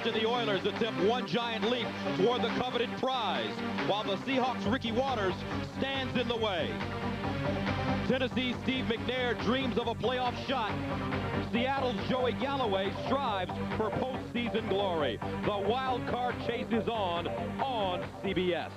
Georgia, the Oilers attempt one giant leap toward the coveted prize, while the Seahawks' Ricky Watters stands in the way. Tennessee's Steve McNair dreams of a playoff shot. Seattle's Joey Galloway strives for postseason glory. The wild card chase is on CBS.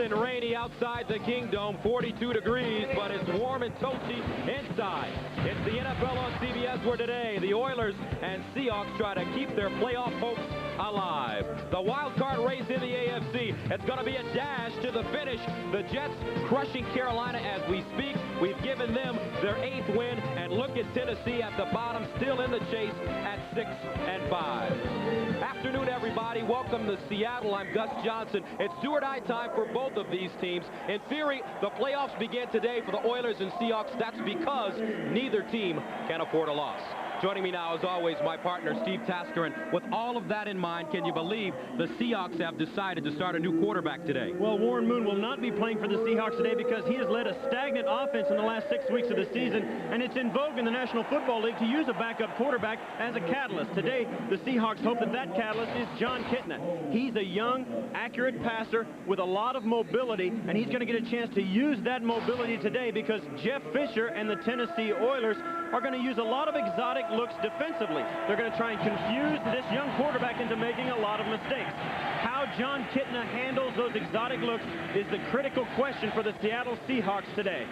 Rainy outside the Kingdome, 42 degrees, but it's warm and toasty inside. It's the NFL on CBS, where today the Oilers and Seahawks try to keep their playoff hopes alive. The wild card race in the AFC, it's going to be a dash to the finish. The Jets crushing Carolina as we speak. We've given them their 8th win, and look at Tennessee at the bottom, still in the chase at 6-5. Afternoon, everybody. Welcome to Seattle. I'm Gus Johnson. It's do or die time for both of these teams. In theory, the playoffs begin today for the Oilers and Seahawks. That's because neither team can afford a loss. Joining me now, as always, my partner, Steve Tasker. And with all of that in mind, can you believe the Seahawks have decided to start a new quarterback today? Well, Warren Moon will not be playing for the Seahawks today because he has led a stagnant offense in the last 6 weeks of the season, and it's in vogue in the National Football League to use a backup quarterback as a catalyst. Today, the Seahawks hope that that catalyst is John Kitna. He's a young, accurate passer with a lot of mobility, and he's going to get a chance to use that mobility today because Jeff Fisher and the Tennessee Oilers are going to use a lot of exotic looks defensively. They're going to try and confuse this young quarterback into making a lot of mistakes. How John Kitna handles those exotic looks is the critical question for the Seattle Seahawks today.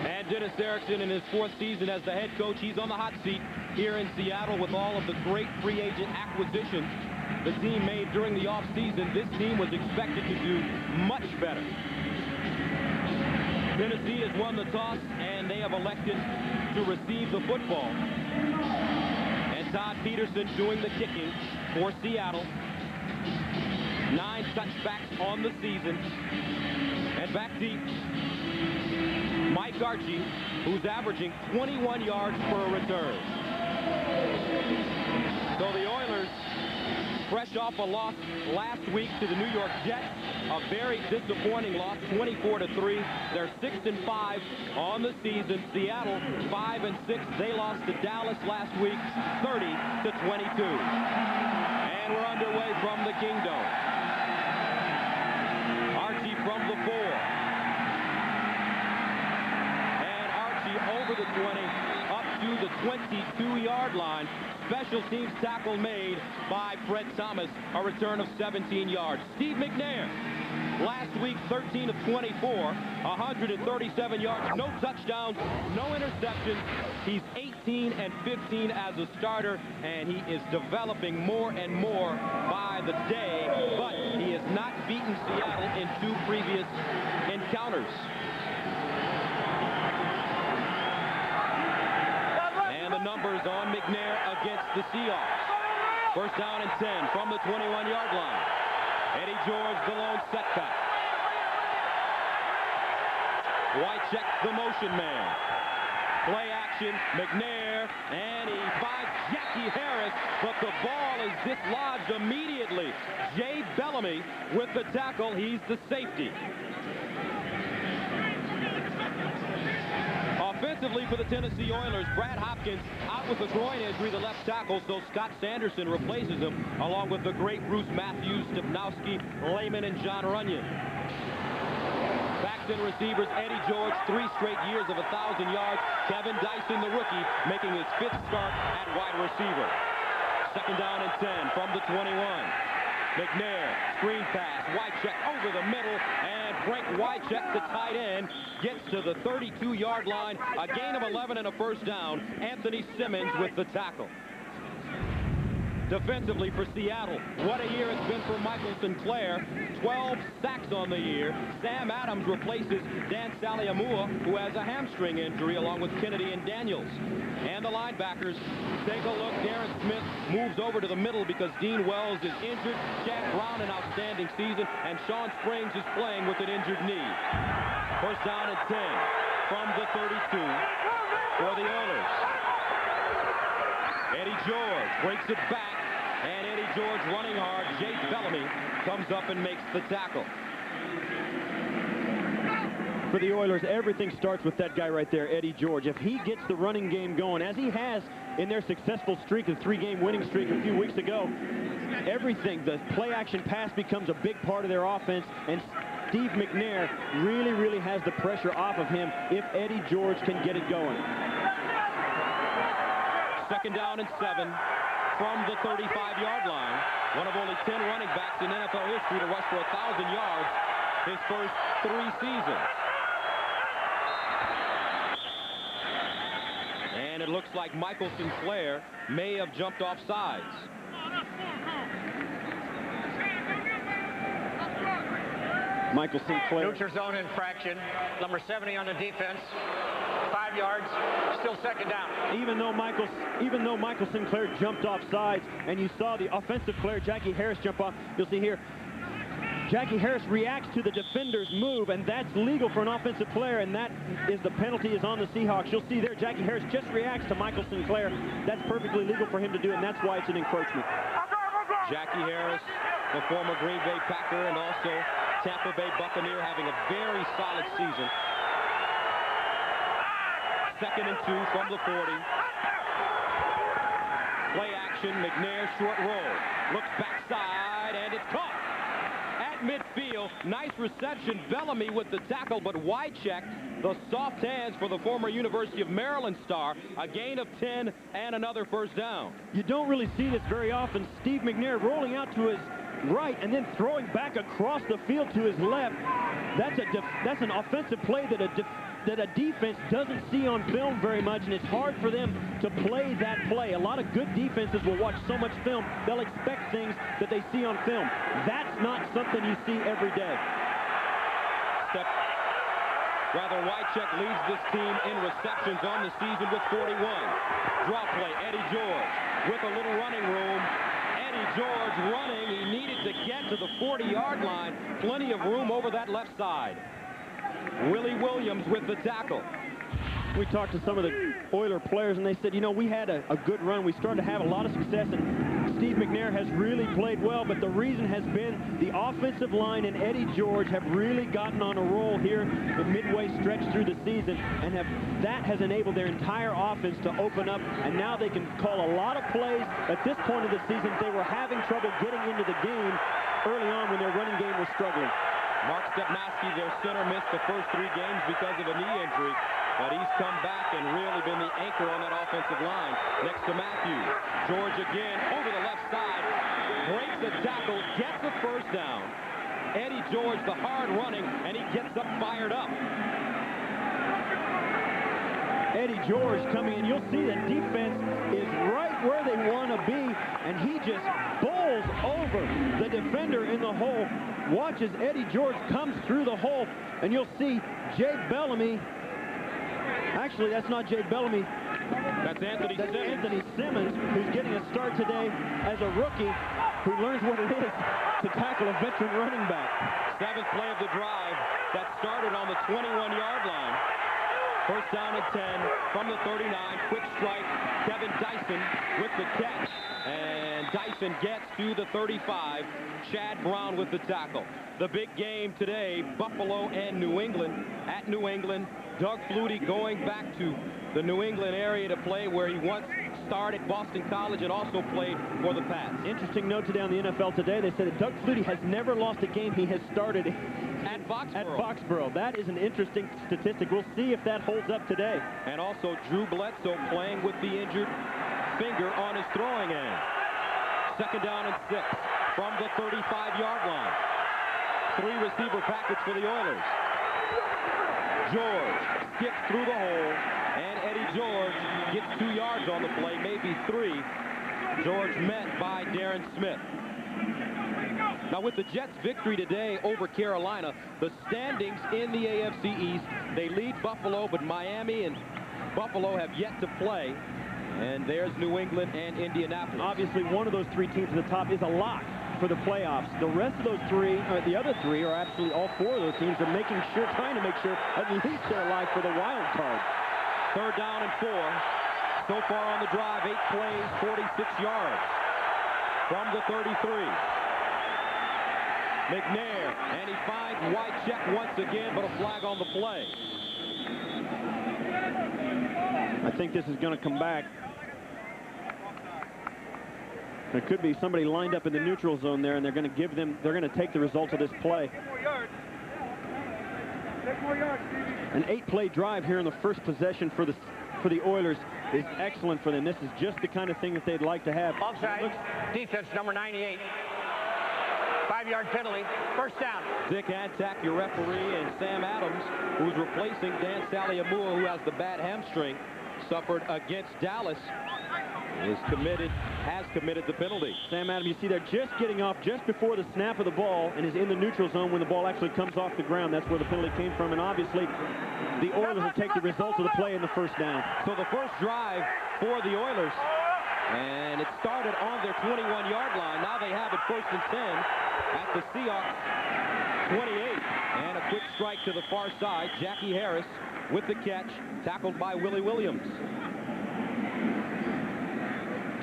And Dennis Erickson, in his 4th season as the head coach, he's on the hot seat here in Seattle with all of the great free agent acquisitions the team made during the offseason. This team was expected to do much better. Tennessee has won the toss, and they have elected to receive the football. And Todd Peterson doing the kicking for Seattle. 9 touchbacks on the season. And back deep, Mike Archie, who's averaging 21 yards per return. So the Oilers, fresh off a loss last week to the New York Jets, a very disappointing loss, 24-3. They're 6-5 on the season. Seattle 5-6. They lost to Dallas last week, 30-22. And we're underway from the Kingdome. Archie from the 4. And Archie over the 20, up to the 22-yard line. Special teams tackle made by Fred Thomas, a return of 17 yards. Steve McNair, last week 13 of 24, 137 yards, no touchdowns, no interceptions. He's 18-15 as a starter, and he is developing more and more by the day, but he has not beaten Seattle in 2 previous encounters. The numbers on McNair against the Seahawks. First down and 10 from the 21-yard line. Eddie George, the lone setback. Wycheck, the motion man. Play action, McNair, and he finds Jackie Harris, but the ball is dislodged immediately. Jay Bellamy with the tackle. He's the safety. Offensively for the Tennessee Oilers, Brad Hopkins out with a groin injury, the left tackle, so Scott Sanderson replaces him, along with the great Bruce Matthews, Stepnowski, Lehman, and John Runyon. Backs and receivers, Eddie George, 3 straight years of 1,000 yards. Kevin Dyson, the rookie, making his 5th start at wide receiver. Second down and 10 from the 21. McNair, screen pass, Wycheck over the middle, and Frank Wycheck, the tight end, gets to the 32-yard line. A gain of 11 and a first down. Anthony Simmons with the tackle. Defensively for Seattle, what a year it's been for Michael Sinclair. 12 sacks on the year. Sam Adams replaces Dan Saliamua, who has a hamstring injury, along with Kennedy and Daniels. And the linebackers, take a look. Darren Smith moves over to the middle because Dean Wells is injured. Chad Brown, an outstanding season, and Sean Springs is playing with an injured knee. First down and 10. from the 32 for the Oilers. Eddie George breaks it back, and Eddie George running hard. Jake Bellamy comes up and makes the tackle. For the Oilers, everything starts with that guy right there, Eddie George. If he gets the running game going, as he has in their successful streak, a 3-game winning streak a few weeks ago, everything, the play-action pass becomes a big part of their offense, and Steve McNair really has the pressure off of him if Eddie George can get it going. 2nd down and 7 from the 35-yard line. One of only 10 running backs in NFL history to rush for 1,000 yards his first 3 seasons. And it looks like Michael Sinclair may have jumped off sides. Michael Sinclair. Neutral zone infraction. Number 70 on the defense. 5 yards. Still 2nd down. Even though Michael Sinclair jumped off sides, and you saw the offensive player Jackie Harris jump off, you'll see here, Jackie Harris reacts to the defender's move, and that's legal for an offensive player, and that is the penalty is on the Seahawks. You'll see there Jackie Harris just reacts to Michael Sinclair. That's perfectly legal for him to do, and that's why it's an encroachment. Jackie Harris, the former Green Bay Packer and also Tampa Bay Buccaneer, having a very solid season. 2nd and 2 from the 40. Play action, McNair short roll. Looks backside, and it's caught. At midfield, nice reception. Bellamy with the tackle, but Wycheck, the soft hands for the former University of Maryland star. A gain of 10 and another 1st down. You don't really see this very often. Steve McNair rolling out to his right and then throwing back across the field to his left. That's an offensive play that a defense doesn't see on film very much, and it's hard for them to play that play. A lot of good defenses will watch so much film, they'll expect things that they see on film. That's not something you see every day. Wycheck leads this team in receptions on the season with 41. Draw play, Eddie George with a little running room. Eddie George running. He needed to get to the 40-yard line. Plenty of room over that left side. Willie Williams with the tackle. We talked to some of the Oiler players, and they said, you know, we had a good run. We started to have a lot of success, and Steve McNair has really played well, but the reason has been the offensive line and Eddie George have really gotten on a roll here the midway stretch through the season, and that has enabled their entire offense to open up, and now they can call a lot of plays. At this point of the season, they were having trouble getting into the game early on when their running game was struggling. Mark Stepnoski, their center, missed the first 3 games because of a knee injury, but he's come back and really been the anchor on that offensive line next to Matthews. George again over the left side, breaks the tackle, gets the 1st down. Eddie George, the hard running, and he gets up fired up. Eddie George coming in. You'll see the defense is right where they want to be, and he just bowls over the defender in the hole. Watch as Eddie George comes through the hole, and you'll see Jake Bellamy. Actually, that's not Jake Bellamy. That's Anthony Simmons. Anthony Simmons, who's getting a start today as a rookie, who learns what it is to tackle a veteran running back. 7th play of the drive that started on the 21-yard line. 1st down and 10 from the 39. Quick strike. Kevin Dyson with the catch. And Dyson gets to the 35. Chad Brown with the tackle. The big game today, Buffalo and New England. At New England, Doug Flutie going back to the New England area to play where he once starred at Boston College and also played for the Pats. Interesting note today on the NFL Today. They said that Doug Flutie has never lost a game he has started at Foxborough. Foxborough. That is an interesting statistic. We'll see if that holds up today. And also Drew Bledsoe playing with the injured finger on his throwing hand. 2nd down and 6 from the 35-yard line. 3 receiver package for the Oilers. George skips through the hole, and Eddie George gets 2 yards on the play, maybe 3. George met by Darren Smith. Now with the Jets' victory today over Carolina, the standings in the AFC East, they lead Buffalo, but Miami and Buffalo have yet to play. And there's New England and Indianapolis. Obviously, one of those 3 teams at the top is a lock for the playoffs. The rest of those three, the other three, are absolutely all four of those teams are trying to make sure at least they're alive for the wild card. 3rd down and 4. So far on the drive, 8 plays, 46 yards from the 33. McNair, and he finds Wycheck once again, but a flag on the play. I think this is going to come back. There could be somebody lined up in the neutral zone there, and they're going to take the results of this play. An 8-play drive here in the first possession for the Oilers is excellent for them. This is just the kind of thing that they'd like to have. Offside, defense number 98. 5-yard penalty, 1st down. Dick Antak, your referee, and Sam Adams, who's replacing Dan Saliamua, who has the bad hamstring, suffered against Dallas, has committed the penalty. Sam Adams, you see they're just getting off just before the snap of the ball and is in the neutral zone when the ball actually comes off the ground. That's where the penalty came from, and obviously the Oilers will take the results of the play in the 1st down. So the first drive for the Oilers, and it started on their 21-yard line. Now they have it 1st and 10 at the Seahawks 28. And a quick strike to the far side. Jackie Harris with the catch, tackled by Willie Williams.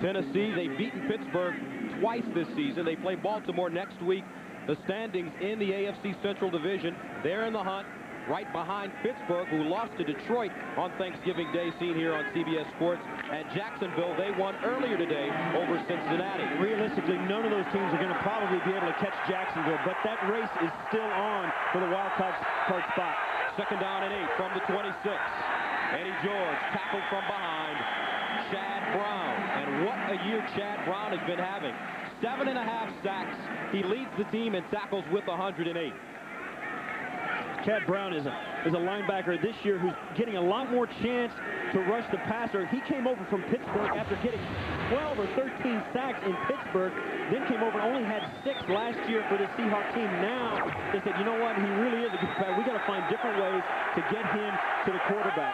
Tennessee, they've beaten Pittsburgh twice this season. They play Baltimore next week. The standings in the AFC Central Division, they're in the hunt, right behind Pittsburgh, who lost to Detroit on Thanksgiving Day, seen here on CBS Sports. And Jacksonville, they won earlier today over Cincinnati. Realistically, none of those teams are going to probably be able to catch Jacksonville, but that race is still on for the wild card spot. 2nd down and 8 from the 26. Eddie George tackled from behind. Chad Brown, and what a year Chad Brown has been having. 7.5 sacks. He leads the team in tackles with 108. Chad Brown is a linebacker this year who's getting a lot more chance to rush the passer. He came over from Pittsburgh after getting 12 or 13 sacks in Pittsburgh, then came over and only had 6 last year for the Seahawks team. Now they said, you know what, he really is a good player. We got to find different ways to get him to the quarterback.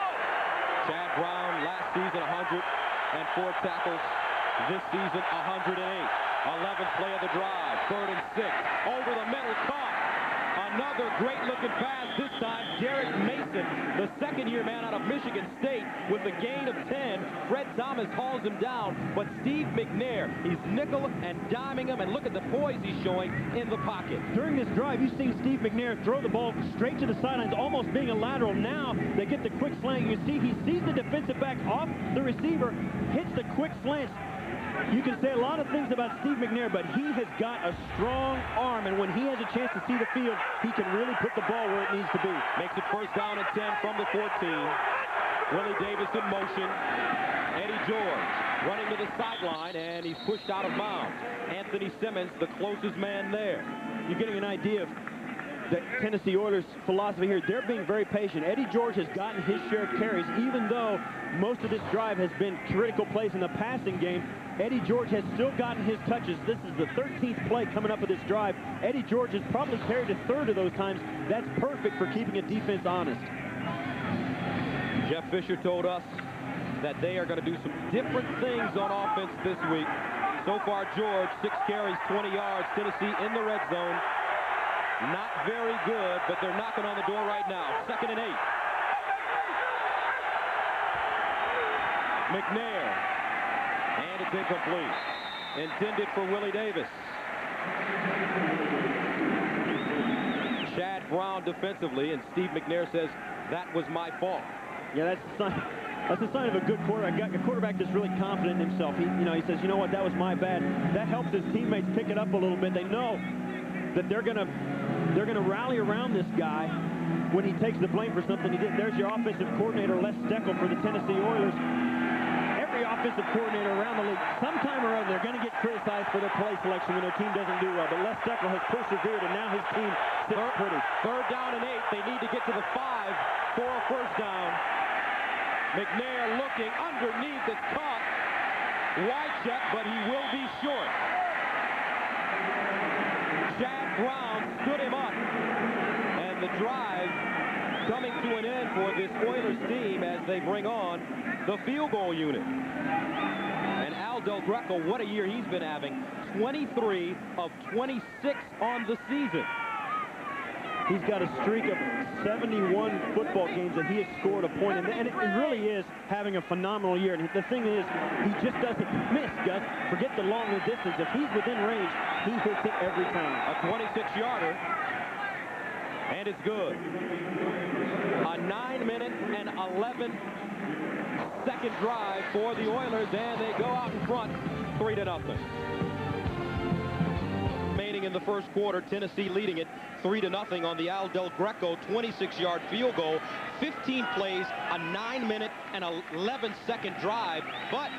Chad Brown last season 104 tackles. This season 108. 11th play of the drive. 3rd and 6. Over the middle, caught. Another great-looking pass, this time Derek Mason, the second-year man out of Michigan State, with a gain of 10. Fred Thomas hauls him down, but Steve McNair, he's nickel and diming him, and look at the poise he's showing in the pocket. During this drive, you've seen Steve McNair throw the ball straight to the sidelines, almost being a lateral. Now they get the quick slant. You see he sees the defensive back off the receiver, hits the quick slant. You can say a lot of things about Steve McNair, but he has got a strong arm, and when he has a chance to see the field, he can really put the ball where it needs to be. Makes it 1st down and 10 from the 14. Willie Davis in motion. Eddie George running to the sideline, and he's pushed out of bounds. Anthony Simmons, the closest man there. You're getting an idea of the Tennessee Oilers' philosophy here. They're being very patient. Eddie George has gotten his share of carries, even though most of this drive has been critical plays in the passing game. Eddie George has still gotten his touches. This is the 13th play coming up with this drive. Eddie George has probably carried a 1/3 of those times. That's perfect for keeping a defense honest. Jeff Fisher told us that they are going to do some different things on offense this week. So far, George, 6 carries, 20 yards. Tennessee in the red zone. Not very good, but they're knocking on the door right now. 2nd and 8. McNair. And it's incomplete. Intended for Willie Davis. Chad Brown defensively, and Steve McNair says, that was my fault. Yeah, that's a sign of a good quarterback. A quarterback that's really confident in himself. He says, you know what, that was my bad. That helps his teammates pick it up a little bit. They know that they're gonna rally around this guy when he takes the blame for something he did. There's your offensive coordinator, Les Steckel, for the Tennessee Oilers. Every offensive coordinator around the league, sometime or other, they're going to get criticized for their play selection when their team doesn't do well. But Les Steckel has persevered, and now his team sits pretty. 3rd down and 8. They need to get to the 5 for a 1st down. McNair looking underneath, is caught. Wycheck, but he will be short. Chad Brown stood him up, and the drive coming to an end for this Oilers team as they bring on the field goal unit. And Al Del Greco, what a year he's been having. 23 of 26 on the season. He's got a streak of 71 football games that he has scored a point in. And it really is having a phenomenal year. And the thing is, he just doesn't miss, Gus. Forget the long distance. If he's within range, he hits it every time. A 26-yarder. And it's good. A 9-minute and 11-second drive for the Oilers. And they go out in front 3-0. Remaining in the first quarter, Tennessee leading it 3-0 on the Al Del Greco 26-yard field goal. 15 plays, a 9-minute and 11-second drive. But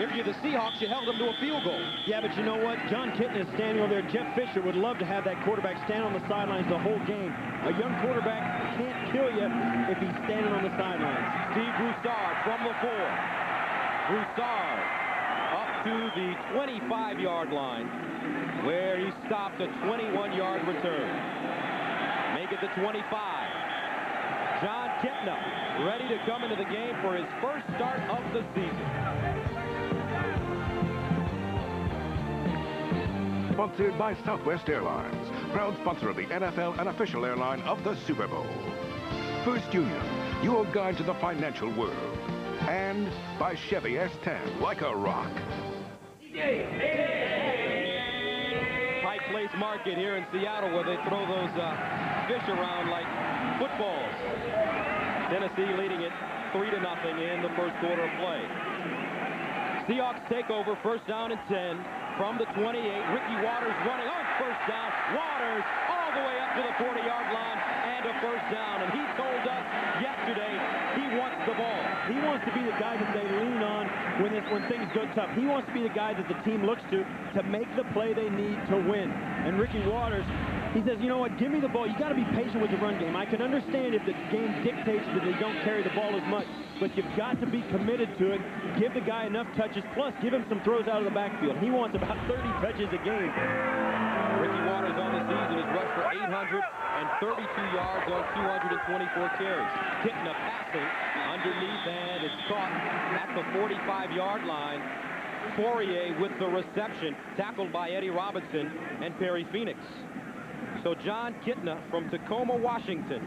if you're the Seahawks, you held them to a field goal. Yeah, but you know what? John Kitna is standing over there. Jeff Fisher would love to have that quarterback stand on the sidelines the whole game. A young quarterback can't kill you if he's standing on the sidelines. Steve Broussard from the 4. Broussard up to the 25-yard line, where he stopped a 21-yard return. Make it the 25. John Kitna ready to come into the game for his first start of the season. Sponsored by Southwest Airlines, proud sponsor of the NFL and official airline of the Super Bowl. First Union, your guide to the financial world. And by Chevy S10, like a rock. Pike Place Market here in Seattle, where they throw those fish around like footballs. Tennessee leading it 3-0 in the first quarter of play. Seahawks take over, first down and 10 from the 28. Ricky Waters running on first down. Waters all the way up to the 40-yard line and a first down. And he told us yesterday he wants the ball. He wants to be the guy that they lean on when things go tough. He wants to be the guy that the team looks to make the play they need to win. And Ricky Waters, he says, you know what, give me the ball. You got to be patient with the run game. I can understand if the game dictates that they don't carry the ball as much, but you've got to be committed to it. Give the guy enough touches, plus give him some throws out of the backfield. He wants about 30 touches a game. Ricky Waters on the season has rushed for 832 yards on 224 carries. Kitna passing underneath, and it's caught at the 45-yard line. Fourier with the reception, tackled by Eddie Robinson and Perry Phoenix. So John Kitna from Tacoma, Washington.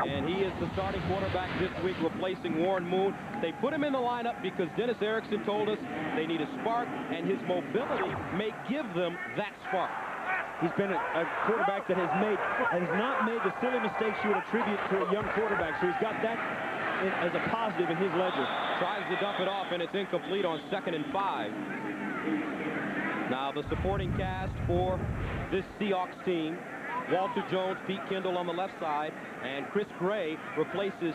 And he is the starting quarterback this week, replacing Warren Moon. They put him in the lineup because Dennis Erickson told us they need a spark, and his mobility may give them that spark. He's been a quarterback that has not made the silly mistakes you would attribute to a young quarterback. So he's got that as a positive in his ledger. Tries to dump it off, and it's incomplete on 2nd and 5. Now the supporting cast for this Seahawks team: Walter Jones, Pete Kendall on the left side, and Chris Gray replaces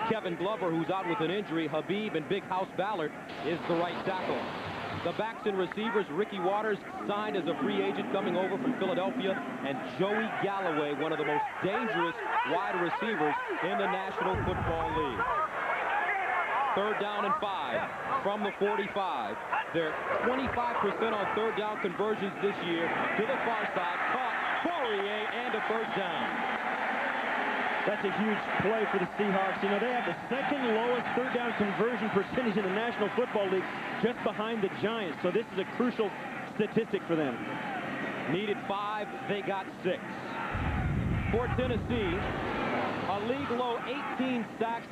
Kevin Glover, who's out with an injury. Habib and Big House Ballard is the right tackle. The backs and receivers: Ricky Waters, signed as a free agent coming over from Philadelphia, and Joey Galloway, one of the most dangerous wide receivers in the National Football League. 3rd down and 5 from the 45. They're 25% on 3rd down conversions this year. To the far side, caught Fourier, and a first down. That's a huge play for the Seahawks. You know, they have the 2nd lowest 3rd down conversion percentage in the National Football League, just behind the Giants. So this is a crucial statistic for them. Needed 5, they got 6. For Tennessee, a league low 18 sacks.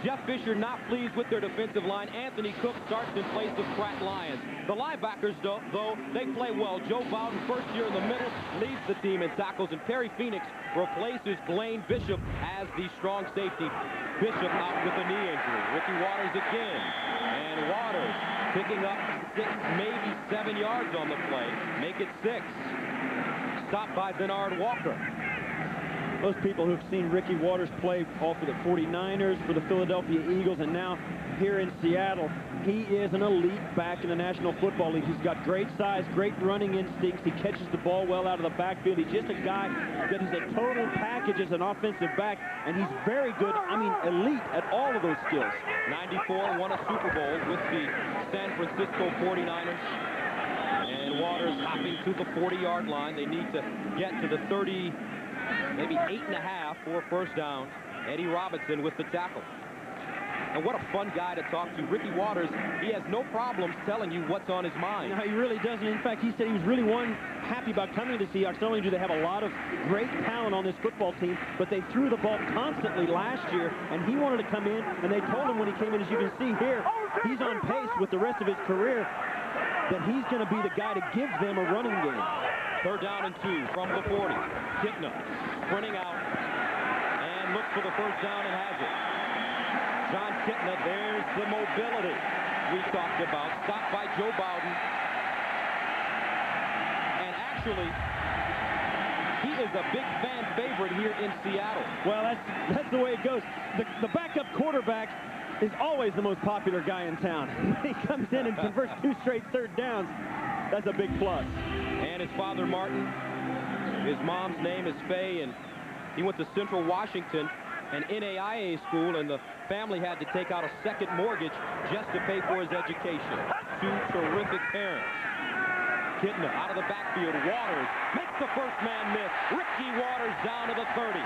Jeff Fisher not pleased with their defensive line. Anthony Cook starts in place of Pratt Lyons. The linebackers, though, they play well. Joe Bowden, first year in the middle, leads the team in tackles, and Perry Phoenix replaces Blaine Bishop as the strong safety. Bishop out with a knee injury. Ricky Waters again. And Waters picking up 6, maybe 7 yards on the play. Make it 6. Stopped by Bernard Walker. Those people who've seen Ricky Waters play all for the 49ers, for the Philadelphia Eagles, and now here in Seattle, he is an elite back in the National Football League. He's got great size, great running instincts. He catches the ball well out of the backfield. He's just a guy that is a total package as an offensive back, and he's very good, I mean, elite at all of those skills. 94, won a Super Bowl with the San Francisco 49ers. And Waters hopping to the 40-yard line. They need to get to the 30, maybe 8.5 for a first down. Eddie Robinson with the tackle. And what a fun guy to talk to. Ricky Waters, he has no problems telling you what's on his mind. No, he really doesn't. In fact, he said he was really happy about coming to the Seahawks. Not only do they have a lot of great talent on this football team, but they threw the ball constantly last year, and he wanted to come in, and they told him when he came in, as you can see here, he's on pace with the rest of his career, that he's going to be the guy to give them a running game. 3rd down and 2 from the 40. Kintner sprinting out and looks for the 1st down and has it. John Kintner, there's the mobility we talked about. Stopped by Joe Bowden. And actually, he is a big fan favorite here in Seattle. Well, that's the way it goes. The backup quarterback is always the most popular guy in town. He comes in and converts 2 straight 3rd downs. That's a big plus. And his father, Martin, his mom's name is Faye, and he went to Central Washington, an NAIA school, and the family had to take out a 2nd mortgage just to pay for his education. 2 terrific parents. Kintner out of the backfield. Waters makes the 1st man miss. Ricky Waters down to the 30.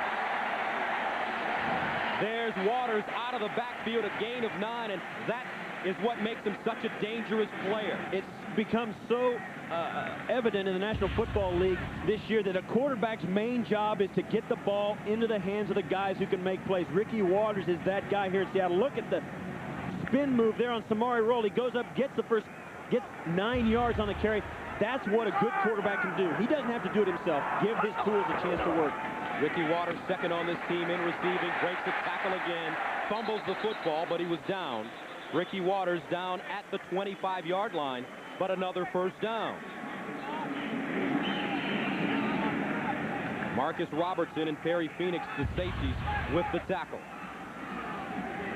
There's Waters out of the backfield, a gain of 9, and that is what makes him such a dangerous player. It's become so evident in the National Football League this year that a quarterback's main job is to get the ball into the hands of the guys who can make plays. Ricky Waters is that guy here in Seattle. Look at the spin move there on Samari Roll. He goes up, gets 9 yards on the carry. That's what a good quarterback can do. He doesn't have to do it himself. Give his tools a chance to work. Ricky Waters, 2nd on this team in receiving, breaks the tackle again, fumbles the football, but he was down. Ricky Waters down at the 25-yard line, but another 1st down. Marcus Robertson and Perry Phoenix, the safeties, with the tackle.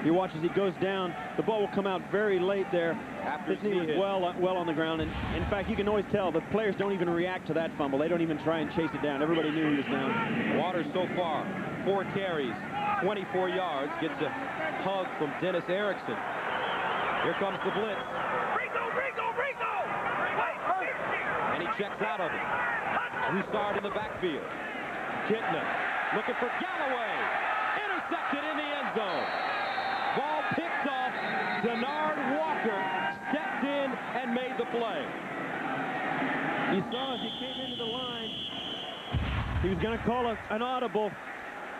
You watch as he goes down. The ball will come out very late there. After his knee was well on the ground. And in fact, you can always tell the players don't even react to that fumble. They don't even try and chase it down. Everybody knew he was down. Waters so far, 4 carries, 24 yards, gets a hug from Dennis Erickson. Here comes the blitz. And he checks out of it. Broussard in the backfield. Kintner looking for Galloway. Intercepted in the end zone. Ball picked off. Denard Walker stepped in and made the play. You saw as he came into the line, he was going to call an audible,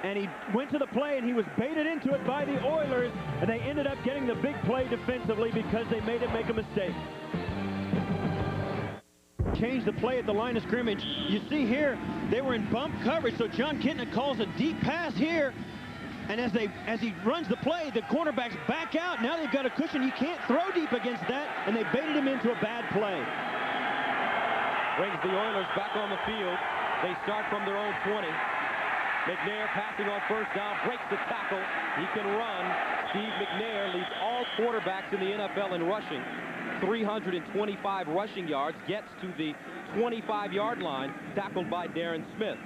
and he went to the play, and he was baited into it by the Oilers, and they ended up getting the big play defensively because they made him make a mistake. Changed the play at the line of scrimmage. You see here, they were in bump coverage, so John Kintner calls a deep pass here, and as he runs the play, the cornerbacks back out. Now they've got a cushion. You can't throw deep against that, and they baited him into a bad play. Brings the Oilers back on the field. They start from their own 20. McNair passing on 1st down, breaks the tackle. He can run. Steve McNair leads all quarterbacks in the NFL in rushing. 325 rushing yards, gets to the 25-yard line, tackled by Darren Smith.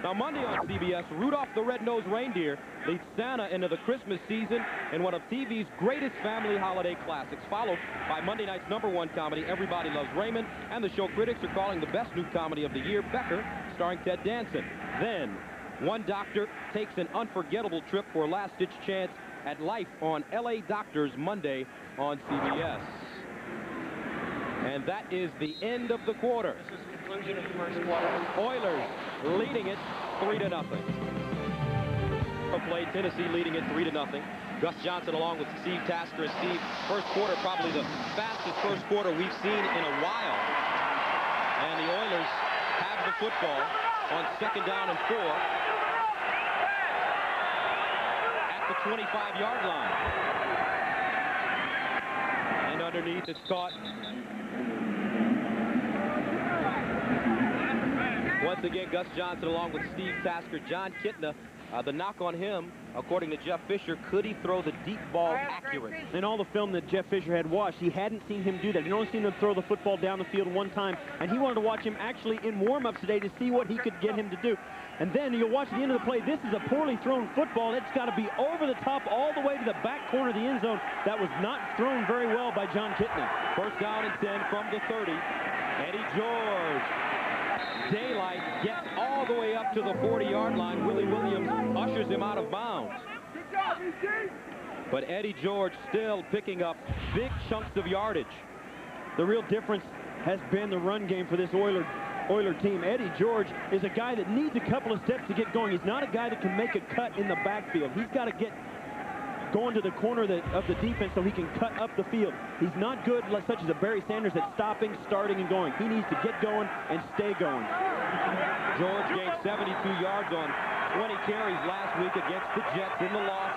Now Monday on CBS, Rudolph the Red-Nosed Reindeer leads Santa into the Christmas season in one of TV's greatest family holiday classics, followed by Monday night's #1 comedy, Everybody Loves Raymond, and the show critics are calling the best new comedy of the year, Becker, starring Ted Danson. Then, one doctor takes an unforgettable trip for a last-ditch chance at life on LA Doctors Monday on CBS. And that is the end of the quarter. This is the conclusion of the 1st quarter. Oilers leading it 3-0. Play Tennessee leading it 3-0. Gus Johnson along with Steve Tasker. And Steve, 1st quarter, probably the fastest 1st quarter we've seen in a while. And the Oilers have the football on 2nd down and 4 at the 25-yard line. And underneath it's caught. Once again, Gus Johnson along with Steve Tasker. John Kintner, the knock on him, according to Jeff Fisher, could he throw the deep ball accurately? In all the film that Jeff Fisher had watched, he hadn't seen him do that. He'd only seen him throw the football down the field one time, and he wanted to watch him actually in warm-ups today to see what he could get him to do. And then you'll watch the end of the play. This is a poorly thrown football. It's got to be over the top all the way to the back corner of the end zone. That was not thrown very well by John Kintner. 1st down and 10 from the 30. Eddie George. Daylight gets all the way up to the 40-yard line. Willie Williams ushers him out of bounds. but Eddie George still picking up big chunks of yardage. The real difference has been the run game for this Oiler team. Eddie George is a guy that needs a couple of steps to get going. He's not a guy that can make a cut in the backfield. He's got to get going to the corner of the defense so he can cut up the field. He's not good, such as a Barry Sanders, at stopping, starting, and going. He needs to get going and stay going. George gained 72 yards on 20 carries last week against the Jets in the loss.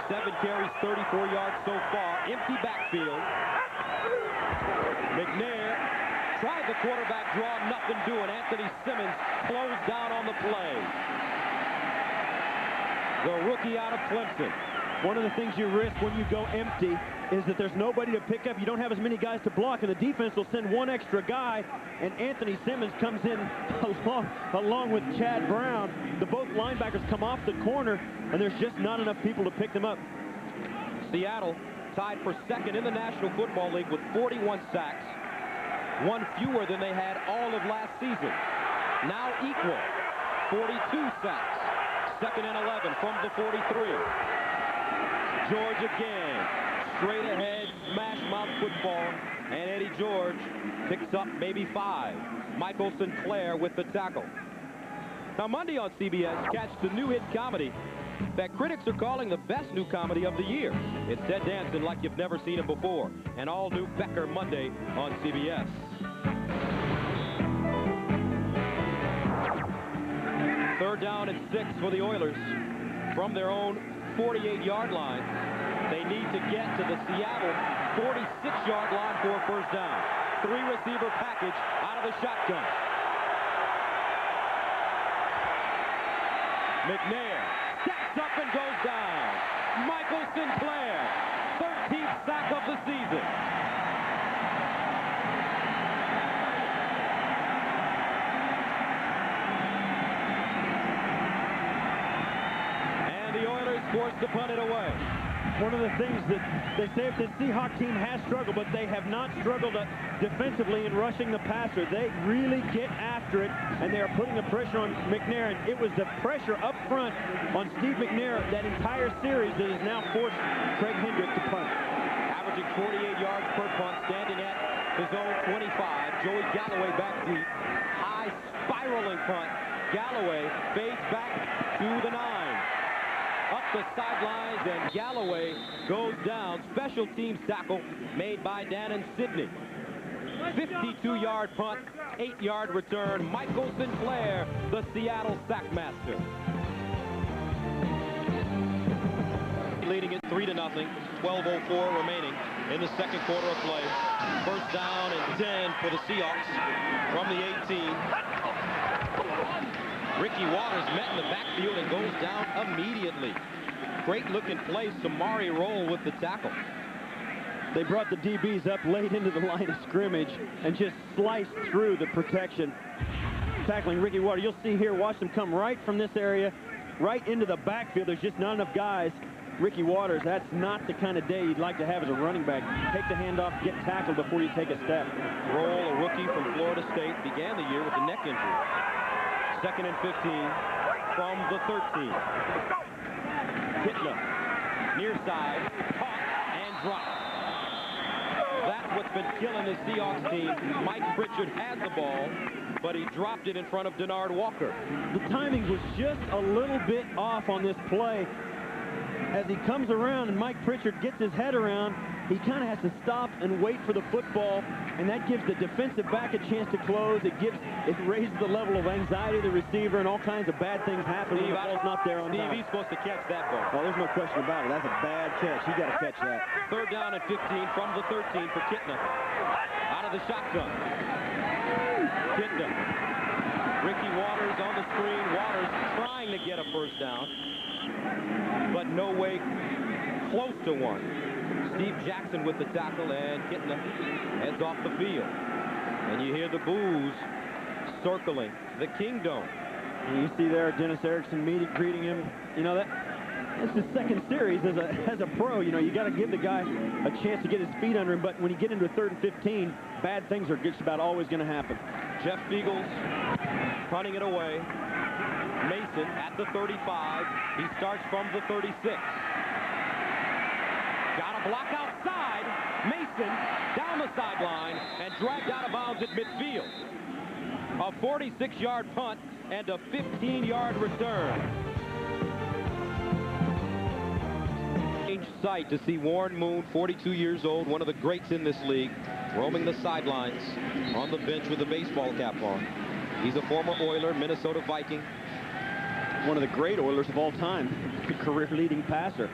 7 carries, 34 yards so far. Empty backfield. McNair tried the quarterback draw, nothing doing. Anthony Simmons closed down on the play. The rookie out of Clemson. One of the things you risk when you go empty is that there's nobody to pick up. You don't have as many guys to block, and the defense will send one extra guy, and Anthony Simmons comes in along with Chad Brown. Both linebackers come off the corner, and there's just not enough people to pick them up. Seattle tied for second in the National Football League with 41 sacks, one fewer than they had all of last season. Now equal, 42 sacks, second and 11 from the 43. George again, straight ahead, smash mouth football, and Eddie George picks up maybe 5. Michael Sinclair with the tackle. Now Monday on CBS, catch the new hit comedy that critics are calling the best new comedy of the year. It's Ted Danson like you've never seen him before. An all-new Becker Monday on CBS. Third down and 6 for the Oilers from their own 48-yard line. They need to get to the Seattle 46-yard line for a first down. 3-receiver package out of the shotgun. McNair steps up and goes down. Michael Sinclair, 13th sack of the season. And the Oilers forced to punt it away. One of the things that they say, if the Seahawks team has struggled, but they have not struggled defensively in rushing the passer. They really get after it, and they are putting the pressure on McNair. And it was the pressure up front on Steve McNair that entire series that has now forced Craig Hendrick to punt. Averaging 48 yards per punt, standing at his own 25. Joey Galloway back deep. High spiraling punt. Galloway fades back to the 9. Up the sidelines, and Galloway goes down. Special teams tackle made by Dannon Sidney. 52-yard punt, 8-yard return. Michael Sinclair, the Seattle sackmaster. Leading it 3-0. 12:04 remaining in the second quarter of play. First down and 10 for the Seahawks from the 18. Ricky Waters met in the backfield and goes down immediately. Great looking play. Samari Roll with the tackle. They brought the DBs up late into the line of scrimmage and just sliced through the protection, tackling Ricky Waters. You'll see here, watch them come right from this area, right into the backfield. There's just not enough guys. Ricky Waters, that's not the kind of day you'd like to have as a running back. Take the handoff, get tackled before you take a step. Roll, a rookie from Florida State, began the year with a neck injury. Second and 15 from the 13. Hitler, near side, caught and dropped. That's what's been killing the Seahawks team. Mike Pritchard had the ball, but he dropped it in front of Denard Walker. The timing was just a little bit off on this play. As he comes around and Mike Pritchard gets his head around, he kind of has to stop and wait for the football, and that gives the defensive back a chance to close. It raises the level of anxiety of the receiver, and all kinds of bad things happen when the ball's not there on time. He's supposed to catch that ball. Well, there's no question about it. That's a bad catch. He got to catch that. Third down and 15 from the 13 for Kitna. Out of the shotgun. Kitna. Ricky Waters on the screen. Waters trying to get a first down, but no way close to one. Steve Jackson with the tackle, and Kitna heads off the field. And you hear the boos circling the Kingdome. And you see there Dennis Erickson greeting him. You know, that's his second series as a pro. You know, you got to give the guy a chance to get his feet under him. But when you get into a 3rd and 15, bad things are just about always going to happen. Jeff Beagles punting it away. Mason at the 35. He starts from the 36. Got a block outside. Mason down the sideline and dragged out of bounds at midfield. A 46-yard punt and a 15-yard return. Sight to see Warren Moon, 42 years old, one of the greats in this league, roaming the sidelines on the bench with a baseball cap on. He's a former Oiler, Minnesota Viking. One of the great Oilers of all time, career-leading passer.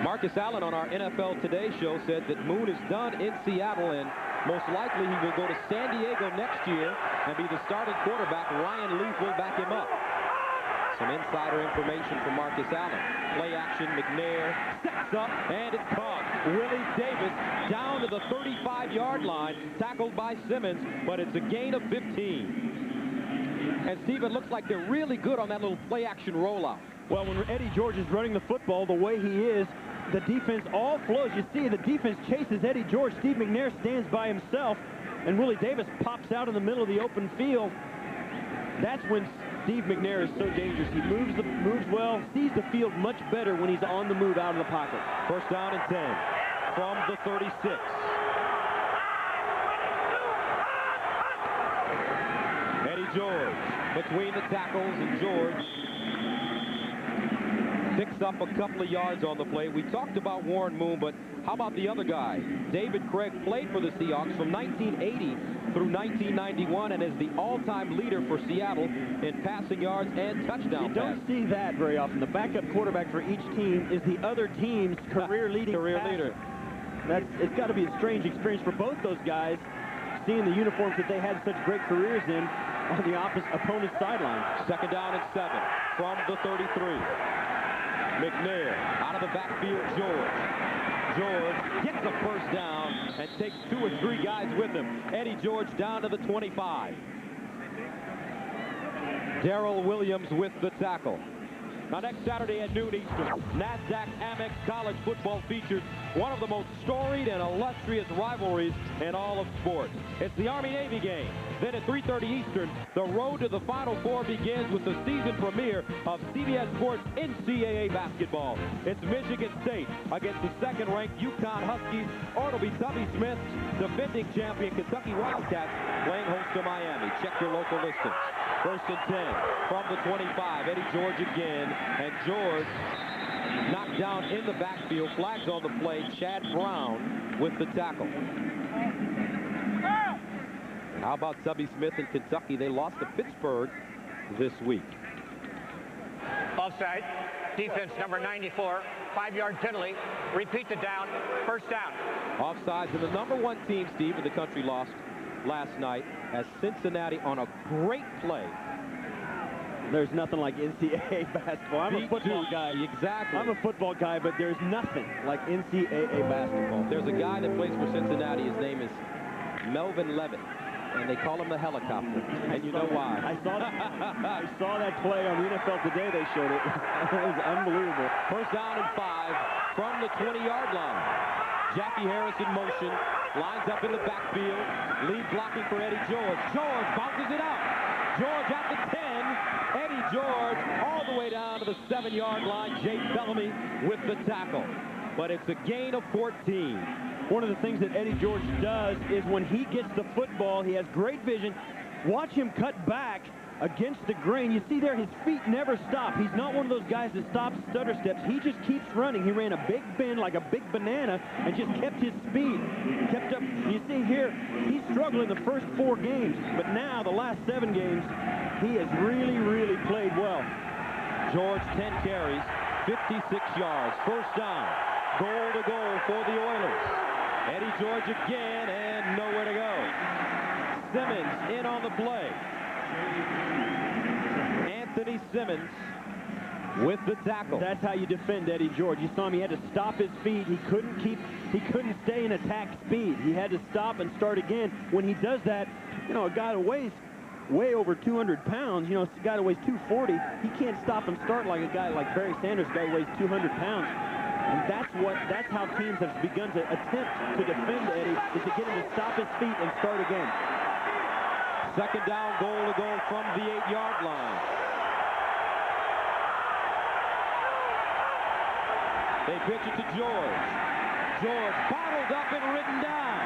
Marcus Allen on our NFL Today show said that Moon is done in Seattle, and most likely he will go to San Diego next year and be the starting quarterback. Ryan Leaf will back him up. Some insider information from Marcus Allen. Play action, McNair sets up, and it's caught. Willie Davis down to the 35-yard line, tackled by Simmons, but it's a gain of 15. And Steve, it looks like they're really good on that little play action rollout. Well, when Eddie George is running the football the way he is, the defense all flows. You see the defense chases Eddie George. Steve McNair stands by himself, and Willie Davis pops out in the middle of the open field. That's when Steve McNair is so dangerous. He moves well, sees the field much better when he's on the move out of the pocket. First down and 10 from the 36. Eddie George between the tackles, and George picks up a couple of yards on the play. We talked about Warren Moon, but how about the other guy? David Craig played for the Seahawks from 1980 through 1991 and is the all-time leader for Seattle in passing yards and touchdown passes. You don't see that very often. The backup quarterback for each team is the other team's career leader. It's got to be a strange experience for both those guys, seeing the uniforms that they had such great careers in on the opponent's sideline. Second down and 7 from the 33. McNair out of the backfield. George gets the first down and takes 2 or 3 guys with him. Eddie George down to the 25. Darrell Williams with the tackle. Now next Saturday at noon Eastern, NASDAQ Amex College Football features one of the most storied and illustrious rivalries in all of sports. It's the Army-Navy game. Then at 3:30 Eastern, the road to the Final Four begins with the season premiere of CBS Sports NCAA basketball. It's Michigan State against the second-ranked UConn Huskies, or it'll be Tubby Smith's defending champion Kentucky Wildcats playing host to Miami. Check your local listings. First and 10 from the 25. Eddie George again, and George knocked down in the backfield. Flags on the play. Chad Brown with the tackle. How about Tubby Smith in Kentucky? They lost to Pittsburgh this week. Offside. Defense number 94. 5-yard penalty. Repeat the down. First down. Offsides, and the #1 team, Steve, in the country lost last night as Cincinnati on a great play. There's nothing like NCAA basketball. I'm a football guy. Exactly. I'm a football guy, but there's nothing like NCAA basketball. There's a guy that plays for Cincinnati. His name is Melvin Levitt, and they call him the helicopter. And you know why. I saw that play on the NFL Today. They showed it. It was unbelievable. First down and 5 from the 20-yard line. Jackie Harris in motion, lines up in the backfield, lead blocking for Eddie George. George bounces it out. George at the 10. Eddie George all the way down to the 7-yard line. Jay Bellamy with the tackle. But it's a gain of 14. One of the things that Eddie George does is when he gets the football, he has great vision. Watch him cut back against the grain. You see there, his feet never stop. He's not one of those guys that stops, stutter steps. He just keeps running. He ran a big bend like a big banana and just kept his speed. Kept up. You see here, he's struggling the first 4 games, but now the last 7 games, he has really, really played well. George, 10 carries, 56 yards. First down. Goal to goal for the Oilers. Eddie George again, and nowhere to go. Simmons in on the play. Anthony Simmons with the tackle. That's how you defend Eddie George. You saw him, he had to stop his feet. He couldn't stay in attack speed. He had to stop and start again. When he does that, you know, a guy that weighs way over 200 pounds, you know, a guy that weighs 240, he can't stop and start like a guy like Barry Sanders, a guy who weighs 200 pounds. And that's how teams have begun to attempt to defend Eddie, is to get him to stop his feet and start again. Second down, goal to go from the 8-yard line. They pitch it to George. George bottled up and ridden down.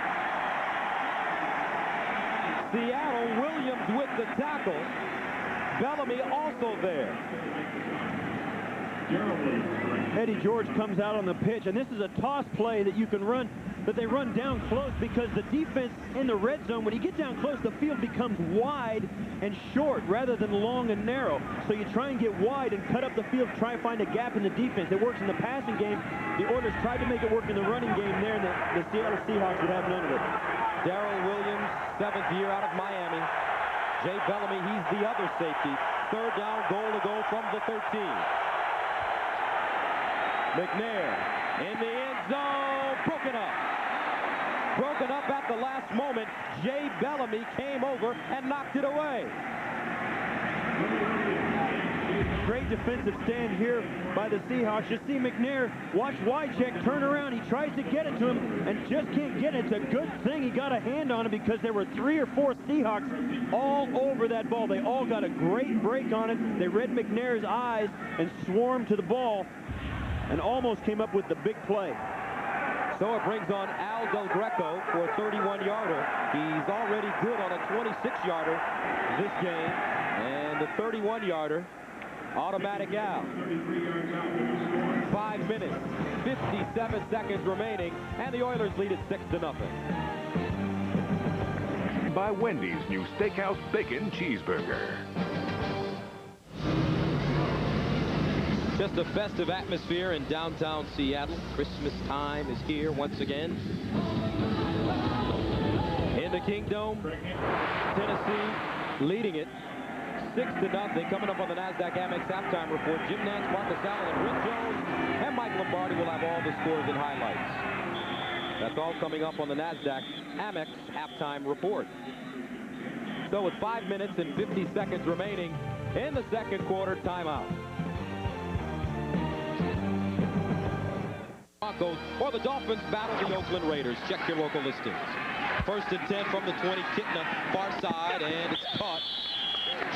Seattle, Williams with the tackle. Bellamy also there. Eddie George comes out on the pitch, and this is a toss play that you can run, that they run down close because the defense in the red zone, when you get down close, the field becomes wide and short rather than long and narrow. So you try and get wide and cut up the field, try and find a gap in the defense. It works in the passing game. The Oilers tried to make it work in the running game there, and the Seattle Seahawks would have none of it. Darrell Williams, 7th year out of Miami. Jay Bellamy, he's the other safety. 3rd down, goal to go from the 13. McNair in the end zone, broken up. Broken up at the last moment. Jay Bellamy came over and knocked it away. Great defensive stand here by the Seahawks. You see McNair, watch Wycheck turn around. He tries to get it to him and just can't get it. It's a good thing he got a hand on it because there were 3 or 4 Seahawks all over that ball. They all got a great break on it. They read McNair's eyes and swarmed to the ball and almost came up with the big play. So it brings on Al Del Greco for a 31-yarder. He's already good on a 26-yarder this game. And the 31-yarder, automatic Al. 5 minutes, 57 seconds remaining, and the Oilers lead it 6-0. By Wendy's new Steakhouse Bacon Cheeseburger. Just a festive atmosphere in downtown Seattle. Christmas time is here once again. In the Kingdome, Tennessee leading it 6-0. Coming up on the NASDAQ Amex halftime report, Jim Nantz, Marcus Allen, and Rick Jones, and Mike Lombardi will have all the scores and highlights. That's all coming up on the NASDAQ Amex halftime report. So with 5 minutes and 50 seconds remaining in the second quarter, timeout. Broncos or the Dolphins battle the Oakland Raiders. Check your local listings. 1st and 10 from the 20. Kitna far side, and it's caught.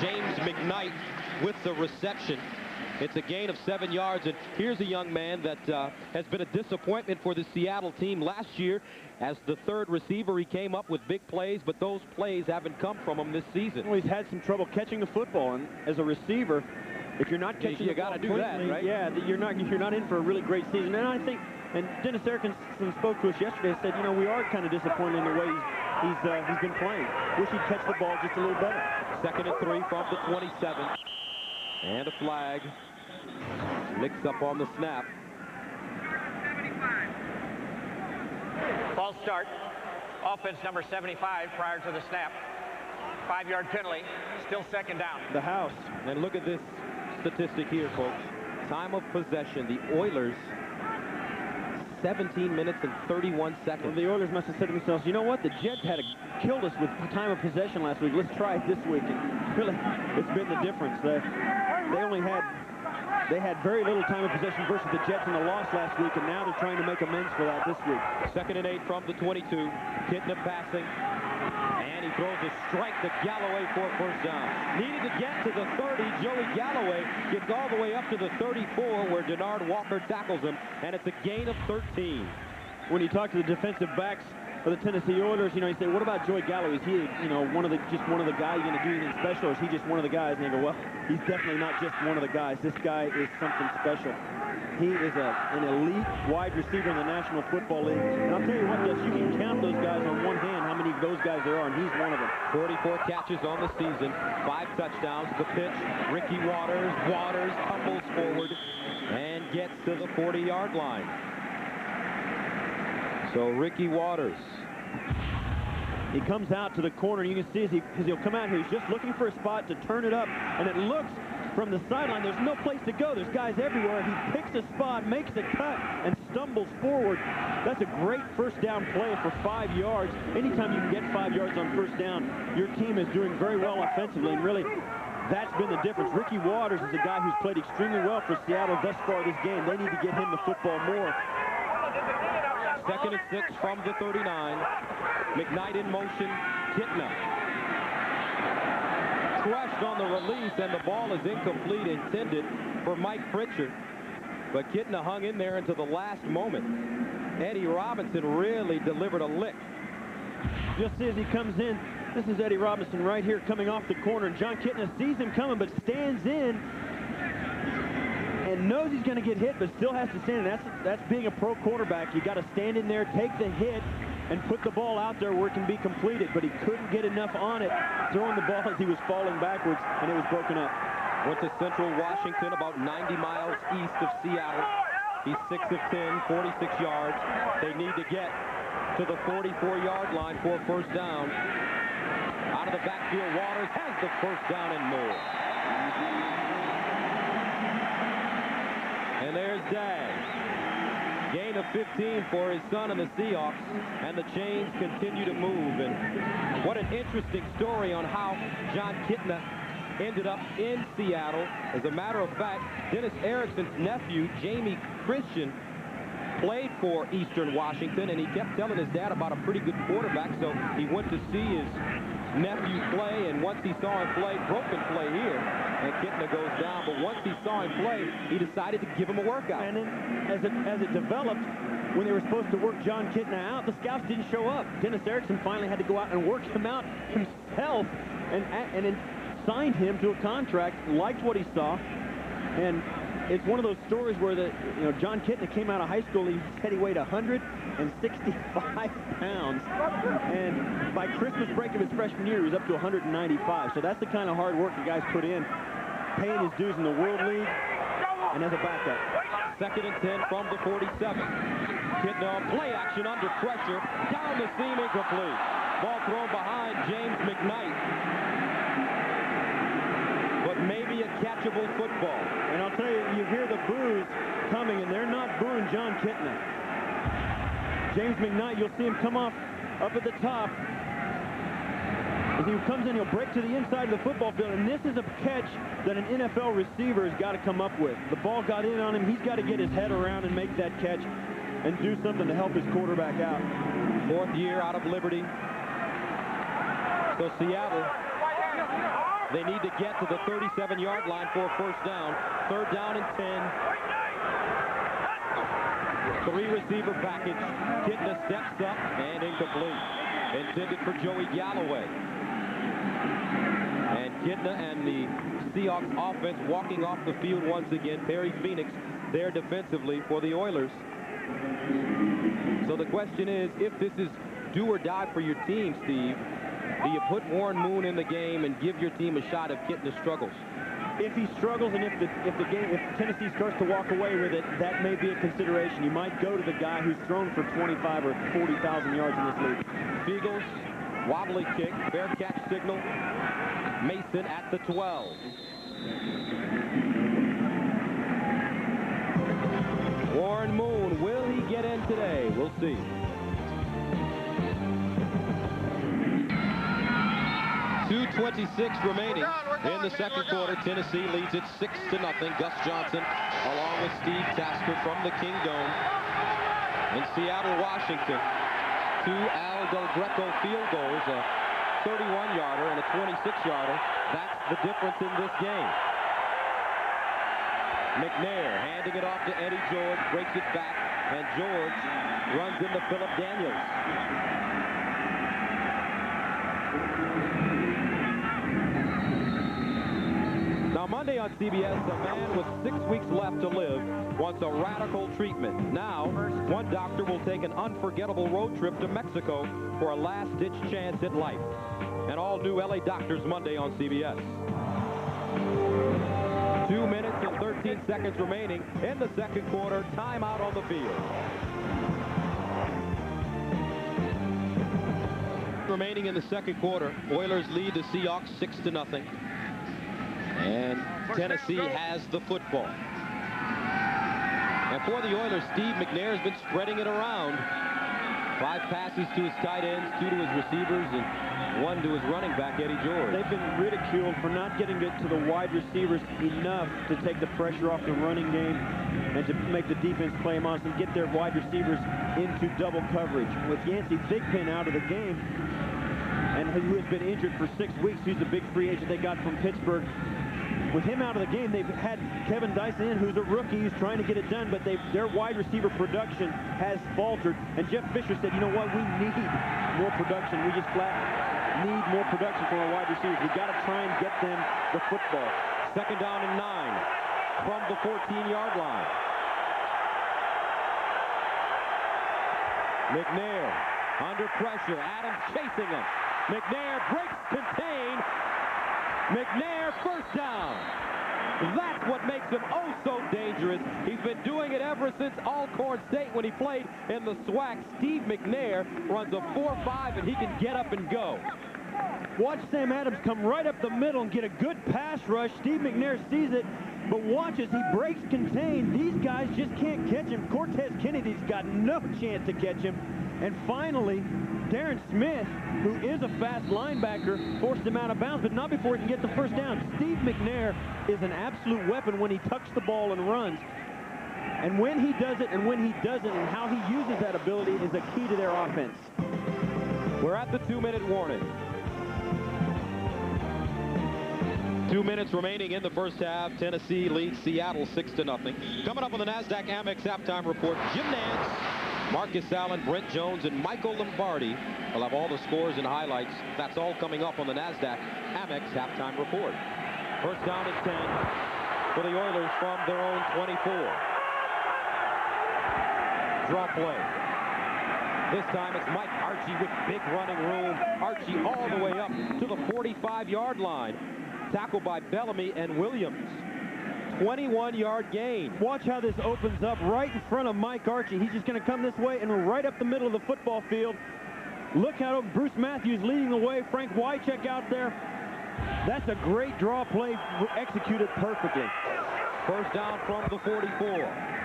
James McKnight with the reception. It's a gain of 7 yards, and here's a young man that has been a disappointment for the Seattle team. Last year, as the 3rd receiver, he came up with big plays, but those plays haven't come from him this season. Well, he's had some trouble catching the football, and as a receiver, if you're not catching you got to do that, right? Yeah, you're not in for a really great season. And I think, and Dennis Erickson spoke to us yesterday, said, you know, we are kind of disappointed in the way he's been playing. Wish he'd catch the ball just a little better. 2nd and 3 from the 27. And a flag. Licks up on the snap. False start. Offense number 75 prior to the snap. 5-yard penalty. Still 2nd down. The house. And look at this statistic here, folks. Time of possession. The Oilers, 17 minutes and 31 seconds. Well, the Oilers must have said to themselves, you know what? The Jets killed us with time of possession last week. Let's try it this week. And really, it's been the difference. They had very little time of possession versus the Jets in the loss last week, and now they're trying to make amends for that this week. 2nd and 8 from the 22. Kitna passing. And he throws a strike to Galloway for a 1st down. Needed to get to the 30. Joey Galloway gets all the way up to the 34 where Denard Walker tackles him, and it's a gain of 13. When you talk to the defensive backs for the Tennessee Oilers, you know, you say, what about Joey Galloway? Is he, you know, just one of the guys you're going to do anything special, or is he just one of the guys? And they go, well, he's definitely not just one of the guys. This guy is something special. He is an elite wide receiver in the National Football League. And I'll tell you what, Gus, you can count those guys on one hand, how many of those guys there are, and he's one of them. 44 catches on the season, 5 touchdowns. The pitch, Ricky Waters. Waters tumbles forward and gets to the 40-yard line. So Ricky Waters. He comes out to the corner, and you can see as he'll come out here, he's just looking for a spot to turn it up, and it looks from the sideline, there's no place to go. There's guys everywhere. He picks a spot, makes a cut, and stumbles forward. That's a great 1st down play for 5 yards. Anytime you can get 5 yards on 1st down, your team is doing very well offensively, and really, that's been the difference. Ricky Waters is a guy who's played extremely well for Seattle thus far this game. They need to get him the football more. 2nd and 6 from the 39. McKnight in motion. Kitna crushed on the release, and the ball is incomplete, intended for Mike Pritchard. But Kitna hung in there until the last moment. Eddie Robinson really delivered a lick. Just as he comes in, this is Eddie Robinson right here coming off the corner. John Kitna sees him coming, but stands in and knows he's going to get hit, but still has to stand in. That's being a pro quarterback. You got to stand in there, take the hit, and put the ball out there where it can be completed. But he couldn't get enough on it, throwing the ball as he was falling backwards, and it was broken up. Went to Central Washington, about 90 miles east of Seattle. He's 6 of 10, 46 yards. They need to get to the 44-yard line for a first down. Out of the backfield, Waters has the first down and more. And there's Dag. Gain of 15 for his son and the Seahawks, and the chains continue to move. And what an interesting story on how John Kitna ended up in Seattle. As a matter of fact, Dennis Erickson's nephew, Jamie Christian, played for Eastern Washington, and he kept telling his dad about a pretty good quarterback, so he went to see his nephew play, and once he saw him play, broken play here, and Kitna goes down. But once he saw him play, he decided to give him a workout. And then as it developed, when they were supposed to work John Kitna out, the scouts didn't show up. Dennis Erickson finally had to go out and work him out himself, and then signed him to a contract, liked what he saw, and it's one of those stories where John Kitna came out of high school. He said he weighed 165 pounds, and by Christmas break of his freshman year, he was up to 195. So that's the kind of hard work the guys put in, paying his dues in the World League, and as a backup. 2nd and 10 from the 47. Kitna on play action under pressure, down the seam, incomplete. Ball thrown behind James McKnight. But maybe a catchable football. And I'll tell you, you hear the boos coming, and they're not booing John Kitna. James McKnight, you'll see him come off up at the top. As he comes in, he'll break to the inside of the football field, and this is a catch that an NFL receiver has got to come up with. The ball got in on him. He's got to get his head around and make that catch and do something to help his quarterback out. 4th year out of Liberty. So Seattle, they need to get to the 37-yard line for a first down. 3rd down and 10. 3-receiver package. Kitna steps up and incomplete. Intended for Joey Galloway. And Kitna and the Seahawks offense walking off the field once again. Perry Phoenix there defensively for the Oilers. So the question is, if this is do or die for your team, Steve, do you put Warren Moon in the game and give your team a shot if Kitna struggles? If he struggles, and if Tennessee starts to walk away with it, that may be a consideration. You might go to the guy who's thrown for 25 or 40,000 yards in this league. Fiegels, wobbly kick, fair catch signal. Mason at the 12. Warren Moon, will he get in today? We'll see. .2:26 remaining in the second quarter. Tennessee leads it 6-0. Gus Johnson along with Steve Tasker from the Kingdome in Seattle, Washington. 2 Al Del Greco field goals, a 31-yarder and a 26-yarder. That's the difference in this game. McNair handing it off to Eddie George, breaks it back, and George runs into Philip Daniels. Now Monday on CBS, a man with 6 weeks left to live wants a radical treatment. Now, one doctor will take an unforgettable road trip to Mexico for a last-ditch chance at life. An all-new LA Doctors Monday on CBS. 2 minutes and 13 seconds remaining in the second quarter. Timeout on the field. Remaining in the second quarter, Oilers lead the Seahawks 6-0. And Tennessee has the football. And for the Oilers, Steve McNair has been spreading it around. 5 passes to his tight ends, 2 to his receivers, and 1 to his running back, Eddie George. They've been ridiculed for not getting it to the wide receivers enough to take the pressure off the running game and to make the defense play them on and get their wide receivers into double coverage. With Yancey Thigpen out of the game, and who has been injured for 6 weeks, he's a big free agent they got from Pittsburgh. with him out of the game, they've had Kevin Dyson in, who's a rookie, who's trying to get it done, but their wide receiver production has faltered. And Jeff Fisher said, you know what, we need more production. We just flat need more production from our wide receivers. We've got to try and get them the football. 2nd down and 9 from the 14-yard line. McNair under pressure. Adams chasing him. McNair breaks contain. McNair, first down. That's what makes him oh so dangerous. He's been doing it ever since Alcorn State when he played in the SWAC. Steve McNair runs a 4.5 and he can get up and go. Watch Sam Adams come right up the middle and get a good pass rush. Steve McNair sees it, but watch as he breaks contain. These guys just can't catch him. Cortez Kennedy's got no chance to catch him. And finally, Darren Smith, who is a fast linebacker, forced him out of bounds, but not before he can get the first down. Steve McNair is an absolute weapon when he tucks the ball and runs. And when he does it and when he doesn't, and how he uses that ability is the key to their offense. We're at the 2-minute warning. 2 minutes remaining in the first half. Tennessee leads Seattle 6-0. Coming up on the NASDAQ Amex halftime report, Jim Nance, Marcus Allen, Brent Jones, and Michael Lombardi will have all the scores and highlights. That's all coming up on the NASDAQ Amex halftime report. First down and 10 for the Oilers from their own 24. Draw play. This time it's Mike Archie with big running room. Archie all the way up to the 45-yard line. Tackled by Bellamy and Williams. 21-yard gain. Watch how this opens up right in front of Mike Archie. He's just going to come this way and right up the middle of the football field. Look how Bruce Matthews leading the way. Frank Wycheck out there. That's a great draw play executed perfectly. First down from the 44.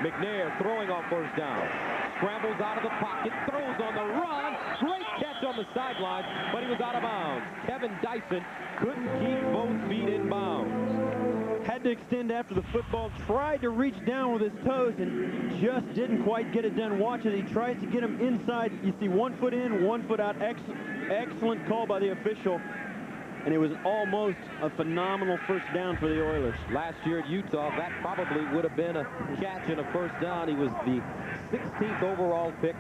McNair throwing on first down. Scrambles out of the pocket, throws on the run. Great catch on the sideline, but he was out of bounds. Kevin Dyson couldn't keep both feet in bounds. Had to extend after the football, tried to reach down with his toes and just didn't quite get it done. Watch it, he tries to get him inside. You see 1 foot in, 1 foot out. Excellent call by the official. And it was almost a phenomenal first down for the Oilers. Last year at Utah, that probably would have been a catch and a first down. He was the 16th overall pick.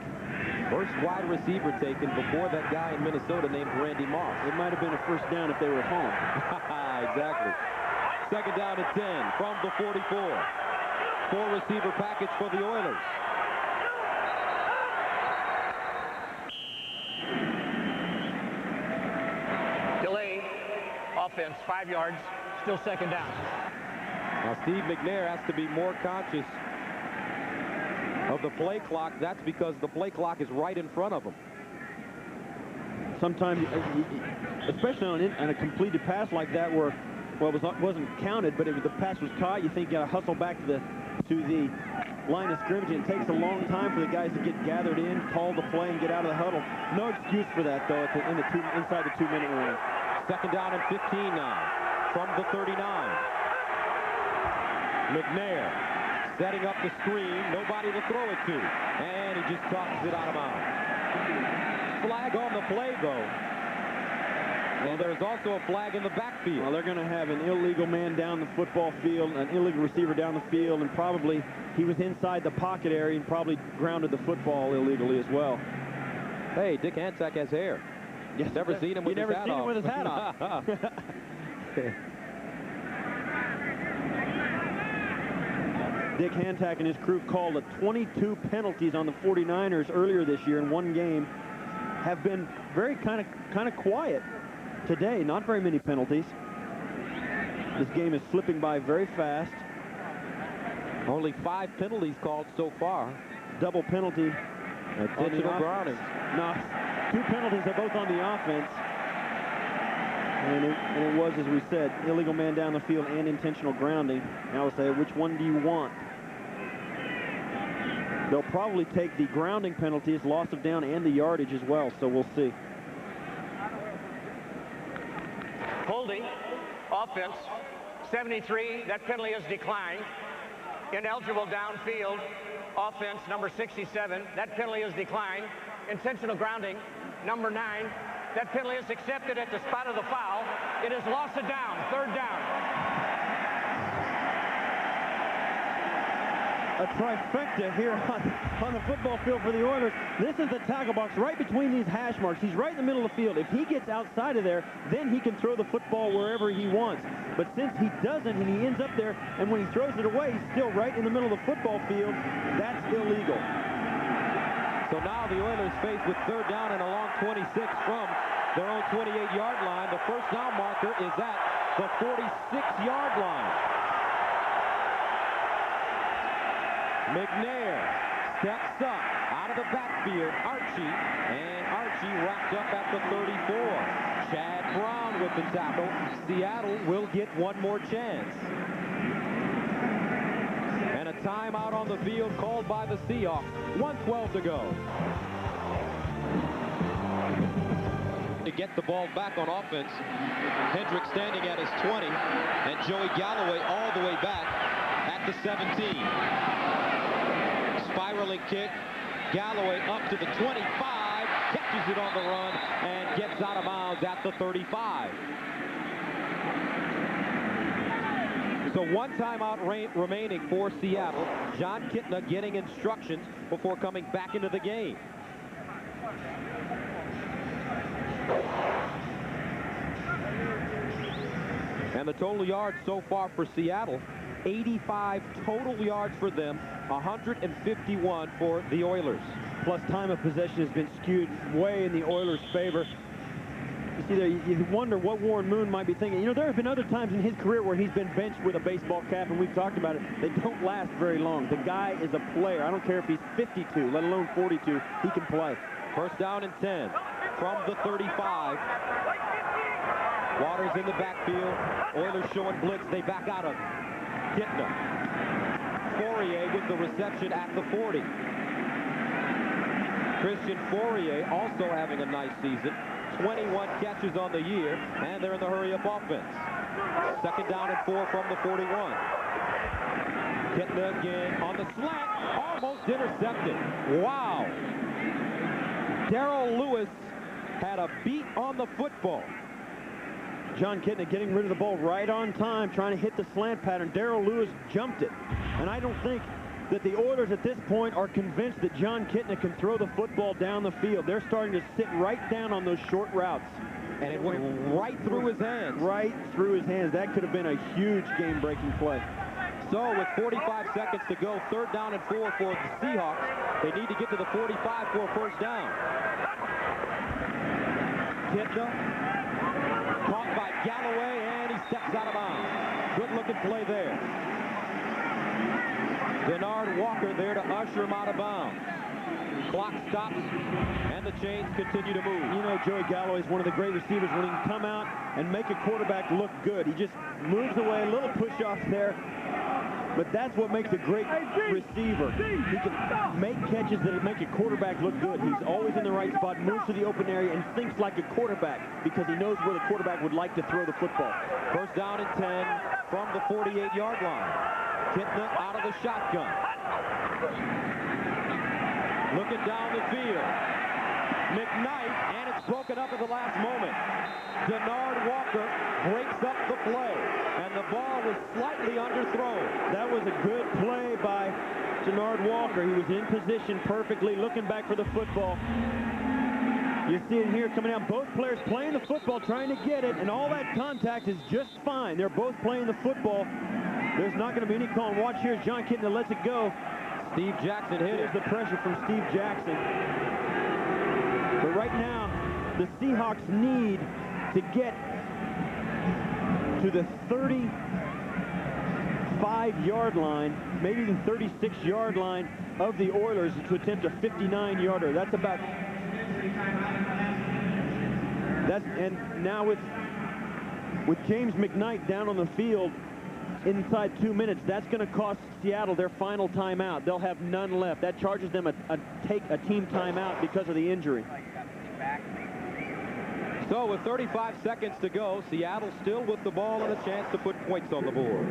First wide receiver taken before that guy in Minnesota named Randy Moss. It might have been a first down if they were at home. Exactly. 2nd down and 10 from the 44. 4-receiver package for the Oilers. Delay. Offense, 5 yards. Still 2nd down. Now Steve McNair has to be more conscious of the play clock. That's because the play clock is right in front of him. Sometimes, especially on a completed pass like that where, well, it wasn't counted, but the pass was caught, you think you got to hustle back to the line of scrimmage. It takes a long time for the guys to get gathered in, call the play, and get out of the huddle. No excuse for that, though, inside the 2-minute warning. 2nd down and 15 now from the 39. McNair setting up the screen, nobody to throw it to, and he just tosses it out of bounds. Flag on the play, though. And there's also a flag in the backfield. Well, they're going to have an illegal man down the football field, an illegal receiver down the field, and probably he was inside the pocket area and probably grounded the football illegally as well. Hey, Dick Hancock has hair. Yes, never seen him with his hat off. You never seen him with his hat off. Dick Hancock and his crew called 22 penalties on the 49ers earlier this year in one game. Have been very kind of quiet today. Not very many penalties. This game is slipping by very fast. Only 5 penalties called so far. Double penalty. Intentional grounding. No, 2 penalties are both on the offense. And it was, as we said, illegal man down the field and intentional grounding. Now we'll say, which one do you want? They'll probably take the grounding penalties, loss of down, and the yardage as well, so we'll see. Holding. Offense, 73. That penalty is declined. Ineligible downfield. Offense, number 67. That penalty is declined. Intentional grounding, number 9. That penalty is accepted at the spot of the foul. It is loss of down, 3rd down. a trifecta here on the football field for the Oilers. This is the tackle box right between these hash marks. He's right in the middle of the field. If he gets outside of there, then he can throw the football wherever he wants. But since he doesn't and he ends up there, and when he throws it away, he's still right in the middle of the football field, that's illegal. So now the Oilers face with third down and a long 26 from their own 28-yard line. The first down marker is at the 46-yard line. McNair steps up out of the backfield. Archie wrapped up at the 34. Chad Brown with the tackle. Seattle will get one more chance. And a timeout on the field called by the Seahawks. 1:12 to go. To get the ball back on offense. Hendrick standing at his 20, and Joey Galloway all the way back at the 17. Spiraling kick. Galloway up to the 25, catches it on the run, and gets out of bounds at the 35. So one timeout remaining for Seattle. John Kitna getting instructions before coming back into the game. And the total yards so far for Seattle, 85 total yards for them, 151 for the Oilers. Plus time of possession has been skewed way in the Oilers' favor. You see there, you wonder what Warren Moon might be thinking. You know, there have been other times in his career where he's been benched with a baseball cap, and we've talked about it. They don't last very long. The guy is a player. I don't care if he's 52, let alone 42. He can play. First down and 10 from the 35. Waters in the backfield. Oilers showing blitz. They back out of Kitna. Fourier with the reception at the 40. Christian Fourier also having a nice season. 21 catches on the year, and they're in the hurry-up offense. Second down and 4 from the 41. Kitna again on the slant, almost intercepted. Wow. Darrell Lewis had a beat on the football. John Kitna getting rid of the ball right on time, trying to hit the slant pattern. Darrell Lewis jumped it. And I don't think that the Oilers at this point are convinced that John Kitna can throw the football down the field. They're starting to sit right down on those short routes. And it went right through his hands. Right through his hands. That could have been a huge game-breaking play. So with 45 seconds to go, third down and 4 for the Seahawks. They need to get to the 45 for a first down. Kitna caught by Galloway, and he steps out of bounds. Good looking play there. Denard Walker there to usher him out of bounds. Clock stops, and the chains continue to move. You know, Joey Galloway is one of the great receivers when he can come out and make a quarterback look good. He just moves away, a little push-off there. But that's what makes a great receiver. He can make catches that make a quarterback look good. He's always in the right spot, moves to the open area, and thinks like a quarterback because he knows where the quarterback would like to throw the football. First down and 10 from the 48-yard line. Kitna out of the shotgun. Looking down the field. McKnight, and it's broken up at the last moment. Denard Walker breaks up the play, and the ball was slightly underthrown. That was a good play by Denard Walker. He was in position perfectly, looking back for the football. You see it here coming out. Both players playing the football, trying to get it, and all that contact is just fine. They're both playing the football. There's not going to be any call. And watch here as John Kitna lets it go. Steve Jackson hit it. There's the pressure from Steve Jackson. But right now, the Seahawks need to get to the 35-yard line, maybe the 36-yard line of the Oilers to attempt a 59-yarder. That's about... And now with James McKnight down on the field inside 2 minutes, that's going to cost Seattle their final timeout. They'll have none left. That charges them a team timeout because of the injury. So with 35 seconds to go, Seattle still with the ball and a chance to put points on the board.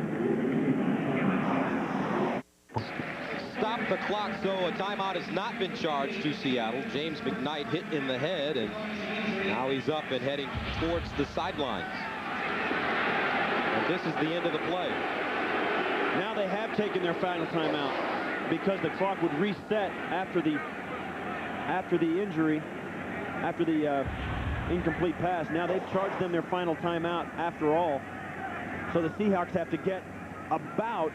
Stop the clock, so a timeout has not been charged to Seattle. James McKnight hit in the head, and now he's up and heading towards the sidelines. And this is the end of the play. Now they have taken their final timeout. because the clock would reset after the injury, after the incomplete pass. Now they've charged them their final timeout after all. So the Seahawks have to get about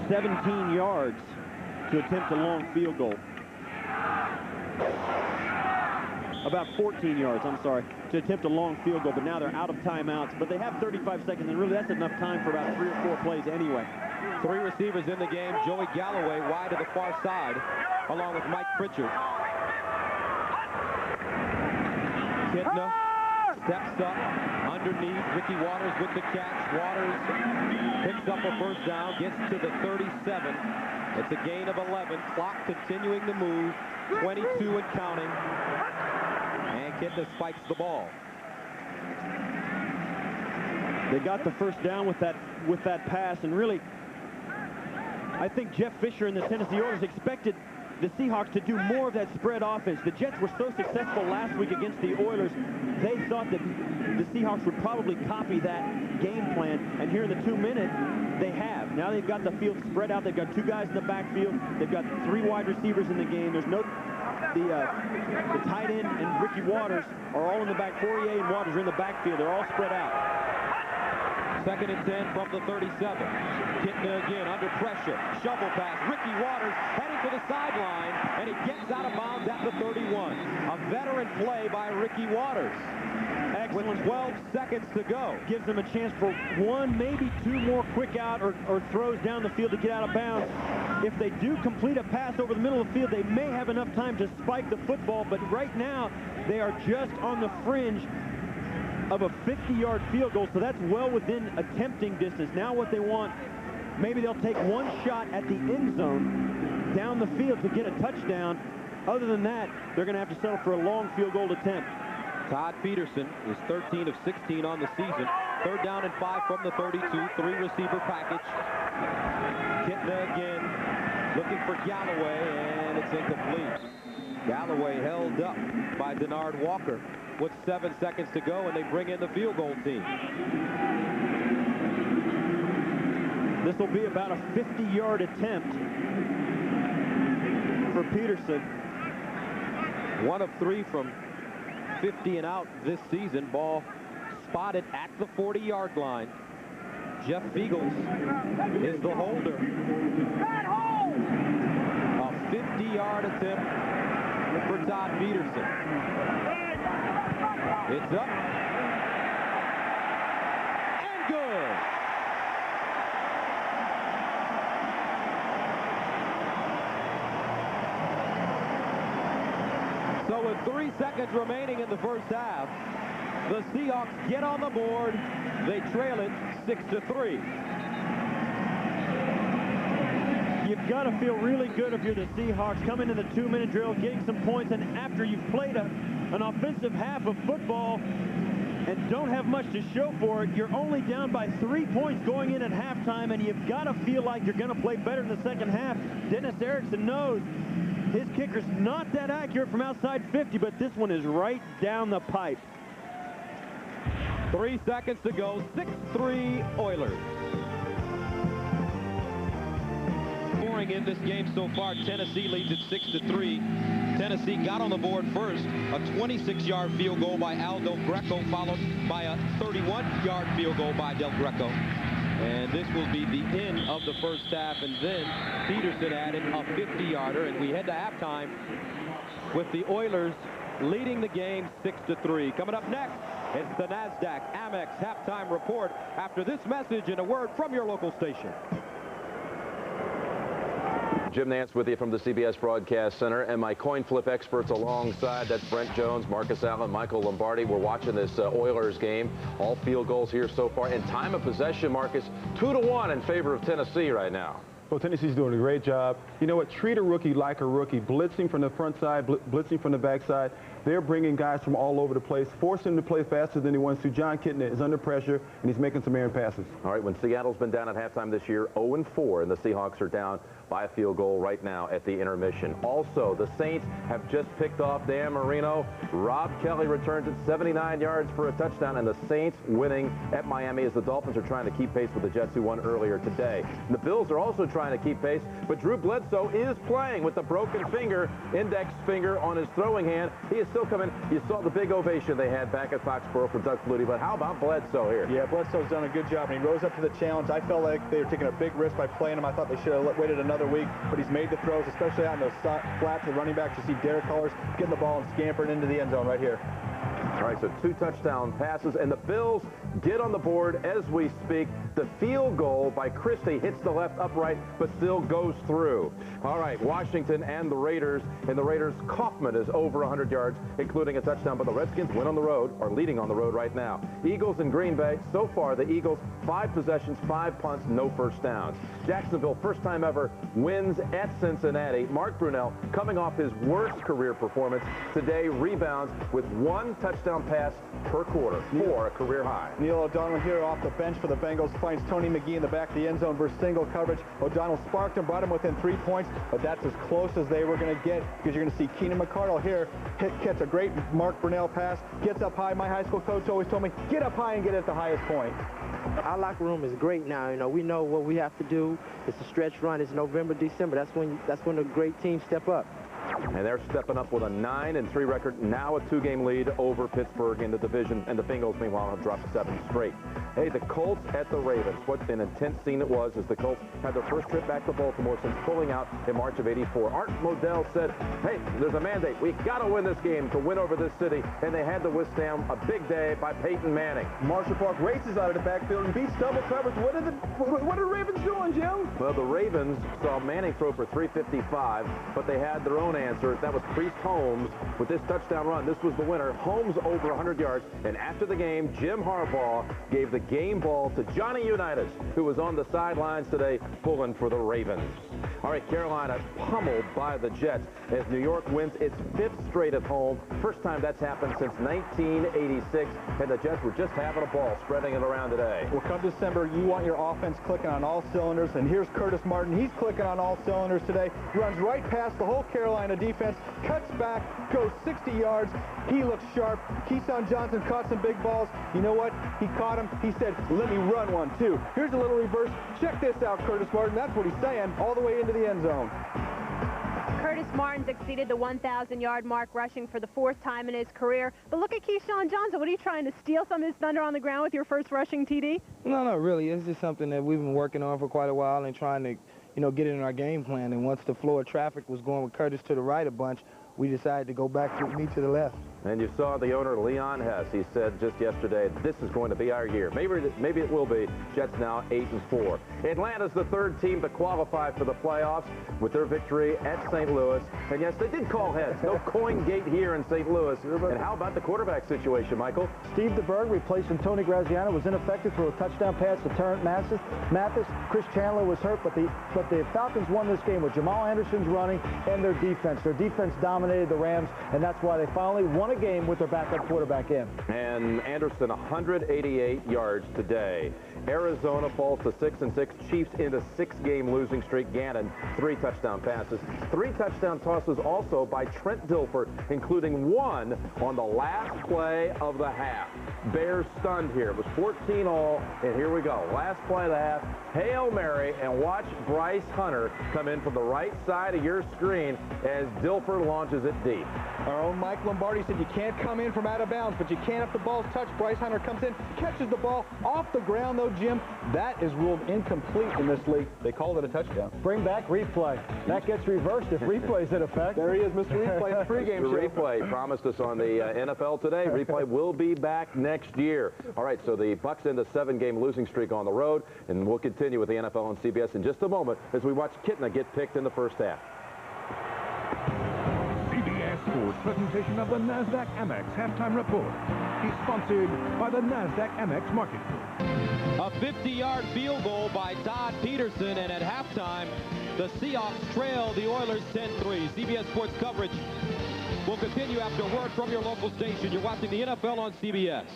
17 yards to attempt a long field goal. About 14 yards, I'm sorry, to attempt a long field goal. But now they're out of timeouts. But they have 35 seconds, and really that's enough time for about 3 or 4 plays anyway. 3 receivers in the game. Joey Galloway wide to the far side, along with Mike Pritchard. Kidna steps up underneath. Ricky Waters with the catch. Waters picks up a first down, gets to the 37. It's a gain of 11. Clock continuing to move. 22 and counting. And Kidna spikes the ball. They got the first down with that pass, and really, I think Jeff Fisher and the Tennessee Oilers expected the Seahawks to do more of that spread offense. The Jets were so successful last week against the Oilers, they thought that the Seahawks would probably copy that game plan, and here in the 2-minute, they have. Now they've got the field spread out. They've got 2 guys in the backfield. They've got 3 wide receivers in the game. There's no, the tight end and Ricky Waters are all in the back. Fourier and Waters are in the backfield. They're all spread out. 2nd and 10 from the 37. Kidna again under pressure. Shovel pass. Ricky Waters heading to the sideline, and he gets out of bounds at the 31. A veteran play by Ricky Waters. Excellent. With 12 seconds to go. Gives them a chance for 1, maybe 2 more quick out or throws down the field to get out of bounds. If they do complete a pass over the middle of the field, they may have enough time to spike the football, but right now they are just on the fringe of a 50-yard field goal, so that's well within attempting distance. Now what they want, maybe they'll take 1 shot at the end zone down the field to get a touchdown. Other than that, they're going to have to settle for a long field goal attempt. Todd Peterson is 13 of 16 on the season. 3rd down and 5 from the 32. 3-receiver package. Kidna again looking for Galloway, and it's incomplete. Galloway held up by Denard Walker with 7 seconds to go, and they bring in the field goal team. This will be about a 50-yard attempt for Peterson. 1 of 3 from 50 and out this season. Ball spotted at the 40-yard line. Jeff Fiegels is the holder. A 50-yard attempt for Todd Peterson. It's up. And good. So with 3 seconds remaining in the first half, the Seahawks get on the board. They trail it 6-3. You've got to feel really good if you're the Seahawks coming in the 2-minute drill, getting some points, and after you've played an offensive half of football and don't have much to show for it, you're only down by 3 points going in at halftime, and you've got to feel like you're going to play better in the second half. Dennis Erickson knows his kicker's not that accurate from outside 50, but this one is right down the pipe. 3 seconds to go. 6-3 Oilers. Scoring in this game so far, Tennessee leads at 6-3. Tennessee got on the board first. A 26-yard field goal by Al Del Greco, followed by a 31-yard field goal by Del Greco. And this will be the end of the first half, and then Peterson added a 50-yarder, and we head to halftime with the Oilers leading the game 6-3. Coming up next, it's the NASDAQ Amex halftime report after this message and a word from your local station. Jim Nance with you from the CBS Broadcast Center, and my coin flip experts alongside. That's Brent Jones, Marcus Allen, Michael Lombardi. We're watching this Oilers game. All field goals here so far. In time of possession, Marcus, 2-1 in favor of Tennessee right now. Well, Tennessee's doing a great job. You know what? Treat a rookie like a rookie. Blitzing from the front side, blitzing from the back side. They're bringing guys from all over the place, forcing them to play faster than he wants to. John Kidna is under pressure, and he's making some errant passes. All right, when Seattle's been down at halftime this year, 0-4, and the Seahawks are down by a field goal right now at the intermission. Also, the Saints have just picked off Dan Marino. Rob Kelly returns it 79 yards for a touchdown, and the Saints winning at Miami as the Dolphins are trying to keep pace with the Jets, who won earlier today. And the Bills are also trying to keep pace, but Drew Bledsoe is playing with the broken finger, index finger on his throwing hand. He is still coming. You saw the big ovation they had back at Foxborough for Doug Flutie, but how about Bledsoe here? Yeah, Bledsoe's done a good job, and he rose up to the challenge. I felt like they were taking a big risk by playing him. I thought they should have waited another week, but he's made the throws, especially out in those flats. The running backs, you see Derek Cullors getting the ball and scampering into the end zone right here. All right, so 2 touchdown passes, and the Bills get on the board as we speak. The field goal by Christie hits the left upright, but still goes through. All right, Washington and the Raiders. Kaufman is over 100 yards, including a touchdown, but the Redskins win on the road, are leading on the road right now. Eagles and Green Bay. So far, the Eagles, 5 possessions, 5 punts, no first downs. Jacksonville, first time ever, wins at Cincinnati. Mark Brunell, coming off his worst career performance today, rebounds with 1 touchdown pass per quarter for a career high. Neil O'Donnell here off the bench for the Bengals finds Tony McGee in the back of the end zone versus single coverage. O'Donnell sparked him, brought him within 3 points, but that's as close as they were going to get, because you're going to see Keenan McCardle here catch a great Mark Brunell pass, gets up high. My high school coach always told me, get up high and get at the highest point. Our locker room is great now. You know, we know what we have to do. It's a stretch run. It's November, December. That's when the great teams step up. And they're stepping up with a 9-3 record, now a 2-game lead over Pittsburgh in the division, and the Bengals, meanwhile, have dropped 7 straight. Hey, the Colts at the Ravens. What an intense scene it was as the Colts had their first trip back to Baltimore since pulling out in March of '84. Art Modell said, hey, there's a mandate. We got to win this game to win over this city, and they had to withstand a big day by Peyton Manning. Marshall Faulk races out of the backfield and beats double coverage. What are the Ravens doing, Jim? Well, the Ravens saw Manning throw for 355, but they had their own answer. That was Priest Holmes with this touchdown run. This was the winner. Holmes over 100 yards. And after the game, Jim Harbaugh gave the game ball to Johnny Unitas, who was on the sidelines today pulling for the Ravens. All right, Carolina pummeled by the Jets as New York wins its 5th straight at home. First time that's happened since 1986. And the Jets were just having a ball, spreading it around today. Well, come December, you want your offense clicking on all cylinders. And here's Curtis Martin. He's clicking on all cylinders today. Runs right past the whole Carolina defense, cuts back, goes 60 yards. He looks sharp. Keyshawn Johnson caught some big balls. You know what? He caught him. He said, let me run one, too. Here's a little reverse. Check this out, Curtis Martin. That's what he's saying, all the way into the end zone. Curtis Martin's exceeded the 1,000-yard mark rushing for the 4th time in his career. But look at Keyshawn Johnson. What are you trying to steal some of his thunder on the ground with your first rushing TD? No, really. It's just something that we've been working on for quite a while and trying to, get it in our game plan. And once the flow of traffic was going with Curtis to the right a bunch, we decided to go back to me to the left. And you saw the owner, Leon Hess. He said just yesterday, this is going to be our year. Maybe it will be. Jets now 8-4. Atlanta's the 3rd team to qualify for the playoffs with their victory at St. Louis. And yes, they did call heads. No coin gate here in St. Louis. And how about the quarterback situation, Michael? Steve DeBerg, replacing Tony Graziano, was ineffective for a touchdown pass to Terrence Mathis. Chris Chandler was hurt, but the Falcons won this game with Jamal Anderson's running and their defense. Their defense dominated the Rams, and that's why they finally won a game with their backup quarterback in. And Anderson 188 yards today. Arizona falls to 6-6. Chiefs into 6-game losing streak. Gannon 3 touchdown passes. 3 touchdown tosses also by Trent Dilfer, including 1 on the last play of the half. Bears stunned here. It was 14-all, and here we go. Last play of the half. Hail Mary, and watch Bryce Hunter come in from the right side of your screen as Dilfer launches it deep. Our own Mike Lombardi said you can't come in from out of bounds, but you can if the ball's touched. Bryce Hunter comes in, catches the ball off the ground, though, Jim. That is ruled incomplete in this league. They called it a touchdown. Bring back replay. That gets reversed if replay's in effect. There he is, Mr. Replay, the pregame show. Replay promised us on the NFL Today. Replay will be back next year. All right, so the Bucs end a 7-game losing streak on the road, and we'll continue with the NFL on CBS in just a moment as we watch Kitna get picked in the first half. CBS Sports presentation of the NASDAQ Amex halftime report is sponsored by the NASDAQ Amex Market Group. A 50-yard field goal by Todd Peterson, and at halftime, the Seahawks trail the Oilers 10-3. CBS Sports coverage will continue after word from your local station. You're watching the NFL on CBS.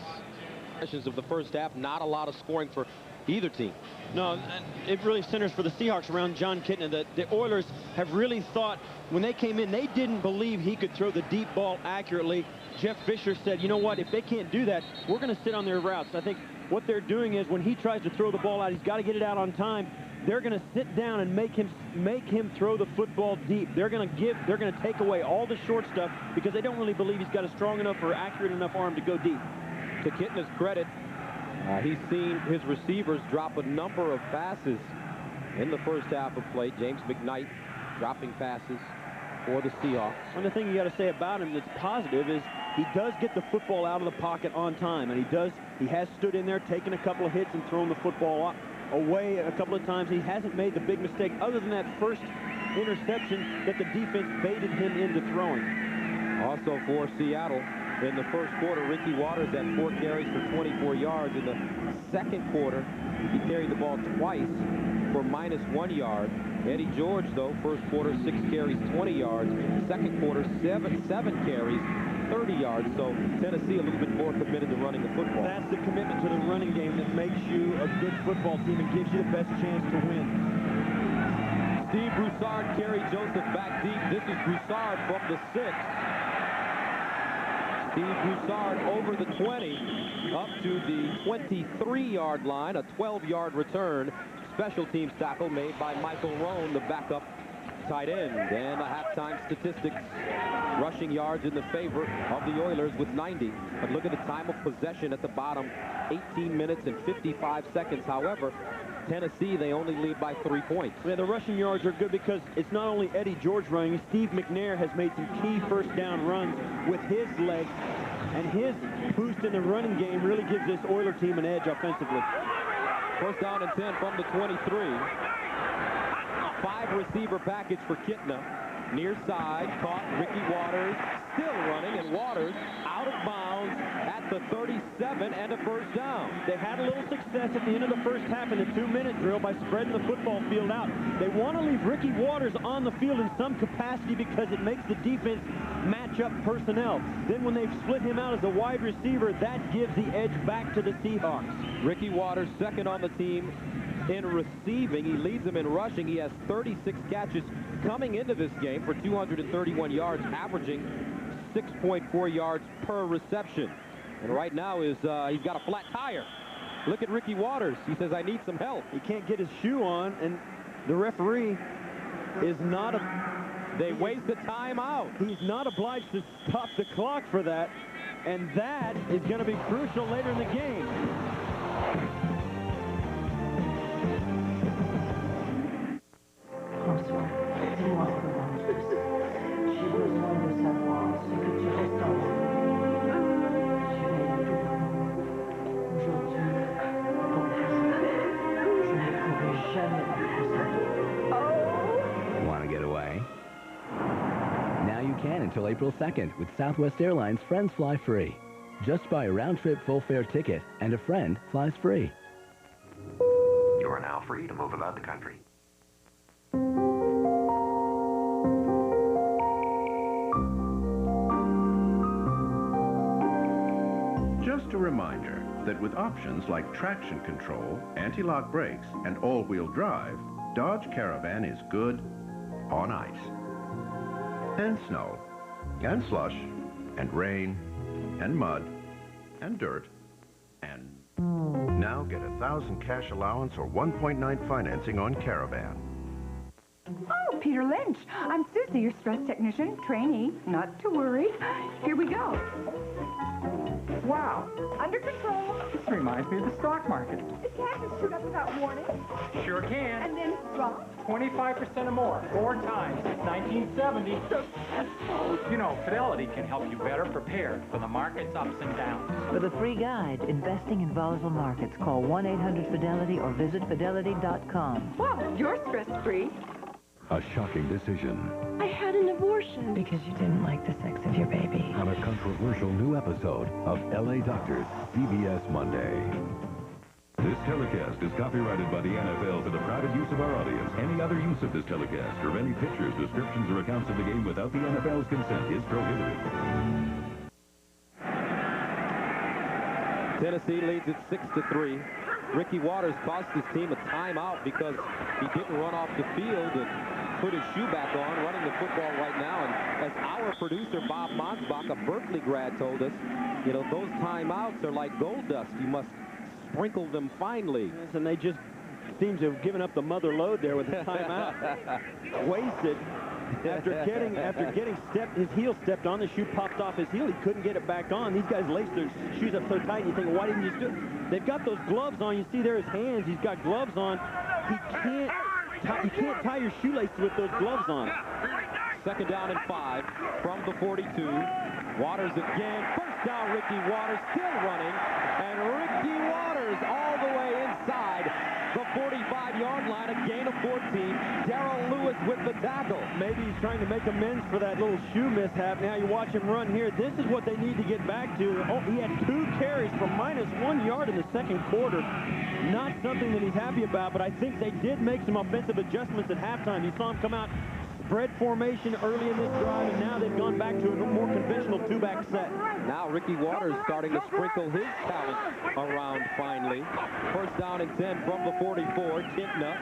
Of the first half, not a lot of scoring for either team. No, and it really centers for the Seahawks around John Kitna. The Oilers have really thought, when they came in, they didn't believe he could throw the deep ball accurately. Jeff Fisher said, you know what, if they can't do that, we're going to sit on their routes. I think what they're doing is when he tries to throw the ball out, he's got to get it out on time. They're going to sit down and make him throw the football deep. They're going to take away all the short stuff because they don't really believe he's got a strong enough or accurate enough arm to go deep. To Kitna's credit, he's seen his receivers drop a number of passes in the first half of play. James McKnight dropping passes for the Seahawks. And the thing you got to say about him that's positive is he does get the football out of the pocket on time, and he has stood in there, taken a couple of hits and thrown the football away a couple of times. He hasn't made the big mistake other than that first interception that the defense baited him into throwing. Also for Seattle, in the first quarter, Ricky Waters had 4 carries for 24 yards. In the second quarter, he carried the ball twice for -1 yard. Eddie George, though, first quarter, 6 carries, 20 yards. Second quarter, 7 carries, 30 yards. So Tennessee a little bit more committed to running the football. That's the commitment to the running game that makes you a good football team and gives you the best chance to win. Steve Broussard carried Joseph back deep. This is Broussard from the 6. Steve Broussard over the 20, up to the 23-yard line, a 12-yard return. Special teams tackle made by Michael Rohn, the backup tight end. And the halftime statistics, rushing yards in the favor of the Oilers with 90. But look at the time of possession at the bottom, 18 minutes and 55 seconds. However, Tennessee, they only lead by 3 points. Yeah, the rushing yards are good because it's not only Eddie George running. Steve McNair has made some key first down runs with his legs, and his boost in the running game really gives this Oiler team an edge offensively. First down and 10 from the 23. 5-receiver package for Kitna. Near side, caught Ricky Waters, still running, and Waters out of bounds at the 37 and a first down. They had a little success at the end of the first half in the 2-minute drill by spreading the football field out. They want to leave Ricky Waters on the field in some capacity because it makes the defense match up personnel. Then when they've split him out as a wide receiver, that gives the edge back to the Seahawks. Ricky Waters, second on the team in receiving. He leads them in rushing. He has 36 catches coming into this game for 231 yards, averaging 6.4 yards per reception. And right now he's got a flat tire. Look at Ricky Waters. He says, I need some help. He can't get his shoe on, and the referee is not They waste the timeout. He's not obliged to stop the clock for that, and that is going to be crucial later in the game. Want to get away? Now you can until April 2nd with Southwest Airlines Friends Fly Free. Just buy a round-trip full-fare ticket and a friend flies free. You are now free to move about the country. Just a reminder that with options like traction control, anti-lock brakes, and all-wheel drive, Dodge Caravan is good on ice, and snow, and slush, and rain, and mud, and dirt, and... Now get 1,000 cash allowance or 1.9 financing on Caravan. Oh, Peter Lynch. I'm Susie, your stress technician, trainee. Not to worry. Here we go. Wow. Under control. This reminds me of the stock market. It can just shoot up without warning. Sure can. And then drop. 25% or more, 4 times since 1970. You know, Fidelity can help you better prepare for the market's ups and downs. For the free guide, Investing in Volatile Markets, call 1-800-FIDELITY or visit fidelity.com. Well, you're stress-free. A shocking decision. I had an abortion. Because you didn't like the sex of your baby. On a controversial new episode of L.A. Doctors, CBS Monday. This telecast is copyrighted by the NFL for the private use of our audience. Any other use of this telecast or any pictures, descriptions, or accounts of the game without the NFL's consent is prohibited. Tennessee leads it 6-3. Ricky Waters cost his team a timeout because he didn't run off the field and put his shoe back on, running the football right now. And as our producer, Bob Monsbach, a Berkeley grad, told us, you know, those timeouts are like gold dust. You must sprinkle them finely. Yes, and they just seem to have given up the mother load there with the timeout. Wasted. After getting his heel stepped on, the shoe popped off his heel. He couldn't get it back on. These guys laced their shoes up so tight, you think, why didn't you just do it? They've got those gloves on. You see there his hands. He's got gloves on. You can't tie your shoelaces with those gloves on. Second down and 5 from the 42. Waters again. First down, Ricky Waters still running. And Ricky Waters all the way inside the 45-yard line, a gain of 14. Darrell Lewis with the tackle. Maybe he's trying to make amends for that little shoe mishap. Now you watch him run here. This is what they need to get back to. Oh, he had 2 carries for -1 yard in the second quarter. Not something that he's happy about, but I think they did make some offensive adjustments at halftime. You saw him come out spread formation early in this drive, and now they've gone back to a more conventional 2-back set. Now Ricky Waters starting to sprinkle his talent around finally. First down and 10 from the 44. Kintna.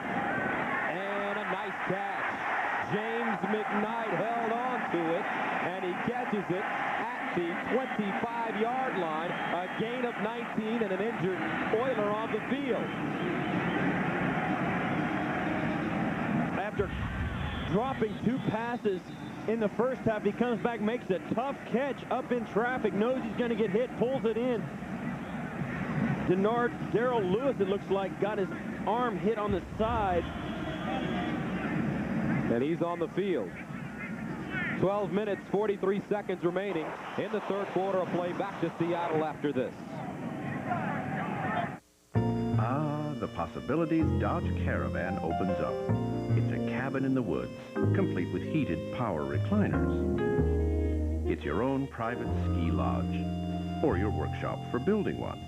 And a nice catch. James McKnight held on to it, and he catches it at the 25-yard line. A gain of 19 and an injured Oiler on the field. After dropping 2 passes in the first half, he comes back, makes a tough catch up in traffic, knows he's going to get hit, pulls it in. Darrell Lewis, it looks like, got his arm hit on the side. And he's on the field. 12 minutes, 43 seconds remaining in the third quarter of play. Back to Seattle after this. Ah, the possibilities Dodge Caravan opens up. It's a cabin in the woods, complete with heated power recliners. It's your own private ski lodge, or your workshop for building one.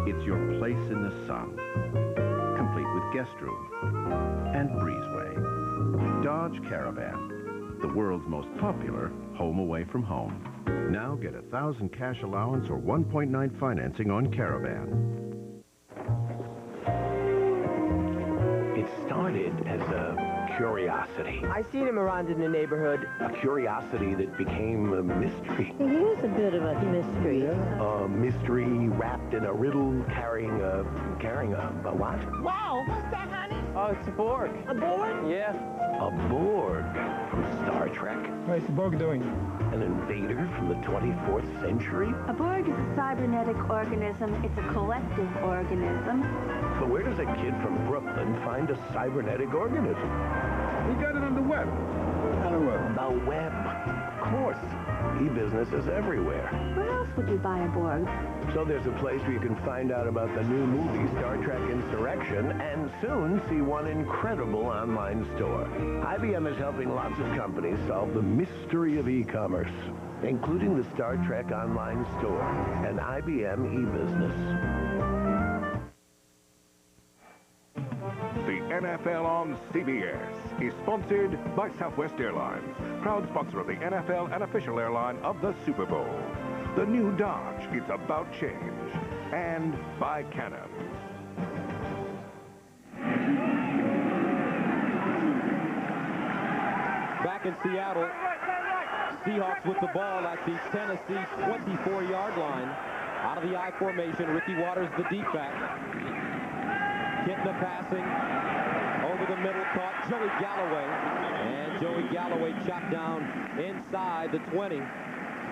It's your place in the sun, complete with guest room and breezeway. Dodge Caravan, the world's most popular home away from home. Now get $1,000 cash allowance or 1.9 financing on Caravan. It started as a curiosity. I seen him around in the neighborhood. A curiosity that became a mystery. He is a bit of a mystery. A mystery wrapped in a riddle carrying a what? Wow, who's that, honey? Oh, it's a Borg. A Borg? Yeah. A Borg from Star Trek. What's the Borg doing? An invader from the 24th century? A Borg is a cybernetic organism. It's a collective organism. But where does a kid from Brooklyn find a cybernetic organism? He got it on the web. On the web? The web. Of course. E-business is everywhere. Where else would you buy a Borg? So there's a place where you can find out about the new movie Star Trek Insurrection and soon see one incredible online store. IBM is helping lots of companies solve the mystery of e-commerce, including the Star Trek Online Store and IBM e-business. The NFL on CBS is sponsored by Southwest Airlines, proud sponsor of the NFL and official airline of the Super Bowl. The new Dodge, it's about change. And by Canon. Back in Seattle, Seahawks with the ball at the Tennessee 24-yard line. Out of the I formation, Ricky Waters, the deep back. Kintna passing over the middle, caught Joey Galloway. And Joey Galloway chopped down inside the 20.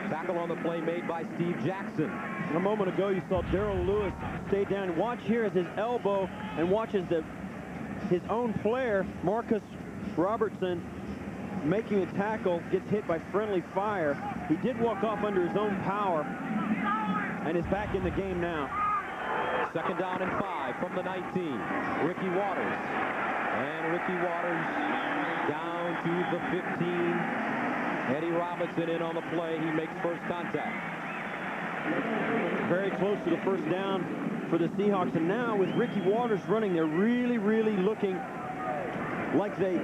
Tackle on the play made by Steve Jackson. A moment ago, you saw Darrell Lewis stay down. Watch here as his elbow, and watch as his own player, Marcus Robertson, making a tackle, gets hit by friendly fire. He did walk off under his own power and is back in the game now. Second down and 5 from the 19. Ricky Waters. And Ricky Waters down to the 15. Eddie Robinson in on the play. He makes first contact. Very close to the first down for the Seahawks. And now with Ricky Waters running, they're really, really looking like they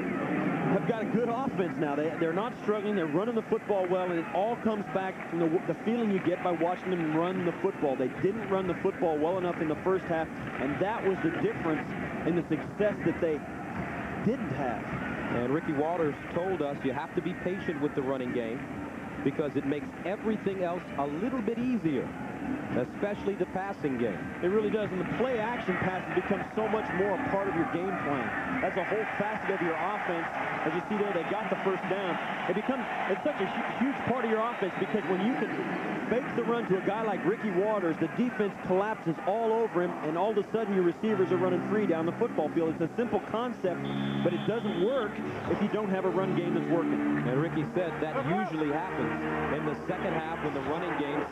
have got a good offense now. They're not struggling. They're running the football well, and it all comes back from the feeling you get by watching them run the football. They didn't run the football well enough in the first half, and that was the difference in the success that they didn't have. And Ricky Waters told us you have to be patient with the running game because it makes everything else a little bit easier, especially the passing game. It really does, and the play-action passes become so much more a part of your game plan. That's a whole facet of your offense. As you see there, they got the first down. It's such a huge part of your offense because when you can fake the run to a guy like Ricky Waters, the defense collapses all over him, and all of a sudden your receivers are running free down the football field. It's a simple concept, but it doesn't work if you don't have a run game that's working. And Ricky said that usually happens in the second half when the running game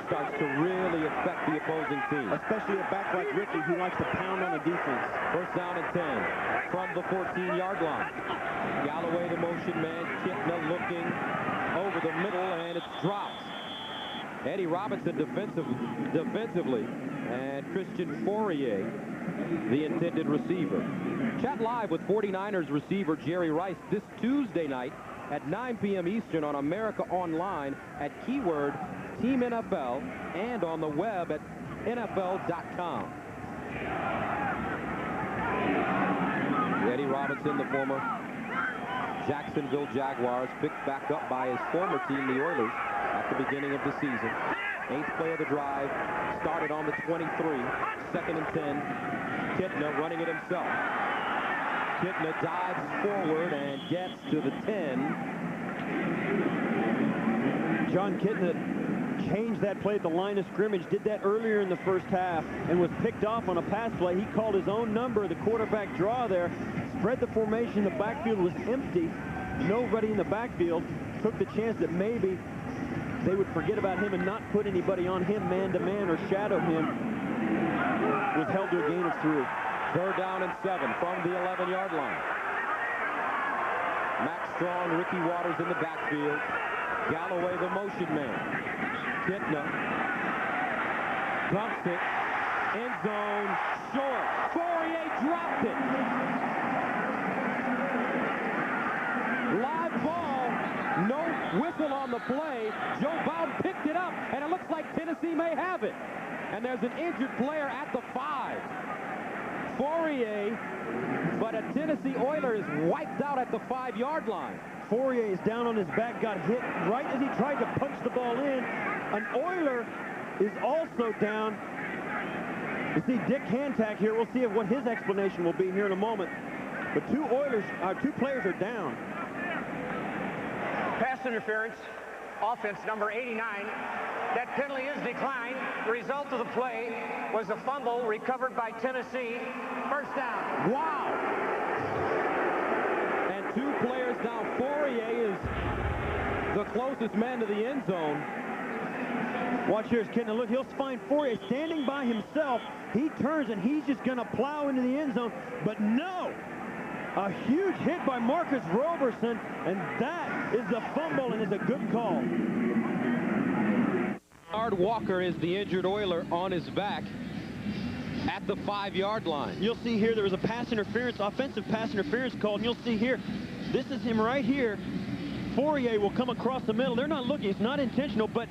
starts to really affect the opposing team. Especially a back like Ricky who likes to pound on the defense. First down and 10 from the 14-yard line. Galloway, the motion man. Kitna looking over the middle, and it's dropped. Eddie Robinson defensively, and Christian Fourier, the intended receiver. Chat live with 49ers receiver Jerry Rice this Tuesday night at 9 p.m. Eastern on America Online at keyword Team NFL and on the web at NFL.com. Eddie Robinson, the former Jacksonville Jaguars, picked back up by his former team, the Oilers, at the beginning of the season. 8th play of the drive, started on the 23, 2nd and 10. Kitna running it himself. Kitna dives forward and gets to the 10. John Kitna changed that play at the line of scrimmage, did that earlier in the first half, and was picked off on a pass play. He called his own number, the quarterback draw there, spread the formation, the backfield was empty, nobody in the backfield, took the chance that maybe they would forget about him and not put anybody on him man-to-man or shadow him. Was held to a gain of 3. 3rd down and 7 from the 11-yard line. Max Strong, Ricky Waters in the backfield. Galloway, the motion man. Kitna dumps it. End zone, short. Fourier dropped it. Live ball, no whistle on the play. Joe Bowden picked it up, and it looks like Tennessee may have it. And there's an injured player at the 5. Fourier, but a Tennessee Oiler is wiped out at the 5-yard line. Fourier is down on his back, got hit right as he tried to punch the ball in. An Oiler is also down. You see Dick Hantak here. We'll see what his explanation will be here in a moment. But two players are down. Pass interference, offense number 89. That penalty is declined. The result of the play was a fumble recovered by Tennessee. First down. Wow. And 2 players down. Fourier is the closest man to the end zone. Watch here, Kitna. Look, he'll find Fourier standing by himself. He turns, and he's just going to plow into the end zone. But no! A huge hit by Marcus Roberson, and that is a fumble, and it's a good call. Bernard Walker is the injured Oiler on his back at the 5-yard line. You'll see here there was a pass interference, offensive pass interference called, and you'll see here, this is him right here. Fourier will come across the middle. They're not looking. It's not intentional, but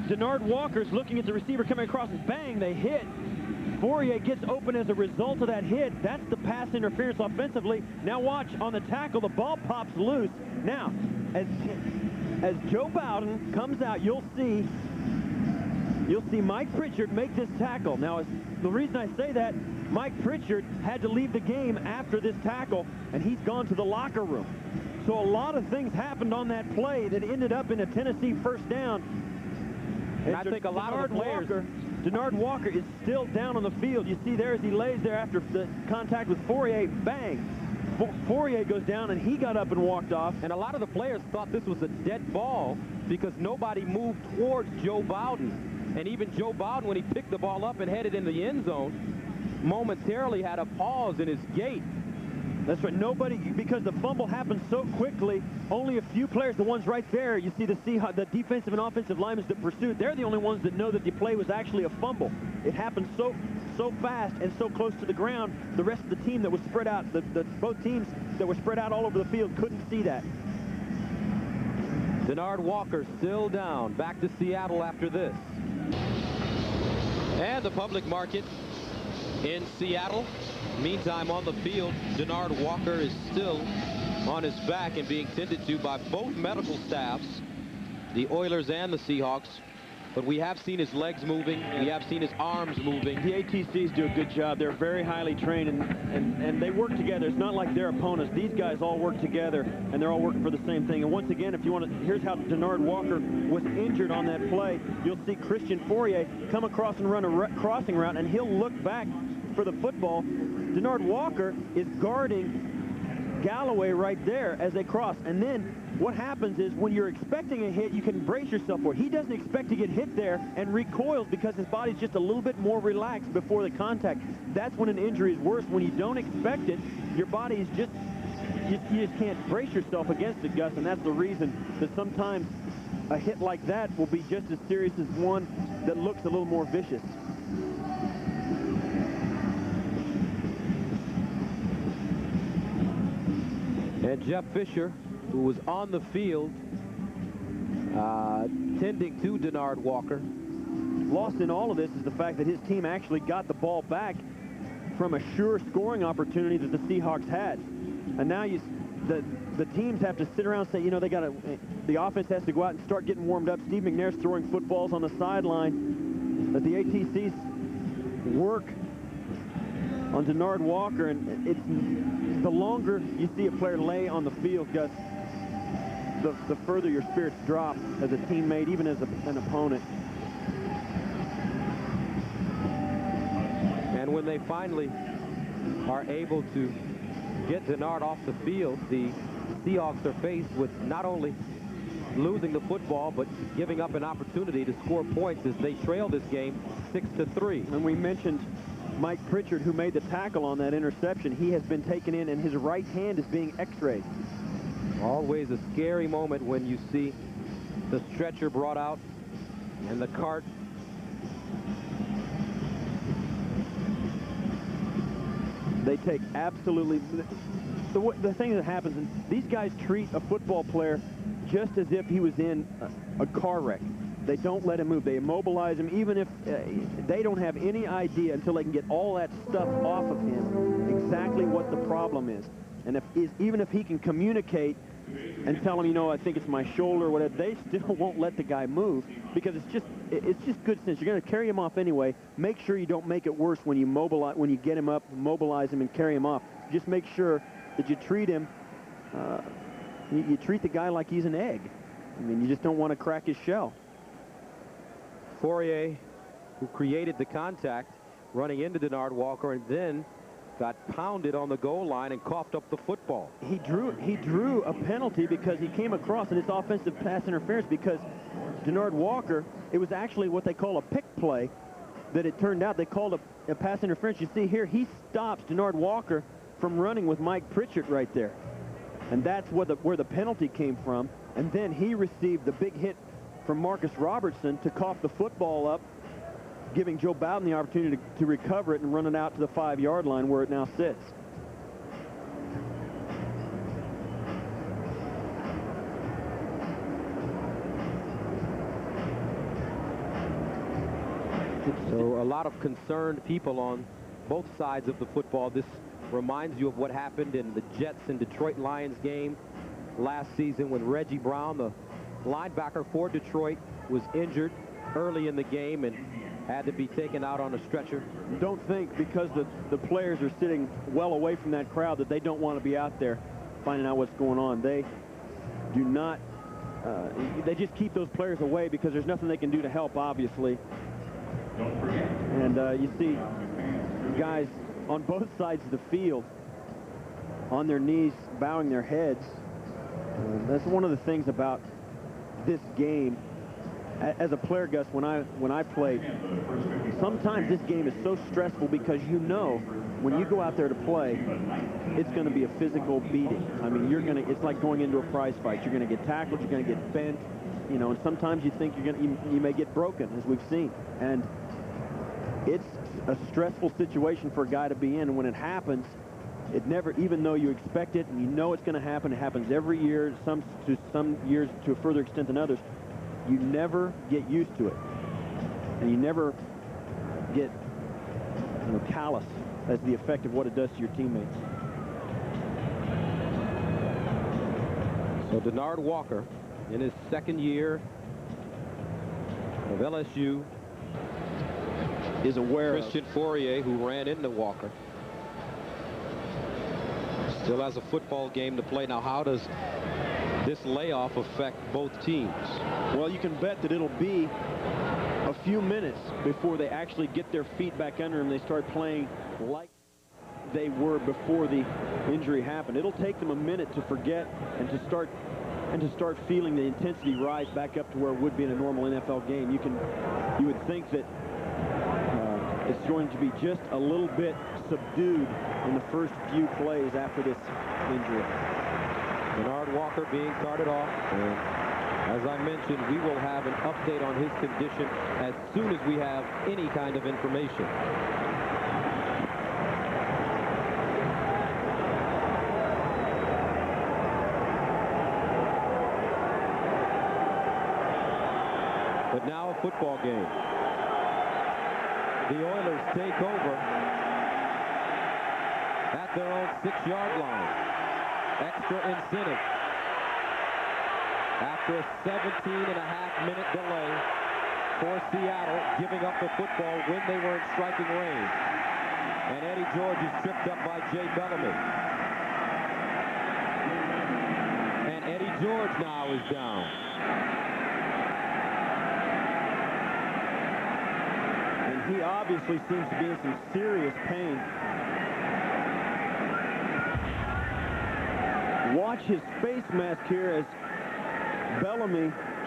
Bernard Walker's looking at the receiver coming across, and bang, they hit. Fourier gets open as a result of that hit. That's the pass interference offensively. Now watch, on the tackle, the ball pops loose. Now, as Joe Bowden comes out, you'll see Mike Pritchard make this tackle. Now, the reason I say that, Mike Pritchard had to leave the game after this tackle, and he's gone to the locker room. So a lot of things happened on that play that ended up in a Tennessee first down. And I think a lot of the players... Bernard Walker is still down on the field. You see there as he lays there after the contact with Fourier, bang. Fourier goes down, and he got up and walked off. And a lot of the players thought this was a dead ball because nobody moved towards Joe Bowden. And even Joe Bowden, when he picked the ball up and headed in the end zone, momentarily had a pause in his gait. That's right. Nobody, because the fumble happened so quickly, only a few players, the ones right there, you see the defensive and offensive linemen that pursued, they're the only ones that know that the play was actually a fumble. It happened so so fast and so close to the ground, the rest of the team that was spread out, both teams that were spread out all over the field couldn't see that. Denard Walker still down. Back to Seattle after this. And the public market in Seattle. Meantime, on the field, Denard Walker is still on his back and being tended to by both medical staffs, the Oilers and the Seahawks. But we have seen his legs moving. We have seen his arms moving. The ATCs do a good job. They're very highly trained, and they work together. It's not like their opponents. These guys all work together, and they're all working for the same thing. And once again, if you want to, here's how Denard Walker was injured on that play. You'll see Christian Fourier come across and run a crossing route, and he'll look back for the football. Denard Walker is guarding Galloway right there as they cross. And then what happens is when you're expecting a hit, you can brace yourself for it. He doesn't expect to get hit there and recoils because his body's just a little bit more relaxed before the contact. That's when an injury is worse. When you don't expect it, your body is just, you just can't brace yourself against it, Gus, and that's the reason that sometimes a hit like that will be just as serious as one that looks a little more vicious. And Jeff Fisher, who was on the field tending to Denard Walker. Lost in all of this is the fact that his team actually got the ball back from a sure scoring opportunity that the Seahawks had. And now the teams have to sit around and say, you know, the offense has to go out and start getting warmed up. Steve McNair's throwing footballs on the sideline. But the ATCs work on Denard Walker, and it's the longer you see a player lay on the field, Gus, the further your spirits drop as a teammate, even as an opponent. And when they finally are able to get Denard off the field, the Seahawks are faced with not only losing the football, but giving up an opportunity to score points as they trail this game 6-3. And we mentioned Mike Pritchard, who made the tackle on that interception. He has been taken in, and his right hand is being x-rayed. Always a scary moment when you see the stretcher brought out and the cart. They take absolutely... The thing that happens is these guys treat a football player just as if he was in a car wreck. They don't let him move. They immobilize him, even if they don't have any idea until they can get all that stuff off of him, exactly what the problem is. And even if he can communicate and tell him, you know, I think it's my shoulder or whatever, they still won't let the guy move because it's just good sense. You're going to carry him off anyway. Make sure you don't make it worse when you get him up, mobilize him, and carry him off. Just make sure that you treat him, you treat the guy like he's an egg. I mean, you just don't want to crack his shell. Fourier, who created the contact, running into Denard Walker, and then got pounded on the goal line and coughed up the football. He drew a penalty because he came across, and it's offensive pass interference because Denard Walker, it was actually what they call a pick play that it turned out they called a pass interference. You see here, he stops Denard Walker from running with Mike Pritchard right there. And that's where the penalty came from. And then he received the big hit from Marcus Robertson to cough the football up, giving Joe Bowden the opportunity to recover it and run it out to the 5-yard line where it now sits. So a lot of concerned people on both sides of the football. This reminds you of what happened in the Jets and Detroit Lions game last season when Reggie Brown, the linebacker for Detroit, was injured early in the game and had to be taken out on a stretcher. Don't think because the players are sitting well away from that crowd that they don't want to be out there finding out what's going on. They do not, they just keep those players away because there's nothing they can do to help, obviously. And you see guys on both sides of the field on their knees, bowing their heads. That's one of the things about this game. As a player, Gus, when I played, sometimes this game is so stressful because you know when you go out there to play, it's going to be a physical beating. I mean, it's like going into a prize fight. You're going to get tackled, you're going to get bent, you know, and sometimes you think you may get broken, as we've seen. And it's a stressful situation for a guy to be in. And when it happens, it never, even though you expect it and you know it's going to happen, it happens every year, some years to a further extent than others, you never get used to it. And you never get, you know, callous as the effect of what it does to your teammates. So Denard Walker, in his second year of LSU, is aware Christian Fourier, who ran into Walker, still has a football game to play. Now, how does this layoff affect both teams? Well, you can bet that it'll be a few minutes before they actually get their feet back under them. They start playing like they were before the injury happened. It'll take them a minute to forget and to start feeling the intensity rise back up to where it would be in a normal NFL game. You would think that it's going to be just a little bit subdued in the first few plays after this injury. Denard Walker being carted off, and as I mentioned, we will have an update on his condition as soon as we have any kind of information. But now a football game. The Oilers take over at their own 6-yard line. Extra incentive. After a 17.5-minute delay for Seattle, giving up the football when they were in striking range. And Eddie George is tripped up by Jay Bellamy. And Eddie George now is down. He obviously seems to be in some serious pain. Watch his face mask here as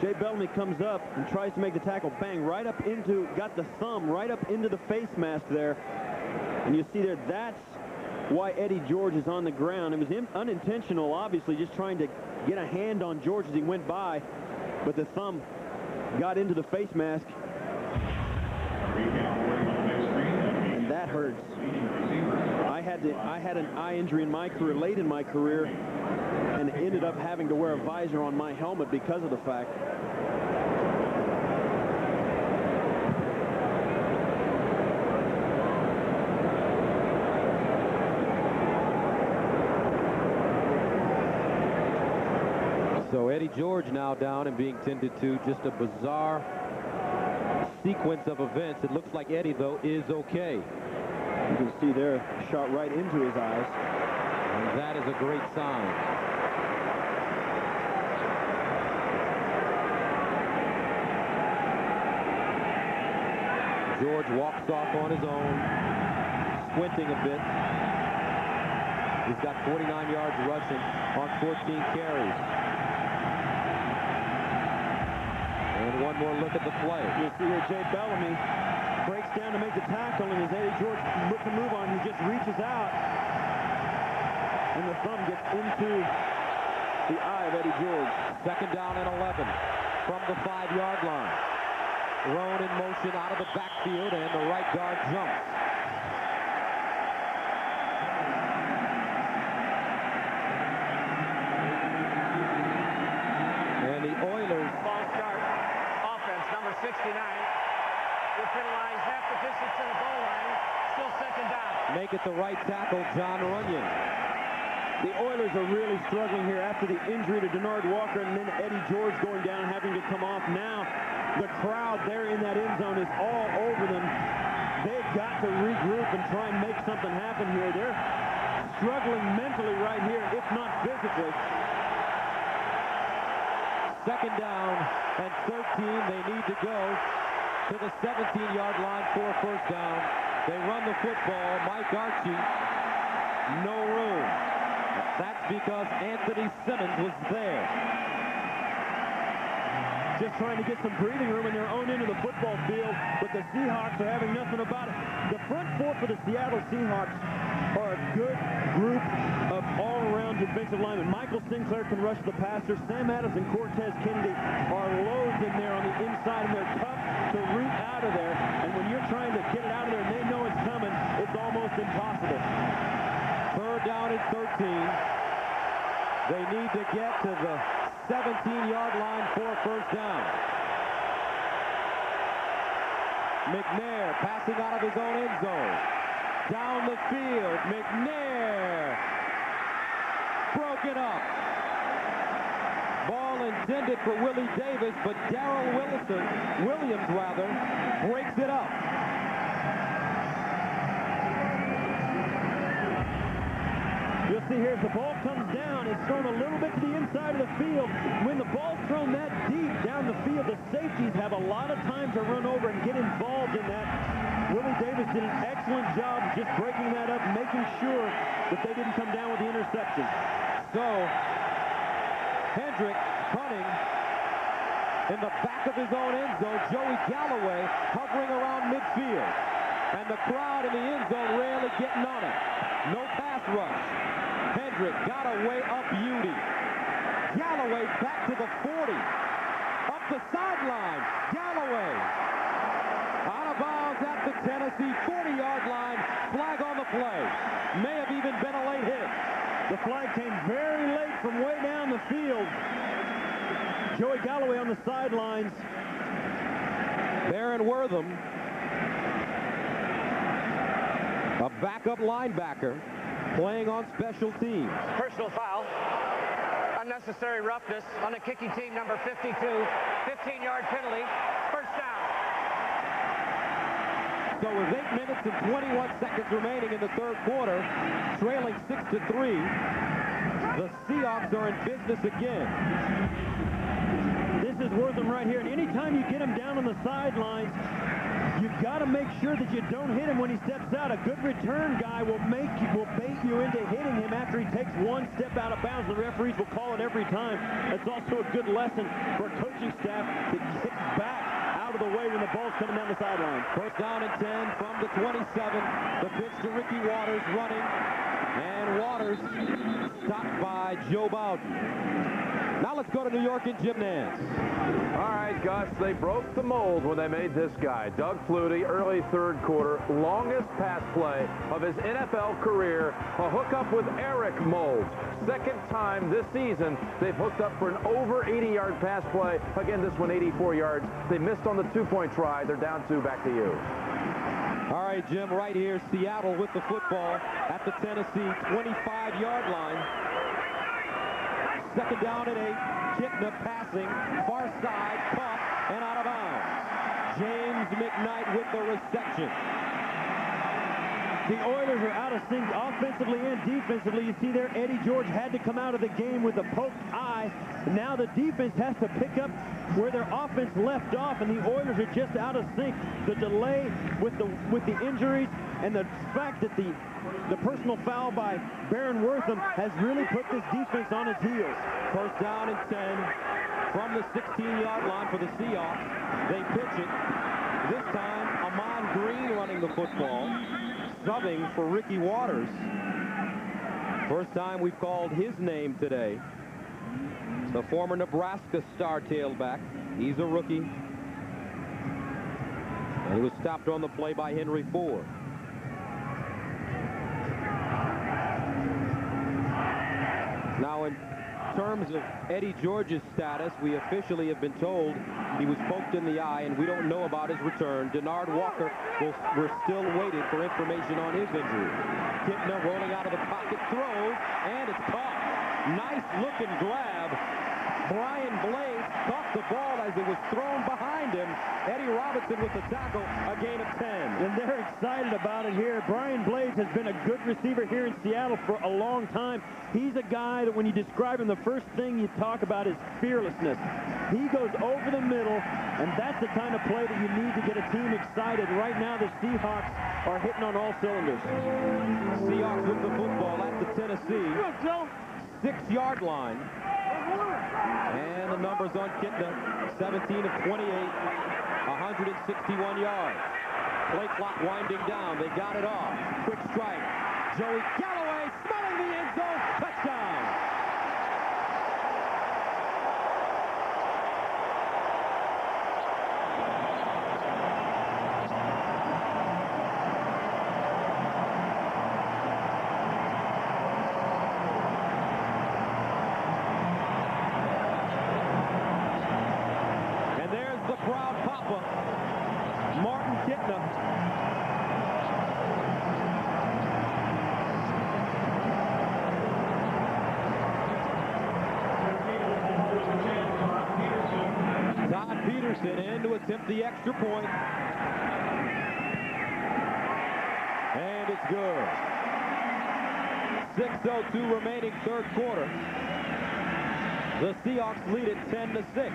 Jay Bellamy comes up and tries to make the tackle. Bang, right up into, got the thumb right up into the face mask there. And you see there, that's why Eddie George is on the ground. It was unintentional, obviously, just trying to get a hand on George as he went by. But the thumb got into the face mask. And that hurts. I had an eye injury in my career, late in my career, and ended up having to wear a visor on my helmet because of the fact. So Eddie George now down and being tended to. Just a bizarre sequence of events. It looks like Eddie, though, is okay. You can see there, shot right into his eyes. And that is a great sign. George walks off on his own, squinting a bit. He's got 49 yards rushing on 14 carries. And one more look at the play. You'll see here Jay Bellamy breaks down to make the tackle, and as Eddie George looks to move on, he just reaches out, and the thumb gets into the eye of Eddie George. Second down and 11 from the 5-yard line. Thrown in motion out of the backfield, and the right guard jumps. And the Oilers... False start. Offense, number 69. Will penalize half the distance to the goal line. Still second down. Make it the right tackle, John Runyon. The Oilers are really struggling here after the injury to Denard Walker and then Eddie George going down and having to come off. Now the crowd there in that end zone is all over them. They've got to regroup and try and make something happen here. They're struggling mentally right here, if not physically. Second down and 13. They need to go to the 17-yard line for a first down. They run the football. Mike Archie, no room. That's because Anthony Simmons was there. Just trying to get some breathing room in their own end of the football field, but the Seahawks are having nothing about it. The front four for the Seattle Seahawks are a good group of all-around defensive linemen. Michael Sinclair can rush the passer. Sam Adams and Cortez Kennedy are loads in there on the inside, and they're tough to root out of there. And when you're trying to get it out of there and they know it's impossible. Third down and 13. They need to get to the 17-yard line for a first down. McNair passing out of his own end zone. Down the field, McNair broken up. Ball intended for Willie Davis, but Darrell Williams breaks it up. You'll see here as the ball comes down, it's thrown a little bit to the inside of the field. When the ball's thrown that deep down the field, the safeties have a lot of time to run over and get involved in that. Willie Davis did an excellent job just breaking that up, making sure that they didn't come down with the interception. So, Hendrick punting in the back of his own end zone. Joey Galloway hovering around midfield. And the crowd in the end zone rarely getting on it. No pass rush. Hendrick got away up beauty. Galloway back to the 40. Up the sideline. Galloway out of bounds at the Tennessee 40-yard line. Flag on the play. May have even been a late hit. The flag came very late from way down the field. Joey Galloway on the sidelines. Baron Wortham, a backup linebacker, playing on special teams. Personal foul. Unnecessary roughness on the kicking team, number 52. 15-yard penalty. First down. So with 8 minutes and 21 seconds remaining in the third quarter, trailing 6-3, the Seahawks are in business again. This is Wortham right here, and anytime you get him down on the sidelines, you've got to make sure that you don't hit him when he steps out. A good return guy will bait you into hitting him after he takes one step out of bounds. The referees will call it every time. That's also a good lesson for a coaching staff to get back out of the way when the ball's coming down the sideline. First down and 10 from the 27. The pitch to Ricky Waters running. And Waters stopped by Joe Bowden. Now let's go to New York and Jim Nance. All right, Gus, they broke the mold when they made this guy, Doug Flutie, early third quarter, longest pass play of his NFL career, a hookup with Eric Moulds. Second time this season they've hooked up for an over 80-yard pass play. Again, this one 84 yards. They missed on the two-point try. They're down 2. Back to you. All right, Jim, right here, Seattle with the football at the Tennessee 25-yard line. Second down and 8. Kitna passing, far side, caught, and out of bounds. James McKnight with the reception. The Oilers are out of sync offensively and defensively. You see there, Eddie George had to come out of the game with a poked eye. Now the defense has to pick up where their offense left off, and the Oilers are just out of sync. The delay with the injuries and the fact that the personal foul by Baron Wortham has really put this defense on its heels. First down and 10 from the 16-yard line for the Seahawks. They pitch it. This time, Amon Green running the football, subbing for Ricky Waters. First time we've called his name today. The former Nebraska star tailback. He's a rookie. And he was stopped on the play by Henry Ford. Now, in terms of Eddie George's status, we officially have been told he was poked in the eye, and we don't know about his return. Denard Walker, we're still waiting for information on his injury. Kitna rolling out of the pocket, throws, and it's caught. Nice looking grab. Brian Blades caught the ball as it was thrown behind him. Eddie Robinson with the tackle, a gain of 10. And they're excited about it here. Brian Blades has been a good receiver here in Seattle for a long time. He's a guy that when you describe him, the first thing you talk about is fearlessness. He goes over the middle, and that's the kind of play that you need to get a team excited. Right now, the Seahawks are hitting on all cylinders. Seahawks with the football at the Tennessee 6-yard line. And the numbers on Kitna, 17 of 28, 161 yards. Play clock winding down. They got it off. Quick strike. Joey Galloway smelling the end zone. Touchdown. Tampa, Martin Kintner. Todd Peterson in to attempt the extra point. And it's good. 6:02 remaining third quarter. The Seahawks lead it 10-6.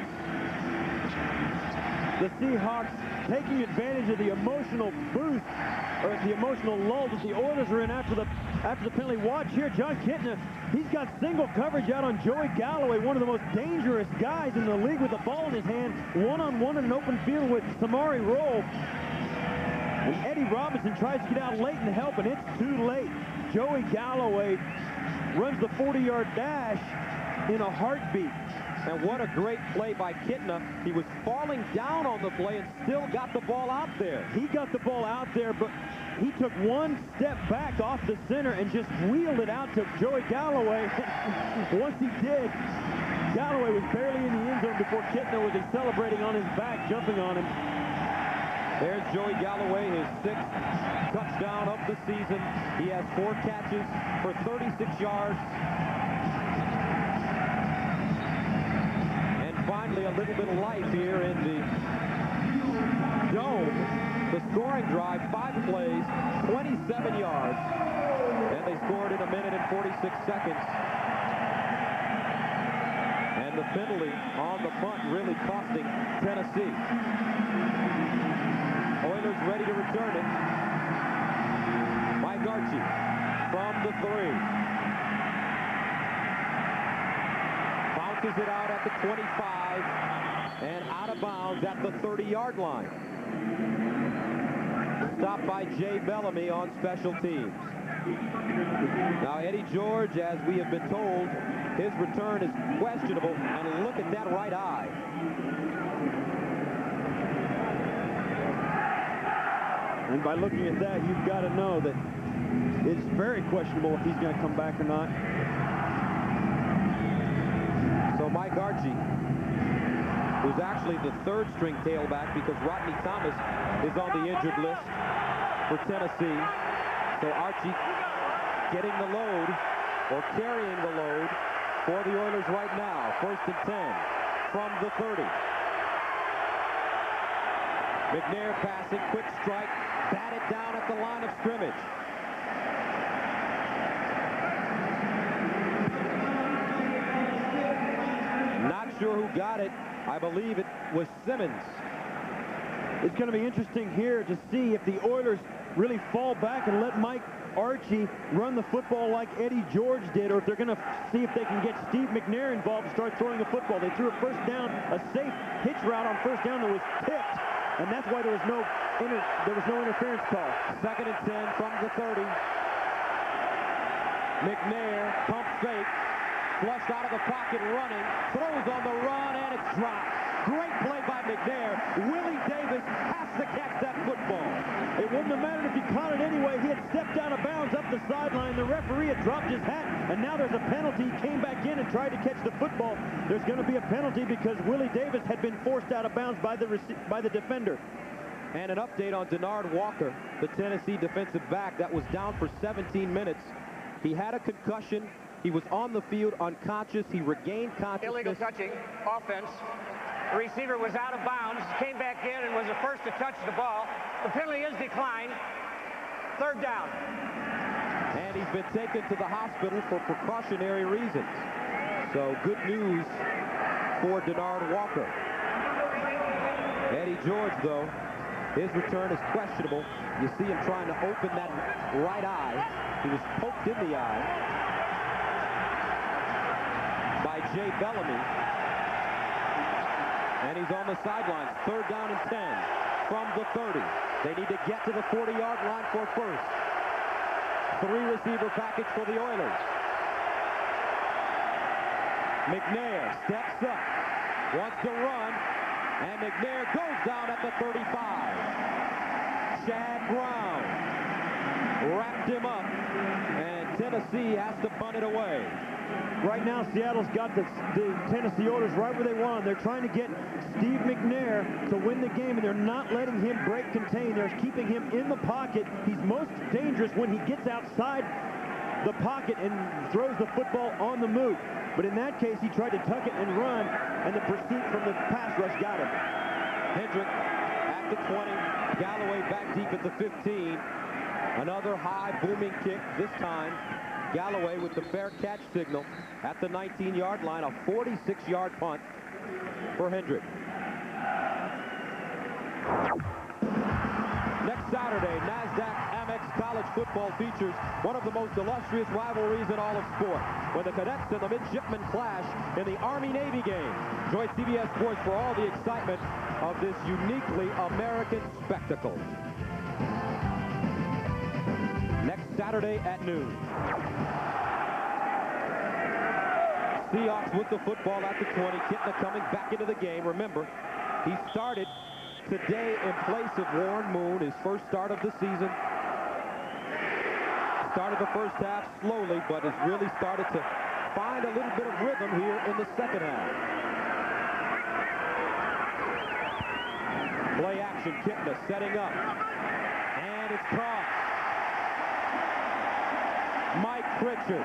The Seahawks taking advantage of the emotional boost, or the emotional lull that the Oilers are in after the penalty. Watch here, John Kintner. He's got single coverage out on Joey Galloway, one of the most dangerous guys in the league with the ball in his hand, one-on-one in an open field with Samari Rolle. And Eddie Robinson tries to get out late and help, and it's too late. Joey Galloway runs the 40-yard dash in a heartbeat. And what a great play by Kintner. He was falling down on the play and still got the ball out there. He got the ball out there, but he took one step back off the center and just wheeled it out to Joey Galloway. Once he did, Galloway was barely in the end zone before Kintner was celebrating on his back, jumping on him. There's Joey Galloway, his 6th touchdown of the season. He has 4 catches for 36 yards. Finally, a little bit of life here in the Dome. The scoring drive, 5 plays, 27 yards, and they scored in 1 minute and 46 seconds. And the penalty on the punt really costing Tennessee. Oilers ready to return it. Mike Archie from the 3. Bounces it out at the 25 and out of bounds at the 30-yard line. Stopped by Jay Bellamy on special teams. Now Eddie George, as we have been told, his return is questionable, and look at that right eye. And by looking at that, you've got to know that it's very questionable if he's going to come back or not. So Mike Archie, who's actually the 3rd-string tailback because Rodney Thomas is on the injured list for Tennessee. So Archie getting the load, or carrying the load, for the Oilers right now. 1st and 10 from the 30. McNair passing, quick strike, batted down at the line of scrimmage. Not sure who got it. I believe it was Simmons. It's going to be interesting here to see if the Oilers really fall back and let Mike Archie run the football like Eddie George did, or if they're going to see if they can get Steve McNair involved and start throwing the football. They threw a first down, a safe hitch route on first down that was picked, and that's why there was no interference call. 2nd and 10 from the 30. McNair, pump fake, flushed out of the pocket running, throws on the run, and it's dropped. Great play by McNair. Willie Davis has to catch that football. It wouldn't have mattered if he caught it anyway. He had stepped out of bounds up the sideline. The referee had dropped his hat, and now there's a penalty. He came back in and tried to catch the football. There's going to be a penalty because Willie Davis had been forced out of bounds by the defender. And an update on Denard Walker, the Tennessee defensive back that was down for 17 minutes. He had a concussion. He was on the field unconscious. He regained consciousness. Illegal touching, offense. The receiver was out of bounds, came back in and was the first to touch the ball. The penalty is declined. 3rd down. And he's been taken to the hospital for precautionary reasons. So good news for Denard Walker. Eddie George, though, his return is questionable. You see him trying to open that right eye. He was poked in the eye by Jay Bellamy. And he's on the sidelines. 3rd down and 10 from the 30. They need to get to the 40-yard line for first. 3-receiver package for the Oilers. McNair steps up, wants to run, and McNair goes down at the 35. Chad Brown wrapped him up, and Tennessee has to punt it away. Right now, Seattle's got the Tennessee Oilers right where they want them. They're trying to get Steve McNair to win the game, and they're not letting him break contain. They're keeping him in the pocket. He's most dangerous when he gets outside the pocket and throws the football on the move. But in that case, he tried to tuck it and run, and the pursuit from the pass rush got him. Hendrick at the 20. Galloway back deep at the 15. Another high booming kick, this time Galloway with the fair catch signal at the 19-yard line, a 46-yard punt for Hendrick. Next Saturday, NASDAQ Amex College Football features one of the most illustrious rivalries in all of sport, when the cadets and the midshipmen clash in the Army-Navy game. Join CBS Sports for all the excitement of this uniquely American spectacle. Next Saturday at noon. Seahawks with the football at the 20. Kitna coming back into the game. Remember, he started today in place of Warren Moon, his first start of the season. Started the first half slowly, but has really started to find a little bit of rhythm here in the second half. Play action, Kitna setting up. And it's caught. Mike Pritchard.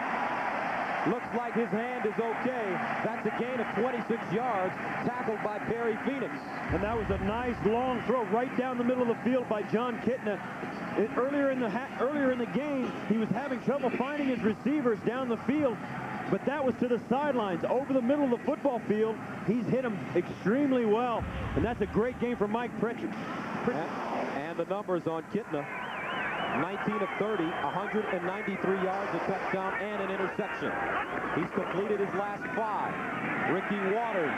Looks like his hand is okay. That's a gain of 26 yards, tackled by Perry Phoenix. And that was a nice long throw right down the middle of the field by John Kitna. Earlier in the game, he was having trouble finding his receivers down the field, but that was to the sidelines. Over the middle of the football field, he's hit him extremely well, and that's a great game for Mike Pritchard. And the numbers on Kitna. 19 of 30, 193 yards, a touchdown, and an interception. He's completed his last 5. Ricky Waters.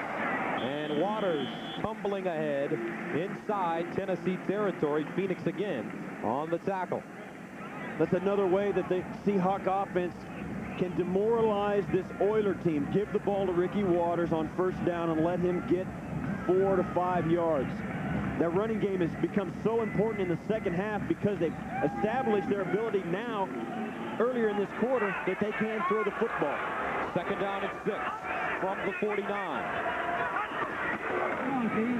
And Waters tumbling ahead inside Tennessee territory. Phoenix again on the tackle. That's another way that the Seahawk offense can demoralize this Oiler team. Give the ball to Ricky Waters on first down and let him get 4 to 5 yards. That running game has become so important in the second half because they've established their ability now, earlier in this quarter, that they can throw the football. Second down and 6 from the 49.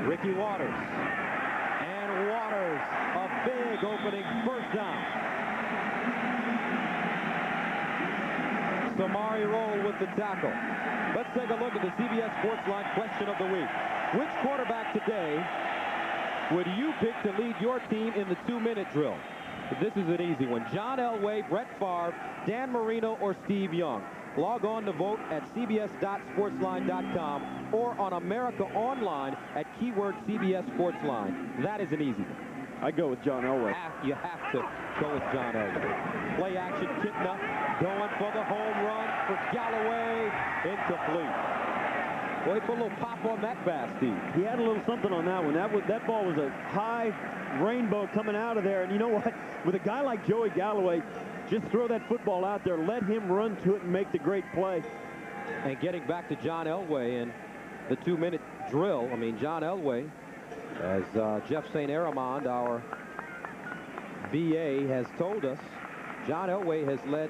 Ricky Waters. And Waters, a big opening first down. Samari Roll with the tackle. Let's take a look at the CBS Sportsline question of the week. Which quarterback today would you pick to lead your team in the 2-minute drill? This is an easy one. John Elway, Brett Favre, Dan Marino, or Steve Young? Log on to vote at cbs.sportsline.com or on America Online at keyword CBS Sportsline. That is an easy one. I go with John Elway. You have to go with John Elway. Play action, Kitna going for the home run for Galloway. Incomplete. Boy, put a little pop on that pass, Steve. He had a little something on that one. That ball was a high rainbow coming out of there. And you know what? With a guy like Joey Galloway, just throw that football out there. Let him run to it and make the great play. And getting back to John Elway and the 2-minute drill. I mean, John Elway, as Jeff St. Aramond, our BA, has told us, John Elway has led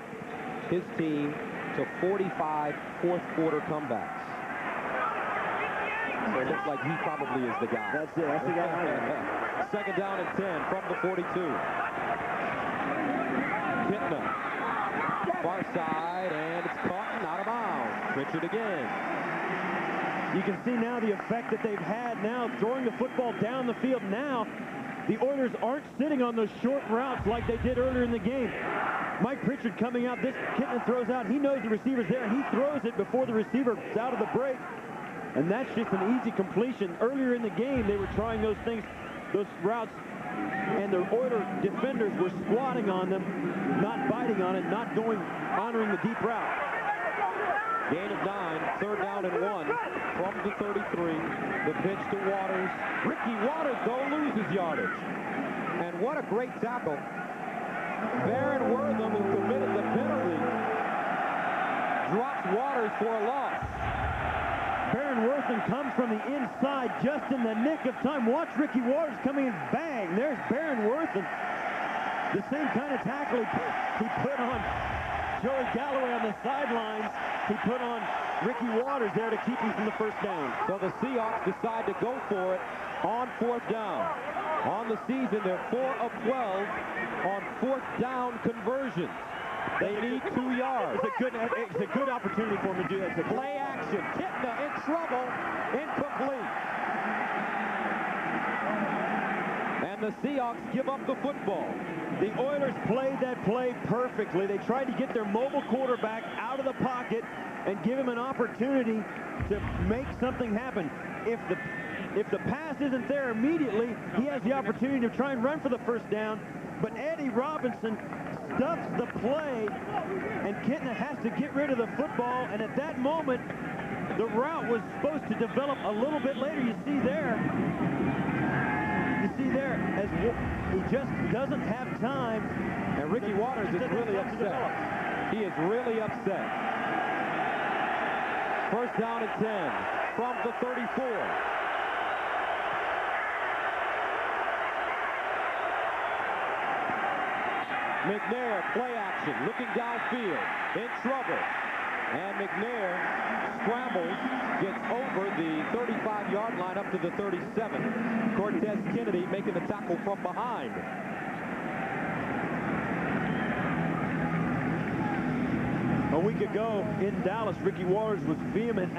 his team to 45 fourth-quarter comebacks. So it looks like he probably is the guy. That's it. That's the guy. Second down and 10 from the 42. Kitna. Far side, and it's caught and out of bounds. Pritchard again. You can see now the effect that they've had now throwing the football down the field. Now the Oilers aren't sitting on those short routes like they did earlier in the game. Mike Pritchard coming out. This Kitna throws out. He knows the receiver's there, and he throws it before the receiver's out of the break. And that's just an easy completion. Earlier in the game, they were trying those things, those routes, and the Oiler defenders were squatting on them, not biting on it, not honoring the deep route. Gain of 9, third down and 1 from the 33. The pitch to Waters. Ricky Waters, though, loses yardage. And what a great tackle. Baron Wortham, who committed the penalty, drops Waters for a loss. Baron Wortham comes from the inside just in the nick of time. Watch Ricky Waters coming in. Bang! There's Baron Wortham. the same kind of tackle he put on Joey Galloway on the sidelines, he put on Ricky Waters there to keep him from the first down. So the Seahawks decide to go for it on 4th down. On the season, they're 4 of 12 on 4th down conversions. They need 2 yards. It's a good opportunity for him to do that. It's a play action. Kitna in trouble. Incomplete. And the Seahawks give up the football. The Oilers played that play perfectly. They tried to get their mobile quarterback out of the pocket and give him an opportunity to make something happen. If the pass isn't there immediately, he has the opportunity to try and run for the first down. But Eddie Robinson stuffs the play, and Kitna has to get rid of the football. And at that moment, the route was supposed to develop a little bit later. You see there, as he just doesn't have time. And Ricky Waters is really upset. He is really upset. First down and 10 from the 34. McNair, play action, looking downfield, in trouble. And McNair scrambles, gets over the 35-yard line up to the 37. Cortez Kennedy making the tackle from behind. A week ago in Dallas, Ricky Waters was vehement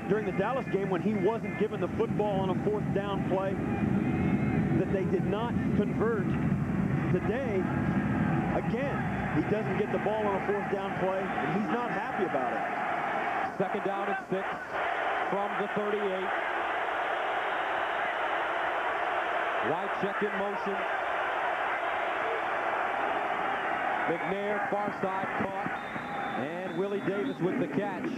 during the Dallas game when he wasn't given the football on a 4th down play, that they did not convert. Today, again, he doesn't get the ball on a 4th down play, and he's not happy about it. 2nd down and 6 from the 38. White check in motion. McNair, far side, caught. And Willie Davis with the catch.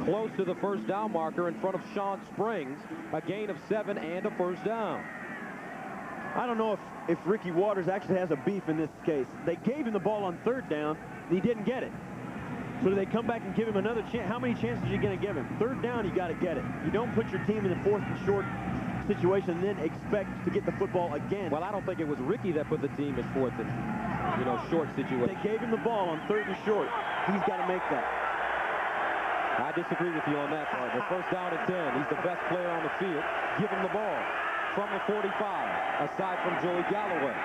Close to the first down marker in front of Sean Springs. A gain of 7 and a first down. I don't know if Ricky Waters actually has a beef in this case. They gave him the ball on 3rd down, and he didn't get it. So do they come back and give him another chance? How many chances are you going to give him? 3rd down, you got to get it. You don't put your team in the 4th and short situation and then expect to get the football again. Well, I don't think it was Ricky that put the team in 4th and, short situation. They gave him the ball on 3rd and short. He's got to make that. I disagree with you on that part. But first down and 10. He's the best player on the field. Give him the ball. From the 45, aside from Joey Galloway.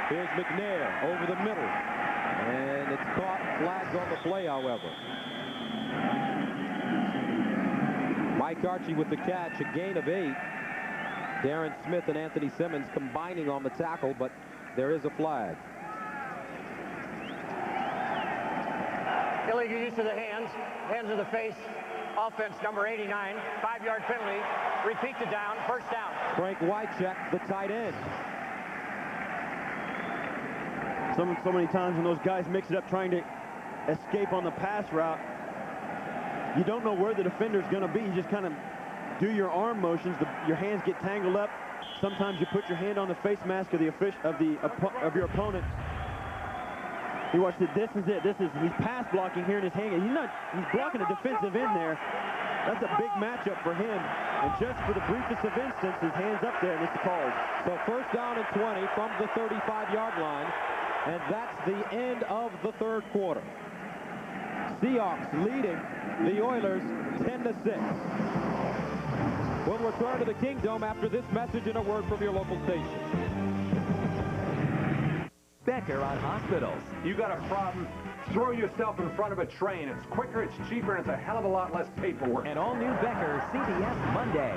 Here's McNair over the middle. And it's caught. Flags on the play, however. Mike Archie with the catch, a gain of 8. Darren Smith and Anthony Simmons combining on the tackle, but there is a flag. Illegal use of the hands of the face. Offense number 89, 5-yard penalty. Repeat the down, first down. Frank Wycheck, the tight end. So many times when those guys mix it up trying to escape on the pass route, you don't know where the defender's going to be. You just kind of do your arm motions. Your hands get tangled up. Sometimes you put your hand on the face mask of your opponent. He watched it. This is it. He's pass blocking here in his hand. He's blocking a defensive end there. That's a big matchup for him. And just for the briefest of instance, his hand's up there and it's called. So first down and 20 from the 35-yard line. And that's the end of the 3rd quarter. Seahawks leading the Oilers 10-6. We'll return to the Kingdome after this message and a word from your local station. Becker on hospitals. You got a problem? Throw yourself in front of a train. It's quicker, it's cheaper, and it's a hell of a lot less paperwork. An all-new Becker CVS Monday.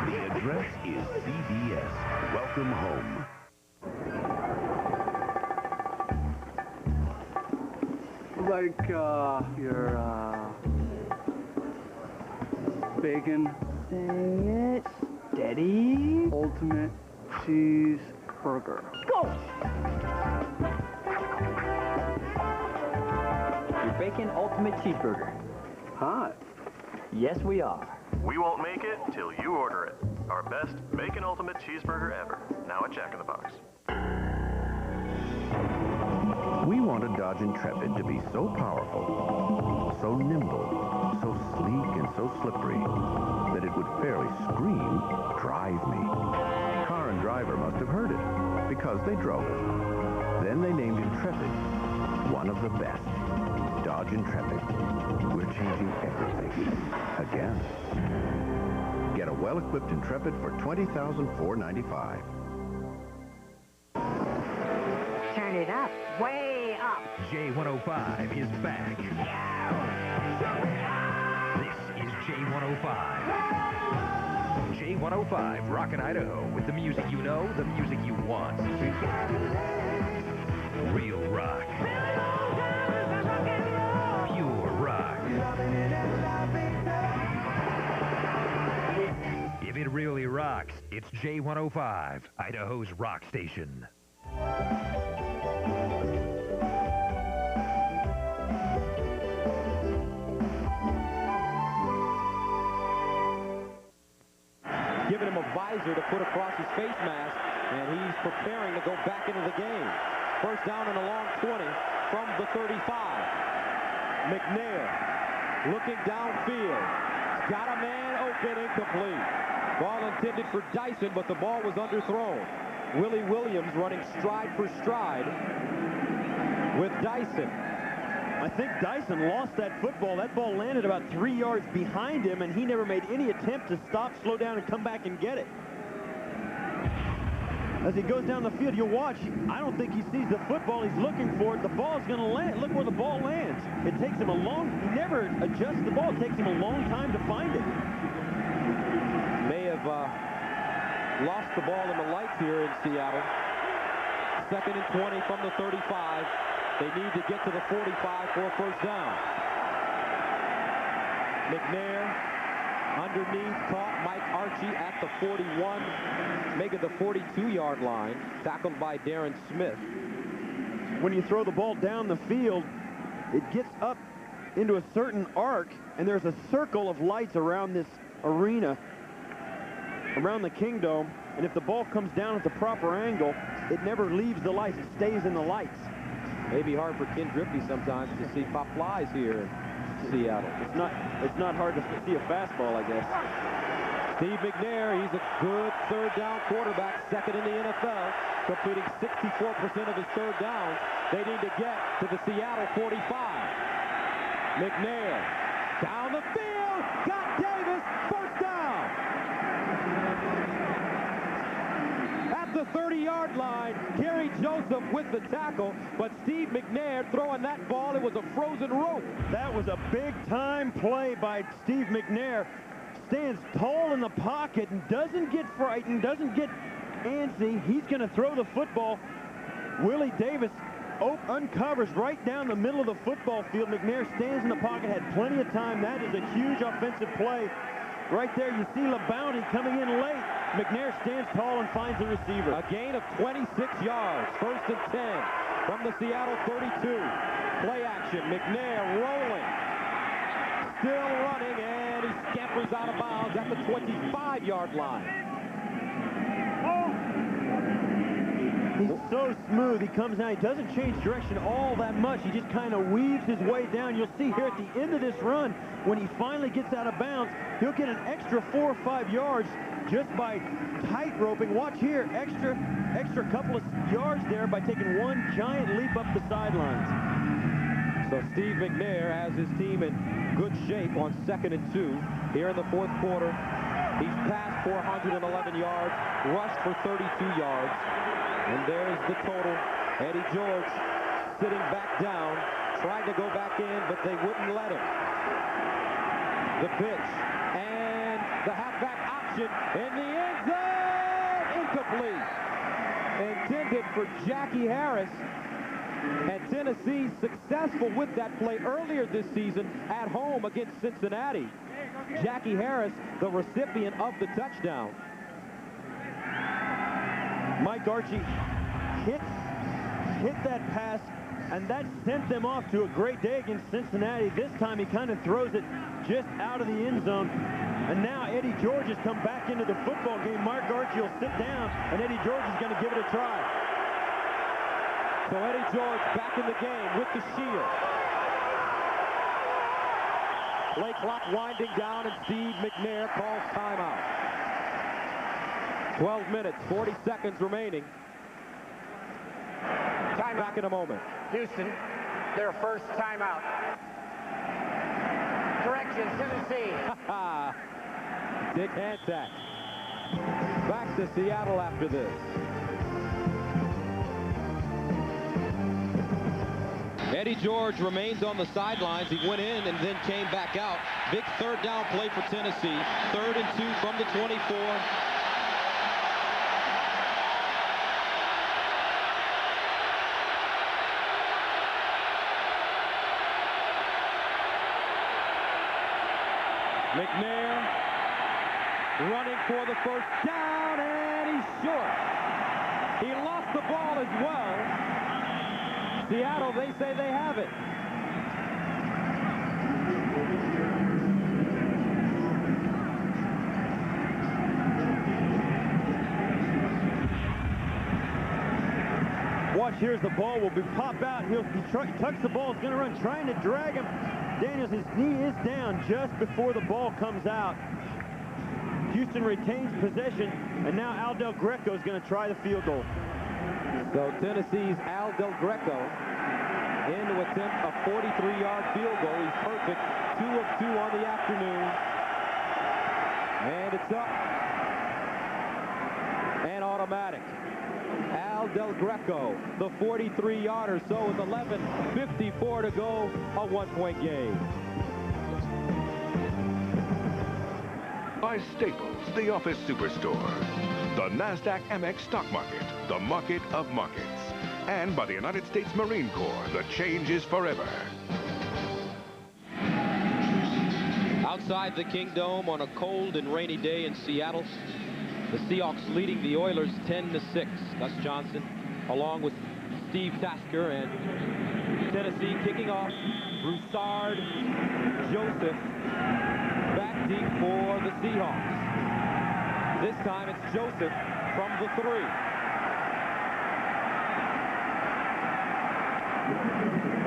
The address is CVS. Welcome home. Like your bacon. Sing it steady. Ultimate cheeseburger. Go! Your bacon ultimate cheeseburger. Hot. Yes, we are. We won't make it till you order it. Our best bacon ultimate cheeseburger ever. Now at Jack in the Box. We want a Dodge Intrepid to be so powerful, so nimble, so sleek and so slippery that it would fairly scream, "Drive me." Car and Drive driver must have heard it, because they drove it. Then they named Intrepid one of the best. Dodge Intrepid. We're changing everything. Again. Get a well-equipped Intrepid for $20,495. Turn it up. Way up. J105 is back. This is J105. J105, Rockin' Idaho, with the music you know, the music you want. Real rock. Pure rock. If it really rocks, it's J105, Idaho's rock station. Giving him a visor to put across his face mask, and he's preparing to go back into the game. First down and a long 20 from the 35. McNair looking downfield. Got a man open, incomplete. Ball intended for Dyson, but the ball was underthrown. Willie Williams running stride for stride with Dyson. I think Dyson lost that football. That ball landed about 3 yards behind him, and he never made any attempt to stop, slow down, and come back and get it. As he goes down the field, you'll watch. I don't think he sees the football. He's looking for it. The ball's going to land. Look where the ball lands. It takes him a long... He never adjusts the ball. It takes him a long time to find it. May have lost the ball in the lights here in Seattle. Second and 20 from the 35. They need to get to the 45 for a first down. McNair underneath, caught Mike Archie at the 41, making the 42-yard line, tackled by Darren Smith. When you throw the ball down the field, it gets up into a certain arc, and there's a circle of lights around this arena, around the Kingdome, and if the ball comes down at the proper angle, it never leaves the lights. It stays in the lights. Maybe hard for Ken Drippy sometimes to see pop flies here in Seattle. It's not hard to see a fastball, I guess. Steve McNair, he's a good third down quarterback, second in the NFL, completing 64% of his third downs. They need to get to the Seattle 45. McNair down the field, got Davis, first down. At the 30-yard line, Gary Joseph with the tackle, but Steve McNair throwing that ball, it was a frozen rope. That was a big-time play by Steve McNair. Stands tall in the pocket and doesn't get frightened, doesn't get antsy. He's going to throw the football. Willie Davis uncovers right down the middle of the football field. McNair stands in the pocket, had plenty of time. That is a huge offensive play. Right there, you see LeBounty coming in late. McNair stands tall and finds the receiver. A gain of 26 yards, first and 10 from the Seattle 32. Play action, McNair rolling, still running, and he scampers out of bounds at the 25-yard line. He's so smooth. He comes out. He doesn't change direction all that much. He just kind of weaves his way down. You'll see here at the end of this run, when he finally gets out of bounds, he'll get an extra 4 or 5 yards just by tight roping. Watch here, extra couple of yards there by taking one giant leap up the sidelines. So Steve McNair has his team in good shape on 2nd and 2 here in the fourth quarter. He's passed for 111 yards, rushed for 32 yards. And there's the total. Eddie George sitting back down, tried to go back in, but they wouldn't let him. The pitch and the halfback option in the end zone, incomplete. Intended for Jackie Harris. And Tennessee successful with that play earlier this season at home against Cincinnati. Jackie Harris, the recipient of the touchdown. Mike Archie hit that pass, and that sent them off to a great day against Cincinnati. This time he kind of throws it just out of the end zone. And now Eddie George has come back into the football game. Mark Archie will sit down, and Eddie George is going to give it a try. So Eddie George back in the game with the shield. Play clock winding down, and Steve McNair calls timeout. 12 minutes, 40 seconds remaining. Time back in a moment. Houston, their first timeout. Correction, Tennessee. Dick Hansack. Back to Seattle after this. Eddie George remains on the sidelines. He went in and then came back out. Big third down play for Tennessee. 3rd and 2 from the 24. McNair running for the first down, and he's short. He lost the ball as well. Seattle, they say they have it. Watch, here's the ball. Will be pop out. He tucks the ball. He's going to run, trying to drag him. Daniels, his knee is down just before the ball comes out. Houston retains possession, and now Al Del Greco is going to try the field goal. So Tennessee's Al Del Greco in to attempt a 43-yard field goal. He's perfect. 2 of 2 on the afternoon. And it's up. And automatic. Al Del Greco, the 43-yarder. So with 11:54 to go, a 1-point game. By Staples, the office superstore. The NASDAQ MX stock market, the market of markets. And by the United States Marine Corps, the change is forever. Outside the Kingdome on a cold and rainy day in Seattle, the Seahawks leading the Oilers 10-6. Gus Johnson, along with Steve Tasker, and Tennessee kicking off. Broussard, Joseph, back deep for the Seahawks. This time it's Joseph from the 3.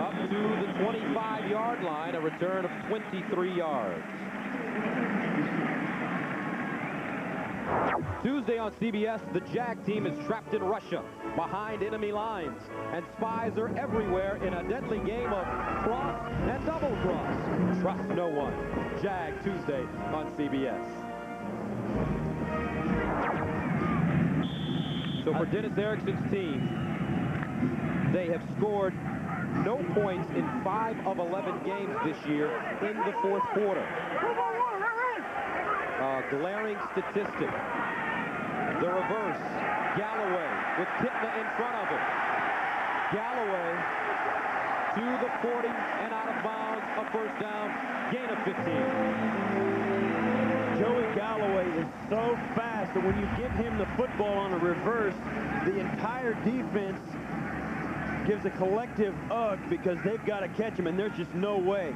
Up to the 25-yard line, a return of 23 yards. Tuesday on CBS, the Jag team is trapped in Russia, behind enemy lines, and spies are everywhere in a deadly game of cross and double cross. Trust no one. Jag Tuesday on CBS. So for Dennis Erickson's team, they have scored no points in 5 of 11 games this year in the 4th quarter. Glaring statistic. The reverse. Galloway with Kitna in front of him. Galloway to the 40 and out of bounds. A first down. Gain of 15. Joey Galloway is so fast that when you give him the football on a reverse, the entire defense gives a collective ugh because they've got to catch him, and there's just no way.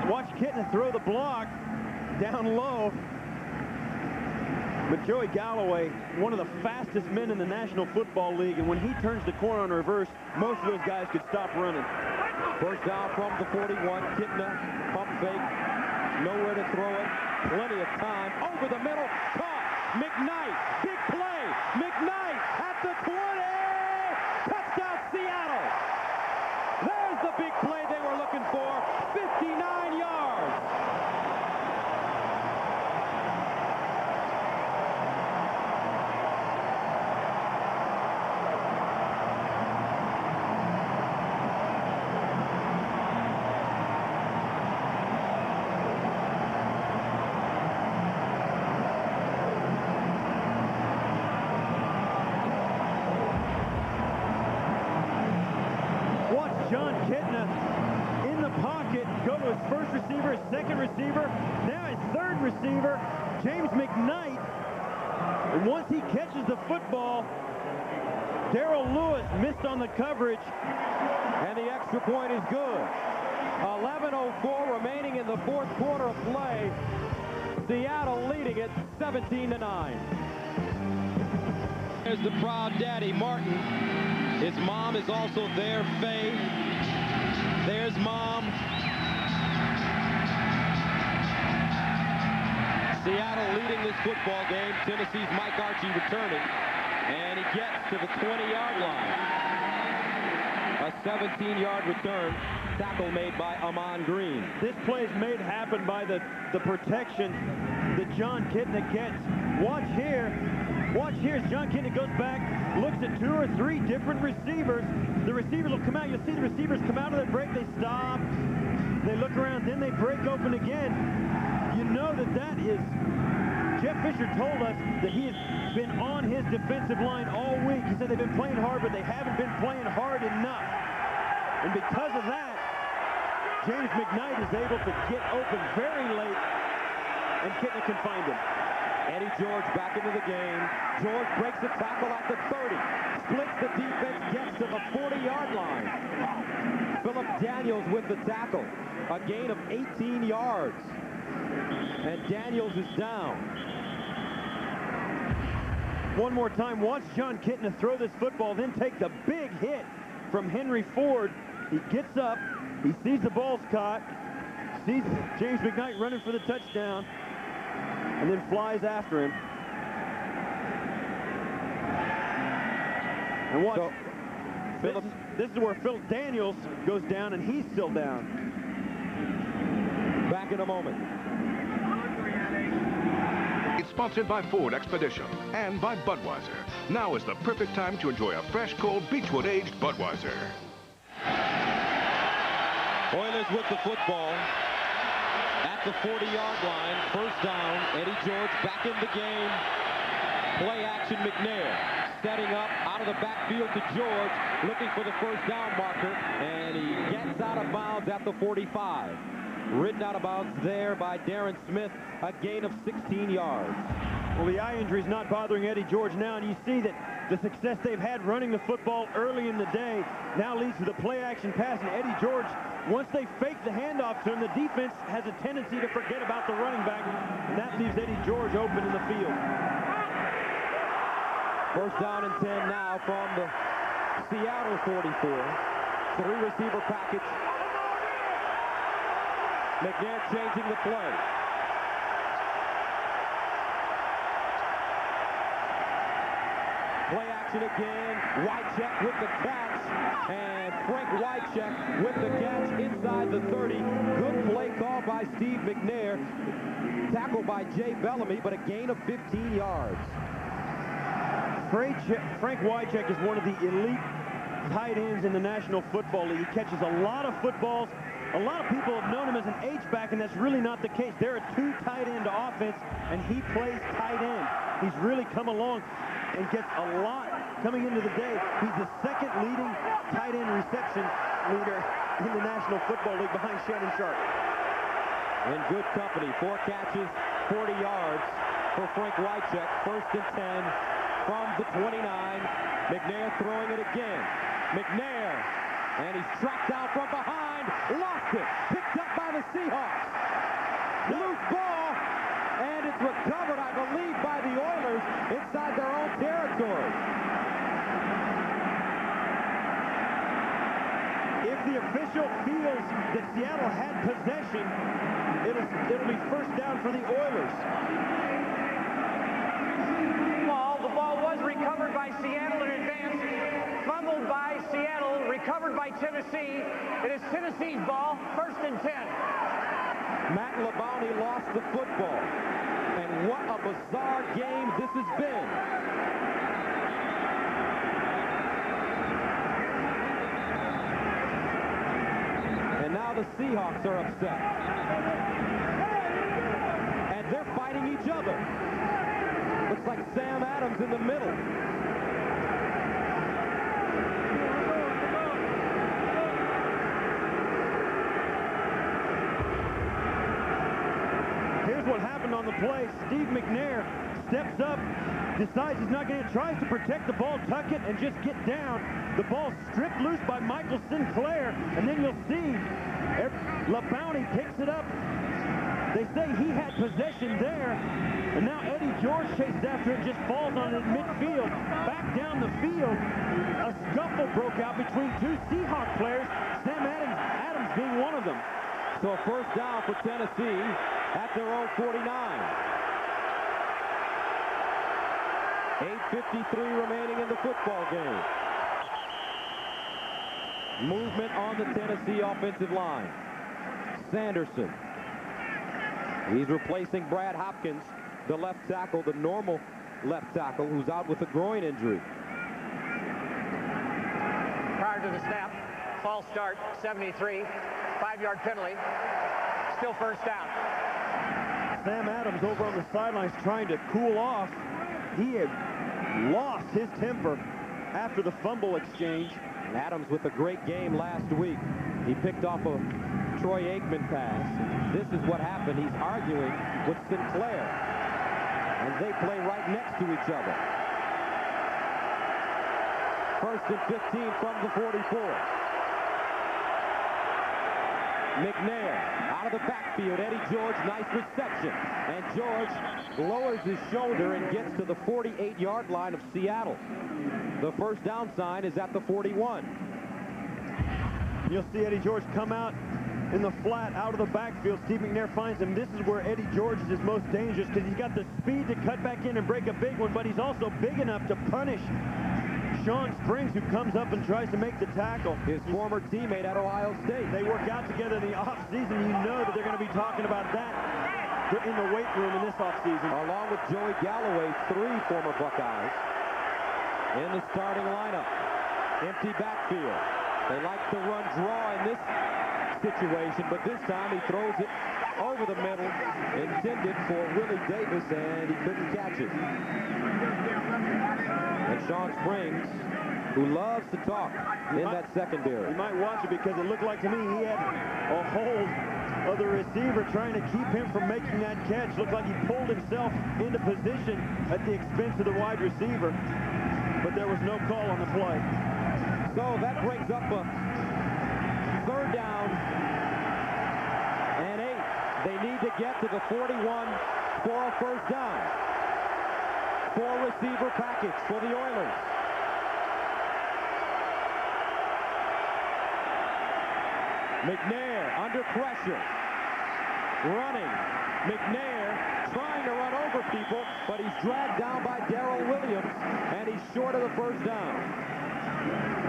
Watch Kitna throw the block down low. But Joey Galloway, one of the fastest men in the National Football League, and when he turns the corner on a reverse, most of those guys could stop running. First down from the 41. Kitna, pump fake, nowhere to throw it. Plenty of time. Over the middle, caught. McKnight, big play. McKnight at the 20. Touchdown, Seattle. There's the big play they were looking for. 59 yards. John Kitna in the pocket, go to his first receiver, his second receiver, now his third receiver, James McKnight. And once he catches the football, Darrell Lewis missed on the coverage. And the extra point is good. 11:04 remaining in the 4th quarter of play. Seattle leading it 17-9. There's the proud daddy, Martin. His mom is also there, Faye. There's Mom. Seattle leading this football game. Tennessee's Mike Archie returning, and he gets to the 20-yard line. A 17-yard return. Tackle made by Amon Green. This play's made happen by the protection that John Kitna gets. Watch here. Watch here as John Kitna goes back, looks at 2 or 3 different receivers. The receivers will come out. You'll see the receivers come out of their break. They stop. They look around. Then they break open again. You know that is... Jeff Fisher told us that he has been on his defensive line all week. He said they've been playing hard, but they haven't been playing hard enough. And because of that, James McKnight is able to get open very late, and Kitna can find him. Eddie George back into the game. George breaks the tackle at the 30. Splits the defense, gets to the 40-yard line. Philip Daniels with the tackle. A gain of 18 yards. And Daniels is down. One more time, watch John Kitna throw this football, then take the big hit from Henry Ford. He gets up, he sees the ball's caught, sees James McKnight running for the touchdown, and then flies after him. And watch, so, this is where Philip Daniels goes down, and he's still down. Back in a moment. It's sponsored by Ford Expedition and by Budweiser. Now is the perfect time to enjoy a fresh, cold, Beechwood-aged Budweiser. Oilers with the football at the 40-yard line. First down. Eddie George back in the game. Play action McNair. Setting up out of the backfield to George. Looking for the first down marker. And he gets out of bounds at the 45. Ridden out of bounds there by Darren Smith. A gain of 16 yards. Well, the eye injury is not bothering Eddie George now, and you see that the success they've had running the football early in the day now leads to the play-action pass. And Eddie George, once they fake the handoff to him, the defense has a tendency to forget about the running back, and that leaves Eddie George open in the field. First down and 10 now from the Seattle 44. 3-receiver package. McNair changing the play. Play action again. Wycheck with the catch. And Frank Wycheck with the catch inside the 30. Good play call by Steve McNair. Tackle by Jay Bellamy, but a gain of 15 yards. Frank Wycheck is one of the elite tight ends in the National Football League. He catches a lot of footballs. A lot of people have known him as an H-back, and that's really not the case. They're a 2 tight end offense, and he plays tight end. He's really come along and gets a lot coming into the day. He's the second leading tight end reception leader in the National Football League behind Shannon Sharp. In good company. 4 catches, 40 yards for Frank Wycheck. First and 10 from the 29. McNair throwing it again. McNair, and he's tracked down from behind. Lost it. Picked up by the Seahawks. Loose ball, and it's recovered, I believe, by the Oilers inside their own territory. If the official feels that Seattle had possession, it'll be first down for the Oilers. The ball was recovered by Seattle in advance. Fumbled by Seattle, recovered by Tennessee. It is Tennessee's ball, first and 10. Matt Labounty lost the football. And what a bizarre game this has been. And now the Seahawks are upset. And they're fighting each other. Looks like Sam Adams in the middle. Here's what happened on the play. Steve McNair steps up, decides he's not going to, tries to protect the ball, tuck it, and just get down. The ball stripped loose by Michael Sinclair, and then you'll see Labounty picks it up. They say he had possession there, and now Eddie George chases after it, just falls on it midfield. Back down the field, a scuffle broke out between 2 Seahawk players, Sam Adams being one of them. So first down for Tennessee at their own 49. 8:53 remaining in the football game. Movement on the Tennessee offensive line. Sanderson. He's replacing Brad Hopkins, the left tackle, the normal left tackle, who's out with a groin injury. Prior to the snap, false start, 73, 5-yard penalty, still first down. Sam Adams over on the sidelines trying to cool off. He had lost his temper after the fumble exchange. And Adams with a great game last week. He picked off a Troy Aikman pass. This is what happened. He's arguing with Sinclair. And they play right next to each other. 1st and 15 from the 44. McNair out of the backfield. Eddie George, nice reception. And George lowers his shoulder and gets to the 48-yard line of Seattle. The first down sign is at the 41. You'll see Eddie George come out in the flat out of the backfield. Steve McNair finds him. This is where Eddie George is his most dangerous because he's got the speed to cut back in and break a big one, but he's also big enough to punish Sean Springs, who comes up and tries to make the tackle. His former teammate at Ohio State. They work out together in the offseason. You know that they're going to be talking about that in the weight room in this offseason. Along with Joey Galloway, 3 former Buckeyes in the starting lineup. Empty backfield. They like to run draw in this situation, but this time he throws it over the middle, intended for Willie Davis, and he couldn't catch it. And Sean Springs, who loves to talk in that secondary. You might watch it because it looked like to me he had a hold of the receiver trying to keep him from making that catch. Looked like he pulled himself into position at the expense of the wide receiver, but there was no call on the play. So that brings up a 3rd down and 8. They need to get to the 41 for a first down. 4-receiver package for the Oilers. McNair under pressure. Running. McNair trying to run over people, but he's dragged down by Darrell Williams, and he's short of the first down.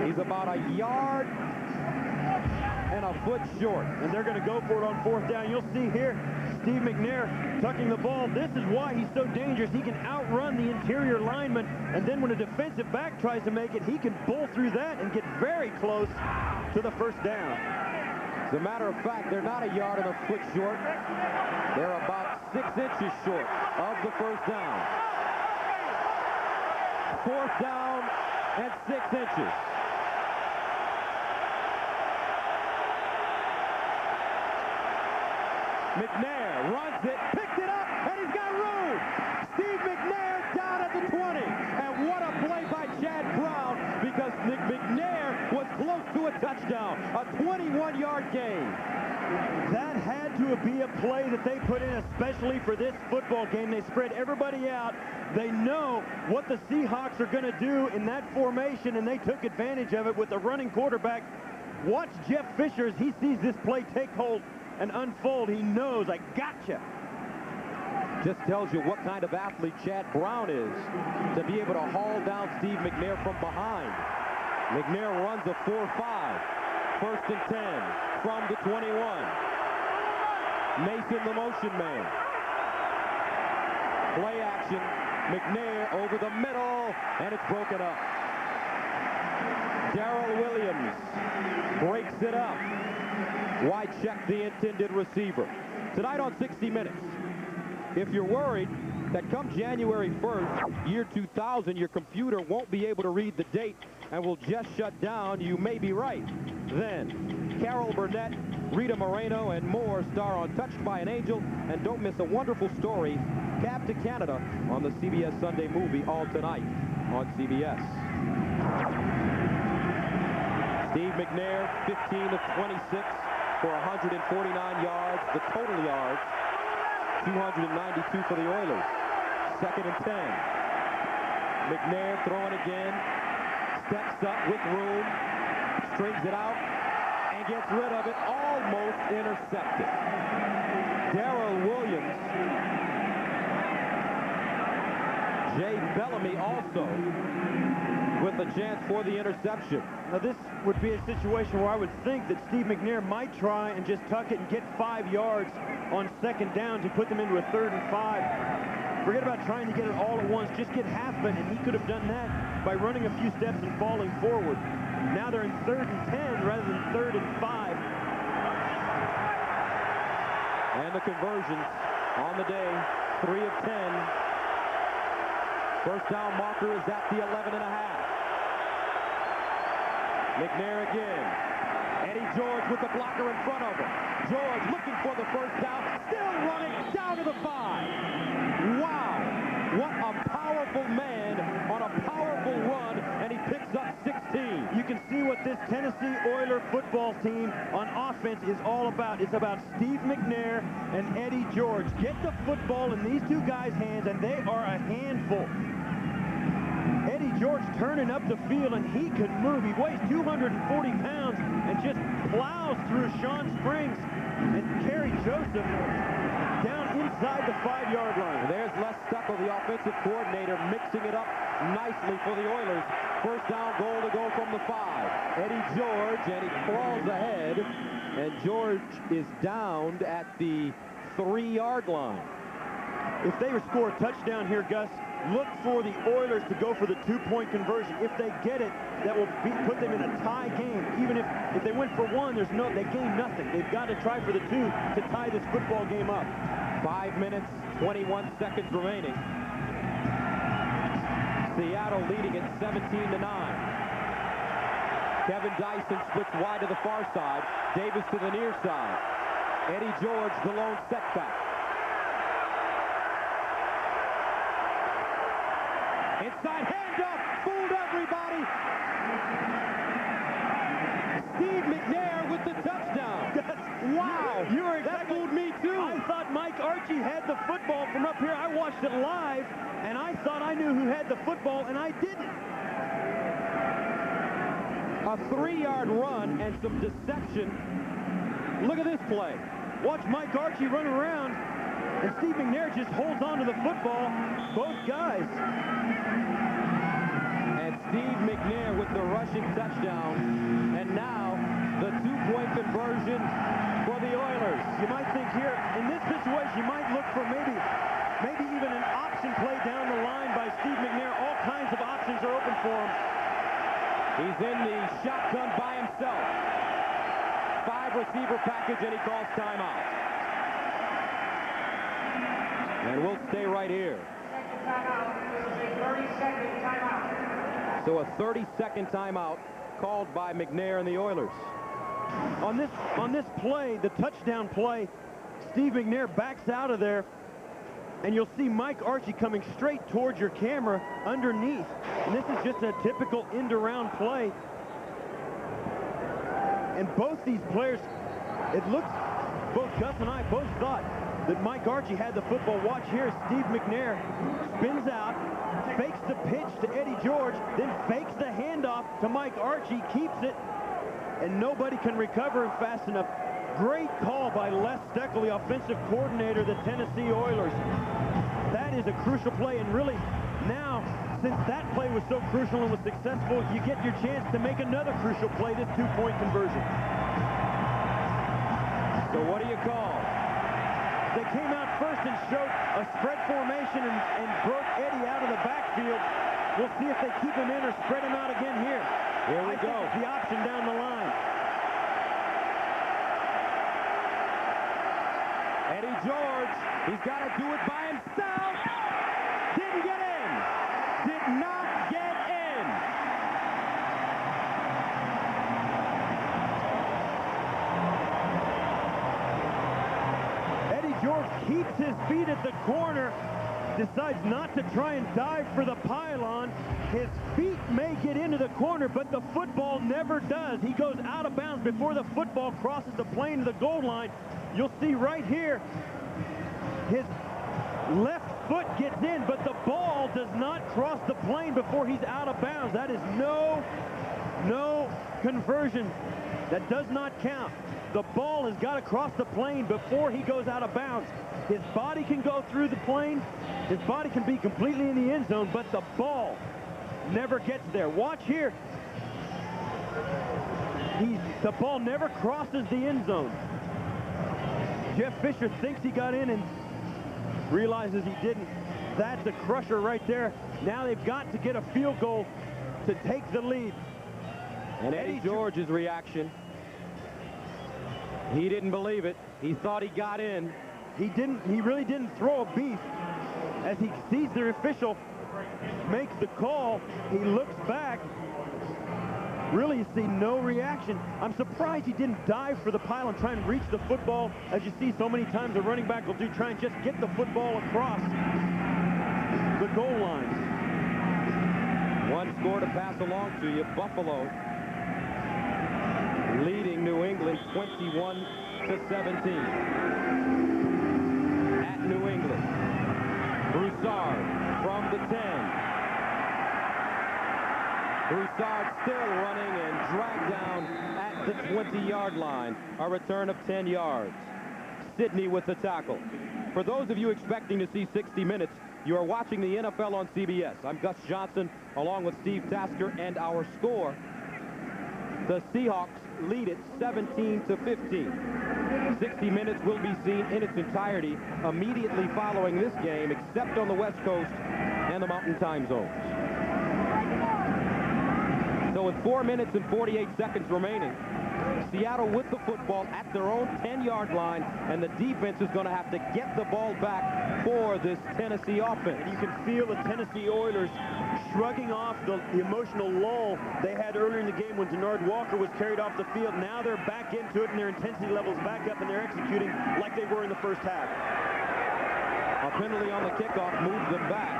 He's about a yard and a foot short. And they're going to go for it on 4th down. You'll see here Steve McNair tucking the ball. This is why he's so dangerous. He can outrun the interior lineman, and then when a defensive back tries to make it, he can bull through that and get very close to the first down. As a matter of fact, they're not a yard and a foot short. They're about 6 inches short of the first down. 4th down and 6 inches. McNair runs it, picked it up, and he's got room. Steve McNair down at the 20. And what a play by Chad Brown, because McNair was close to a touchdown. A 21-yard gain. That had to be a play that they put in especially for this football game. They spread everybody out. They know what the Seahawks are going to do in that formation, and they took advantage of it with a running quarterback. Watch Jeff Fisher as he sees this play take hold and unfold. He knows, I gotcha. Just tells you what kind of athlete Chad Brown is to be able to haul down Steve McNair from behind. McNair runs a 4-5. 1st and 10 from the 21. Mason the motion man. Play action. McNair over the middle, and it's broken up. Darrell Williams breaks it up. Wide check the intended receiver. Tonight on 60 Minutes, if you're worried that come January 1st, year 2000, your computer won't be able to read the date and will just shut down, you may be right. Then, Carol Burnett, Rita Moreno, and more star on Touched by an Angel, and don't miss a wonderful story, Cab to Canada, on the CBS Sunday Movie, all tonight on CBS. Steve McNair, 15 of 26 for 149 yards. The total yards, 292 for the Oilers. 2nd and 10. McNair throwing again. Steps up with room. Strings it out and gets rid of it. Almost intercepted. Darrell Williams Jay Bellamy also with a chance for the interception. Now this would be a situation where I would think that Steve McNair might try and just tuck it and get 5 yards on second down to put them into a 3rd and 5. Forget about trying to get it all at once. Just get half of it, and he could have done that by running a few steps and falling forward. Now they're in 3rd and 10 rather than 3rd and 5. And the conversions on the day, 3 of 10. First down marker is at the 11.5. McNair again. Eddie George with the blocker in front of him. George looking for the first down, still running down to the 5. Wow, what a powerful man on a powerful run, and he picks up 16. You can see what this Tennessee Oiler football team on offense is all about. It's about Steve McNair and Eddie George. Get the football in these two guys' hands, and they are a handful. Eddie George turning up the field, and he can move. He weighs 240 pounds and just plows through Sean Springs and Kerry Joseph down inside the 5-yard line. There's Les Steckel, the offensive coordinator, mixing it up nicely for the Oilers. First down goal to go from the 5. Eddie George, and he crawls ahead, and George is downed at the 3-yard line. If they score a touchdown here, Gus, look for the Oilers to go for the 2-point conversion. If they get it, that will put them in a tie game. Even if they went for 1, they gain nothing. They've got to try for the 2 to tie this football game up. 5 minutes, 21 seconds remaining. Seattle leading at 17-9. Kevin Dyson splits wide to the far side. Davis to the near side. Eddie George, the lone setback. Inside handoff, fooled everybody. Steve McNair with the touchdown. Wow, that fooled me too. I thought Mike Archie had the football from up here. I watched it live, and I thought I knew who had the football, and I didn't. A 3-yard run and some deception. Look at this play. Watch Mike Archie run around, and Steve McNair just holds on to the football. Both guys. And Steve McNair with the rushing touchdown. And now the 2-point conversion for the Oilers. You might think here, in this situation, you might look for maybe even an option play down the line by Steve McNair. All kinds of options are open for him. He's in the shotgun by himself. 5-receiver package, and he calls timeout. And we'll stay right here. So a 30-second timeout called by McNair and the Oilers. On this play, the touchdown play, Steve McNair backs out of there, and you'll see Mike Archie coming straight towards your camera underneath. And this is just a typical end-around play. And both these players, it looks, both Gus and I both thought that Mike Archie had the football. Watch here, Steve McNair spins out, fakes the pitch to Eddie George, then fakes the handoff to Mike Archie, keeps it, and nobody can recover him fast enough. Great call by Les Steckel, the offensive coordinator of the Tennessee Oilers. That is a crucial play, and really now, since that play was so crucial and was successful, you get your chance to make another crucial play, this 2-point conversion. So what do you call? They came out first and showed a spread formation and broke Eddie out of the backfield. We'll see if they keep him in or spread him out again here. Here we go. Think it's the option down the line. Eddie George, he's got to do it by himself. Didn't get in. Did not get in. Eddie George keeps his feet at the corner, decides not to try and dive for the pylon. His feet may get into the corner, but the football never does. He goes out of bounds before the football crosses the plane to the goal line. You'll see right here, his left foot gets in, but the ball does not cross the plane before he's out of bounds. That is no conversion. That does not count. The ball has got to cross the plane before he goes out of bounds. His body can go through the plane. His body can be completely in the end zone, but the ball never gets there. Watch here. The ball never crosses the end zone. Jeff Fisher thinks he got in and realizes he didn't. That's a crusher right there. Now they've got to get a field goal to take the lead. And Eddie George's reaction, he didn't believe it. He thought he got in. He really didn't throw a beat. As he sees the official makes the call, he looks back. Really, you see no reaction. I'm surprised he didn't dive for the pile and try and reach the football. As you see so many times, a running back will do, try and just get the football across the goal line. One score to pass along to you. Buffalo leading New England 21-17. At New England. Broussard from the 10. Broussard still running and dragged down at the 20-yard line. A return of 10 yards. Sidney with the tackle. For those of you expecting to see 60 minutes, you are watching the NFL on CBS. I'm Gus Johnson along with Steve Tasker, and our score. The Seahawks lead it 17-15. 60 minutes will be seen in its entirety immediately following this game, except on the West Coast and the Mountain Time zones. So with 4 minutes and 48 seconds remaining, Seattle with the football at their own 10-yard line, and the defense is going to have to get the ball back for this Tennessee offense. And you can feel the Tennessee Oilers shrugging off the emotional lull they had earlier in the game when Denard Walker was carried off the field. Now they're back into it, and their intensity level's back up, and they're executing like they were in the first half. A penalty on the kickoff moves them back.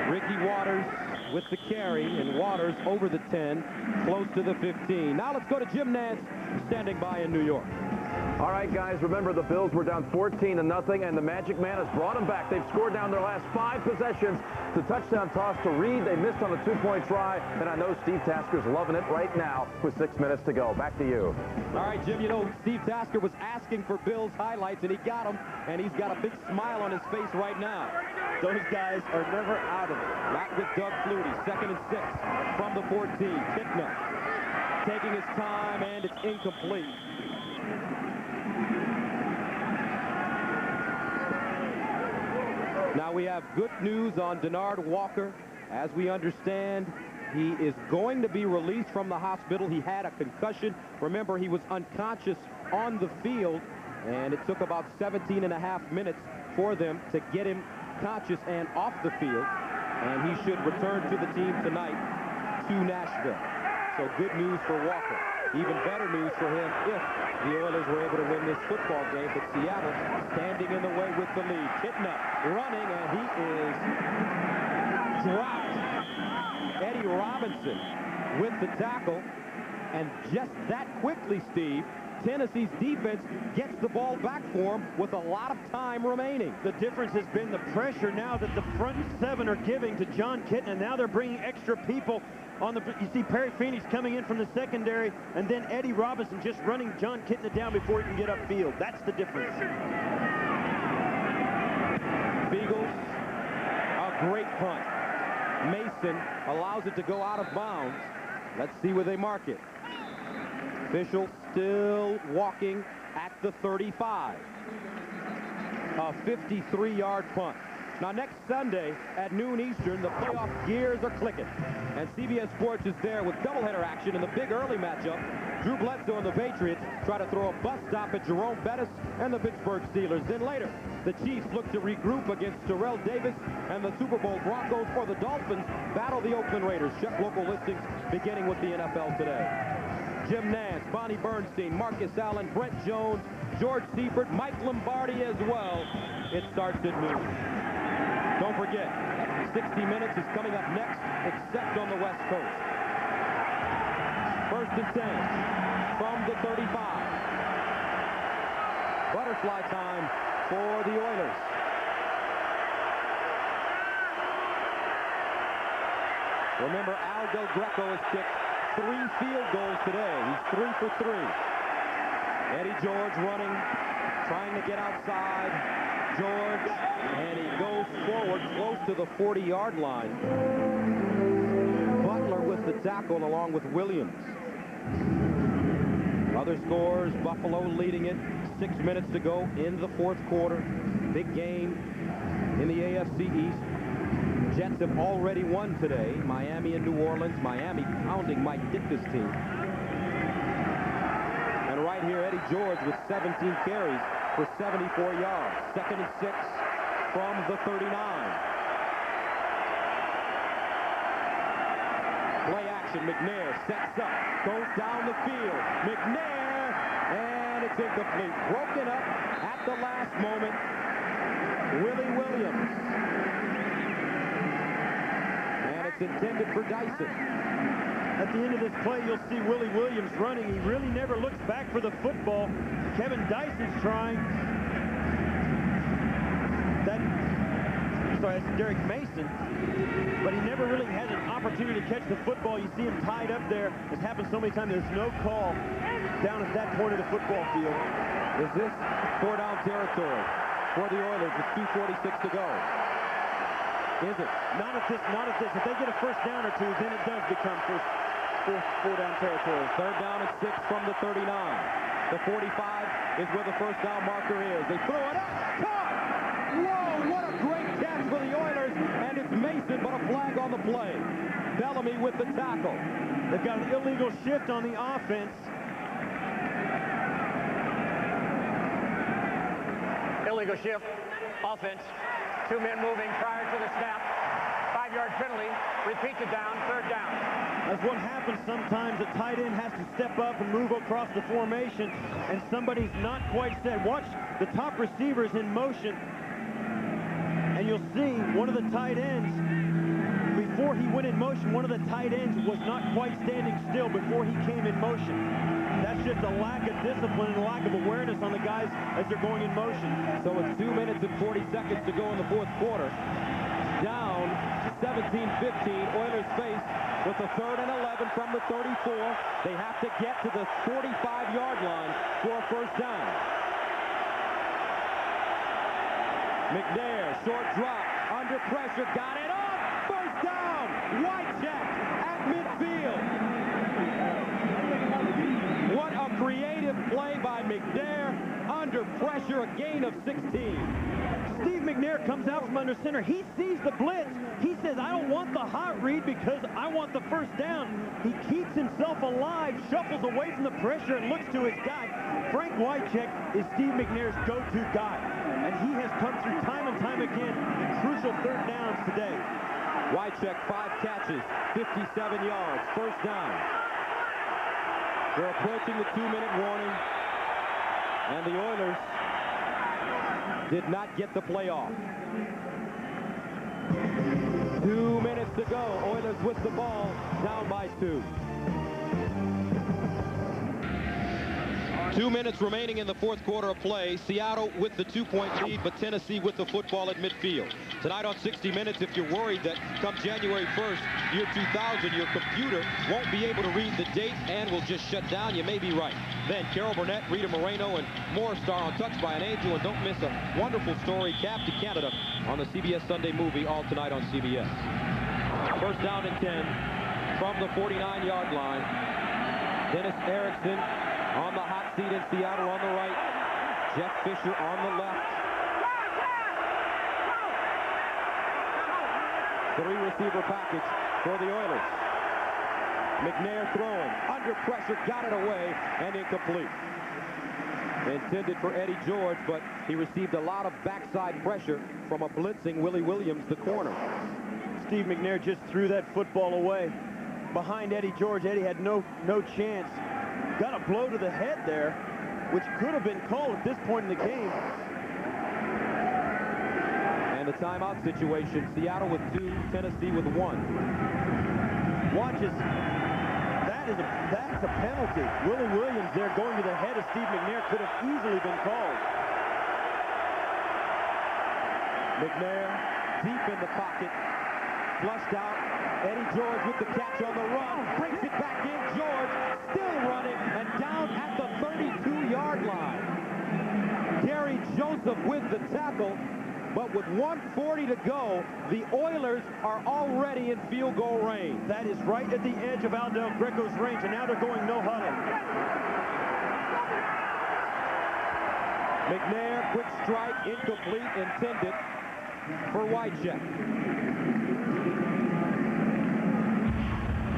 Ricky Waters with the carry, and Waters over the 10, close to the 15. Now let's go to Jim Nantz, standing by in New York. All right, guys, remember the Bills were down 14-0, and the Magic Man has brought them back. They've scored down their last 5 possessions. The touchdown toss to Reed. They missed on the 2-point try, and I know Steve Tasker's loving it right now with 6 minutes to go. Back to you. All right, Jim, you know, Steve Tasker was asking for Bills highlights, and he got them, and he's got a big smile on his face right now. Those guys are never out of it. Not with Doug Flutie, 2nd and 6 from the 14. Tickner taking his time, and it's incomplete. Now we have good news on Denard Walker. As we understand, he is going to be released from the hospital. He had a concussion. Remember, he was unconscious on the field, and it took about 17.5 minutes for them to get him conscious and off the field. And he should return to the team tonight to Nashville. So good news for Walker. Even better news for him if the Oilers were able to win this football game. But Seattle standing in the way with the lead. Kitna running, and he is dropped. Eddie Robinson with the tackle. And just that quickly, Steve, Tennessee's defense gets the ball back for him with a lot of time remaining. The difference has been the pressure now that the front 7 are giving to John Kitna. Now they're bringing extra people on the. You see Perry Phoenix coming in from the secondary, and then Eddie Robinson just running John Kitna down before he can get upfield. That's the difference. Beagles, a great punt. Mason allows it to go out of bounds. Let's see where they mark it. Official still walking at the 35. A 53-yard punt. Now next Sunday at noon Eastern, the playoff gears are clicking. And CBS Sports is there with doubleheader action in the big early matchup. Drew Bledsoe and the Patriots try to throw a bus stop at Jerome Bettis and the Pittsburgh Steelers. Then later, the Chiefs look to regroup against Terrell Davis and the Super Bowl Broncos, or the Dolphins battle the Oakland Raiders. Check local listings beginning with the NFL today. Jim Nantz, Bonnie Bernstein, Marcus Allen, Brent Jones, George Seifert, Mike Lombardi as well. It starts at noon. Don't forget, 60 Minutes is coming up next, except on the West Coast. 1st and 10 from the 35. Butterfly time for the Oilers. Remember, Al Del Greco has kicked 3 field goals today. He's 3 for 3. Eddie George running, trying to get outside. George, and he goes forward close to the 40-yard line. Butler with the tackle along with Williams. Other scores, Buffalo leading it, 6 minutes to go in the fourth quarter. Big game in the AFC East. Jets have already won today. Miami and New Orleans. Miami pounding Mike Ditka's team. And right here, Eddie George with 17 carries for 74 yards. 2nd and 6 from the 39. Play action, McNair sets up, goes down the field. McNair, and it's incomplete. Broken up at the last moment. Willie Williams. And it's intended for Dyson. At the end of this play, you'll see Willie Williams running. He really never looks back for the football. Kevin Dyson's trying. That's Derek Mason. But he never really has an opportunity to catch the football. You see him tied up there. It's happened so many times. There's no call down at that point of the football field. Is this 4-down territory for the Oilers with 2:46 to go? Is it? Not at this. If they get a first down or two, then it does become four-down territory. 3rd down and 6 from the 39. The 45 is where the first down marker is. They throw it up. Caught! Whoa, what a great catch for the Oilers. And it's Mason, but a flag on the play. Bellamy with the tackle. They've got an illegal shift on the offense. Illegal shift, offense. 2 men moving prior to the snap. 5-yard penalty. Repeat the down, 3rd down. That's what happens sometimes. A tight end has to step up and move across the formation, and somebody's not quite set. Watch the top receivers in motion, and you'll see one of the tight ends, before he went in motion, one of the tight ends was not quite standing still before he came in motion. That's just a lack of discipline and a lack of awareness on the guys as they're going in motion. So it's 2 minutes and 40 seconds to go in the fourth quarter. Down 17-15. Oilers face with a 3rd and 11 from the 34. They have to get to the 45-yard line for a first down. McNair, short drop, under pressure, got it off. First down. Wycheck at midfield. What a creative play by McNair. Under pressure, a gain of 16. Steve McNair comes out from under center. He sees the blitz. He says, I don't want the hot read because I want the first down. He keeps himself alive, shuffles away from the pressure, and looks to his guy. Frank Wycheck is Steve McNair's go-to guy, and he has come through time and time again in crucial 3rd downs today. Wycheck, 5 catches, 57 yards, first down. We're approaching the 2-minute warning, and the Oilers did not get the play off. 2 minutes to go. Oilers with the ball, down by 2. 2 minutes remaining in the fourth quarter of play. Seattle with the 2-point lead, but Tennessee with the football at midfield. Tonight on 60 Minutes, if you're worried that come January 1st, year 2000, your computer won't be able to read the date and will just shut down, you may be right. Then Carol Burnett, Rita Moreno, and more star on Touched by an Angel. And don't miss a wonderful story, Cab to Canada, on the CBS Sunday Movie, all tonight on CBS. First down and 10 from the 49-yard line. Dennis Erickson on the hot seat in Seattle on the right. Jeff Fisher on the left. 3-receiver package for the Oilers. McNair throwing, under pressure, got it away, and incomplete. Intended for Eddie George, but he received a lot of backside pressure from a blitzing Willie Williams, the corner. Steve McNair just threw that football away. Behind Eddie George, Eddie had no chance. Got a blow to the head there, which could have been called at this point in the game. And the timeout situation, Seattle with 2, Tennessee with 1. Watches. That's a penalty. Willie Williams there going to the head of Steve McNair could have easily been called. McNair deep in the pocket, flushed out. Eddie George with the catch on the run, brings it back in. George still running and down at the 32-yard line. Gary Joseph with the tackle. But with 1:40 to go, the Oilers are already in field goal range. That is right at the edge of Al Del Greco's range, and now they're going no huddle. McNair, quick strike, incomplete, intended for Wycheck.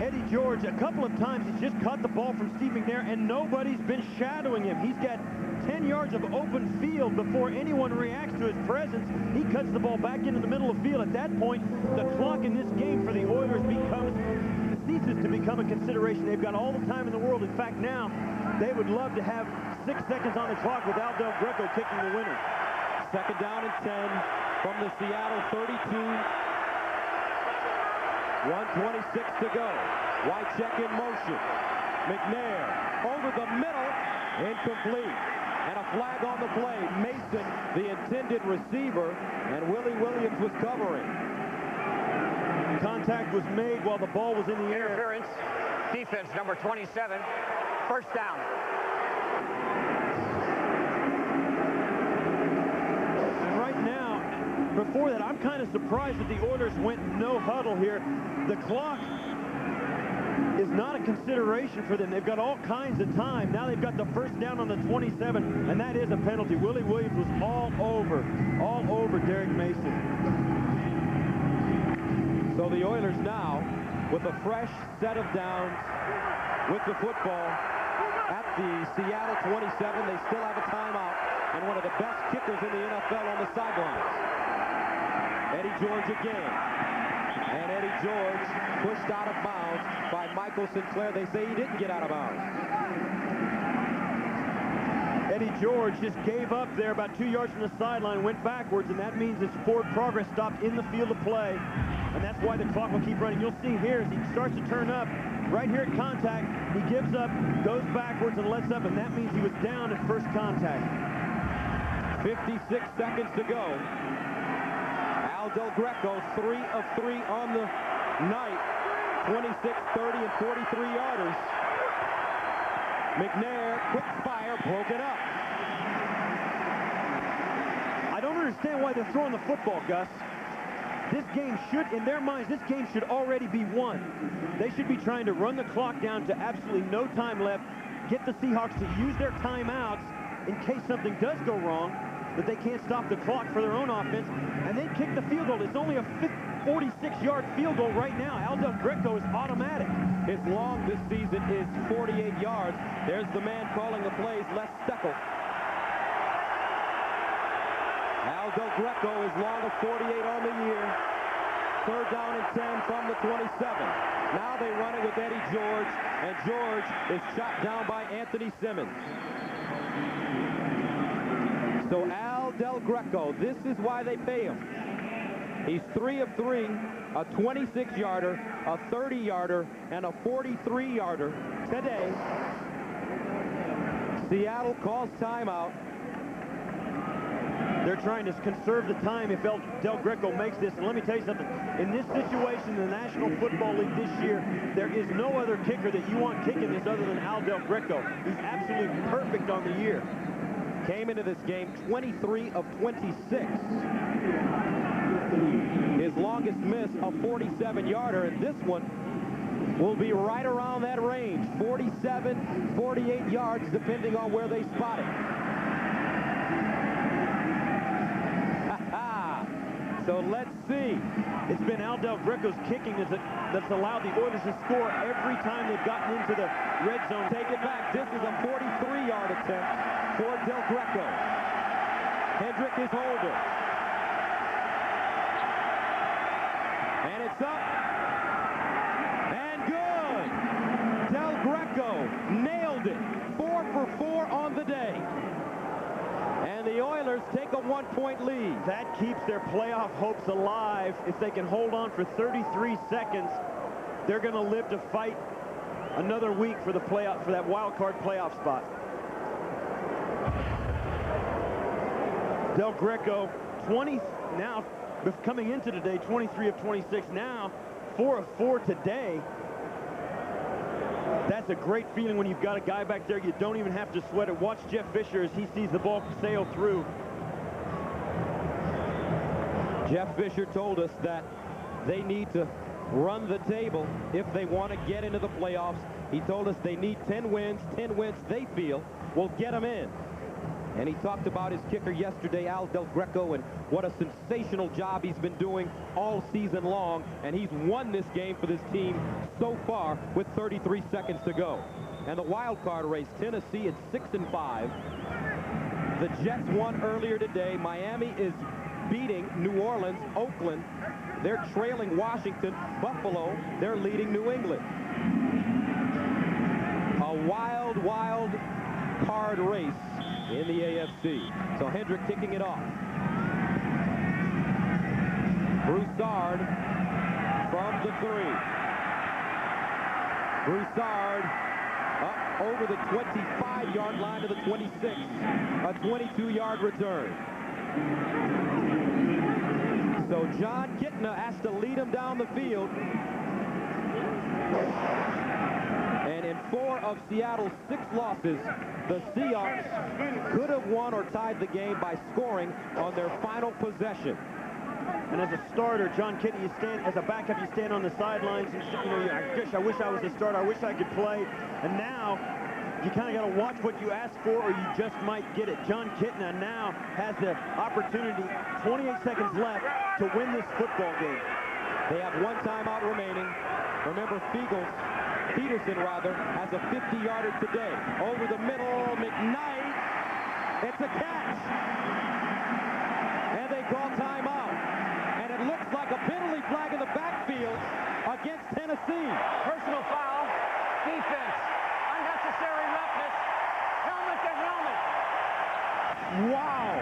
Eddie George, a couple of times, he's just caught the ball from Steve McNair, and nobody's been shadowing him. He's got 10 yards of open field before anyone reacts to his presence. He cuts the ball back into the middle of the field. At that point, the clock in this game for the Oilers ceases to become a consideration. They've got all the time in the world. In fact, now they would love to have 6 seconds on the clock with Al Del Greco kicking the winner. Second down and 10 from the Seattle 32. 1:26 to go. Wycheck in motion. McNair over the middle. Incomplete. And a flag on the play. Mason, the intended receiver, and Willie Williams was covering. Contact was made while the ball was in the air. Interference. Defense number 27. First down. And right now, before that, I'm kind of surprised that the Oilers went no huddle here. The clock is not a consideration for them. They've got all kinds of time. Now they've got the first down on the 27, and that is a penalty. Willie Williams was all over Derek Mason. So the Oilers now, with a fresh set of downs with the football at the Seattle 27, they still have a timeout, and one of the best kickers in the NFL on the sidelines. Eddie George again. And Eddie George pushed out of bounds by Michael Sinclair. They say he didn't get out of bounds. Eddie George just gave up there about 2 yards from the sideline, went backwards, and that means his forward progress stopped in the field of play. And that's why the clock will keep running. You'll see here as he starts to turn up, right here at contact, he gives up, goes backwards, and lets up, and that means he was down at first contact. 56 seconds to go. Al Del Greco, 3 of 3 on the night. 26, 30, and 43-yarders. McNair, quick fire, broken up. I don't understand why they're throwing the football, Gus. This game should, in their minds, this game should already be won. They should be trying to run the clock down to absolutely no time left, get the Seahawks to use their timeouts in case something does go wrong, that they can't stop the clock for their own offense, and then kick the field goal. It's only a 46-yard field goal right now. Al Del Greco is automatic. His long this season is 48 yards. There's the man calling the plays, Les Steckel. Al Del Greco is long of 48 on the year. Third down and 10 from the 27. Now they run it with Eddie George, and George is shot down by Anthony Simmons. So Al Del Greco, this is why they pay him. He's 3 of 3, a 26-yarder, a 30-yarder, and a 43-yarder today. Seattle calls timeout. They're trying to conserve the time if Del Greco makes this. And let me tell you something. In this situation in the National Football League this year, there is no other kicker that you want kicking this other than Al Del Greco. He's absolutely perfect on the year. Came into this game 23 of 26. His longest miss, a 47-yarder, and this one will be right around that range. 47, 48 yards, depending on where they spot it. So let's see. It's been Al Del Greco's kicking that's allowed the Oilers to score every time they've gotten into the red zone. Take it back. This is a 43-yard attempt for Del Greco. Hendrick is holding. And it's up. And good. Del Greco nailed it. 4 for 4 on the day. And the Oilers take a 1-point lead. That keeps their playoff hopes alive. If they can hold on for 33 seconds, they're going to live to fight another week for the playoff, for that wild card playoff spot. Del Greco, 20 now, coming into today, 23 of 26. Now, 4 of 4 today. That's a great feeling when you've got a guy back there. You don't even have to sweat it. Watch Jeff Fisher as he sees the ball sail through. Jeff Fisher told us that they need to run the table if they want to get into the playoffs. He told us they need 10 wins. 10 wins they feel will get them in. And he talked about his kicker yesterday, Al Del Greco, and what a sensational job he's been doing all season long. And he's won this game for this team so far with 33 seconds to go. And the wild card race, Tennessee at 6-5. The Jets won earlier today. Miami is beating New Orleans. Oakland, they're trailing Washington. Buffalo, they're leading New England. A wild, wild card race in the AFC. So Hendrick kicking it off. Broussard from the 3. Broussard up over the 25-yard line to the 26. A 22-yard return. So John Kitna has to lead him down the field. And in 4 of Seattle's 6 losses, the Seahawks could have won or tied the game by scoring on their final possession. And as a starter, John Kitna, you stand as a backup, you stand on the sidelines and I wish I was the starter, I wish I could play. And now you kind of got to watch what you ask for or you just might get it. John Kitna now has the opportunity, 28 seconds left, to win this football game. They have 1 timeout remaining. Remember, Peterson has a 50-yarder today. Over the middle, McKnight. It's a catch. And they call timeout. And it looks like a penalty flag in the backfield against Tennessee. Personal foul. Defense. Unnecessary roughness. Helmet to helmet. Wow.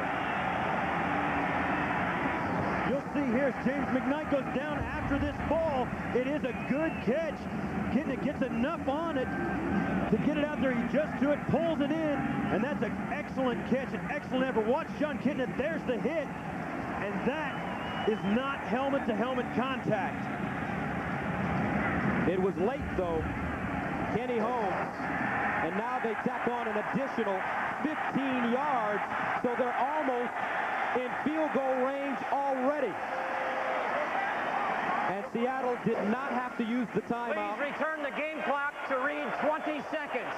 You'll see here, James McKnight goes down after this ball. It is a good catch. Kitna gets enough on it to get it out there. He adjusts to it, pulls it in, and that's an excellent catch, an excellent effort. Watch John Kitna. There's the hit, and that is not helmet-to-helmet contact. It was late, though. Kenny Holmes, and now they tack on an additional 15 yards, so they're almost in field goal range already. And Seattle did not have to use the timeout. Please return the game clock to read 20 seconds.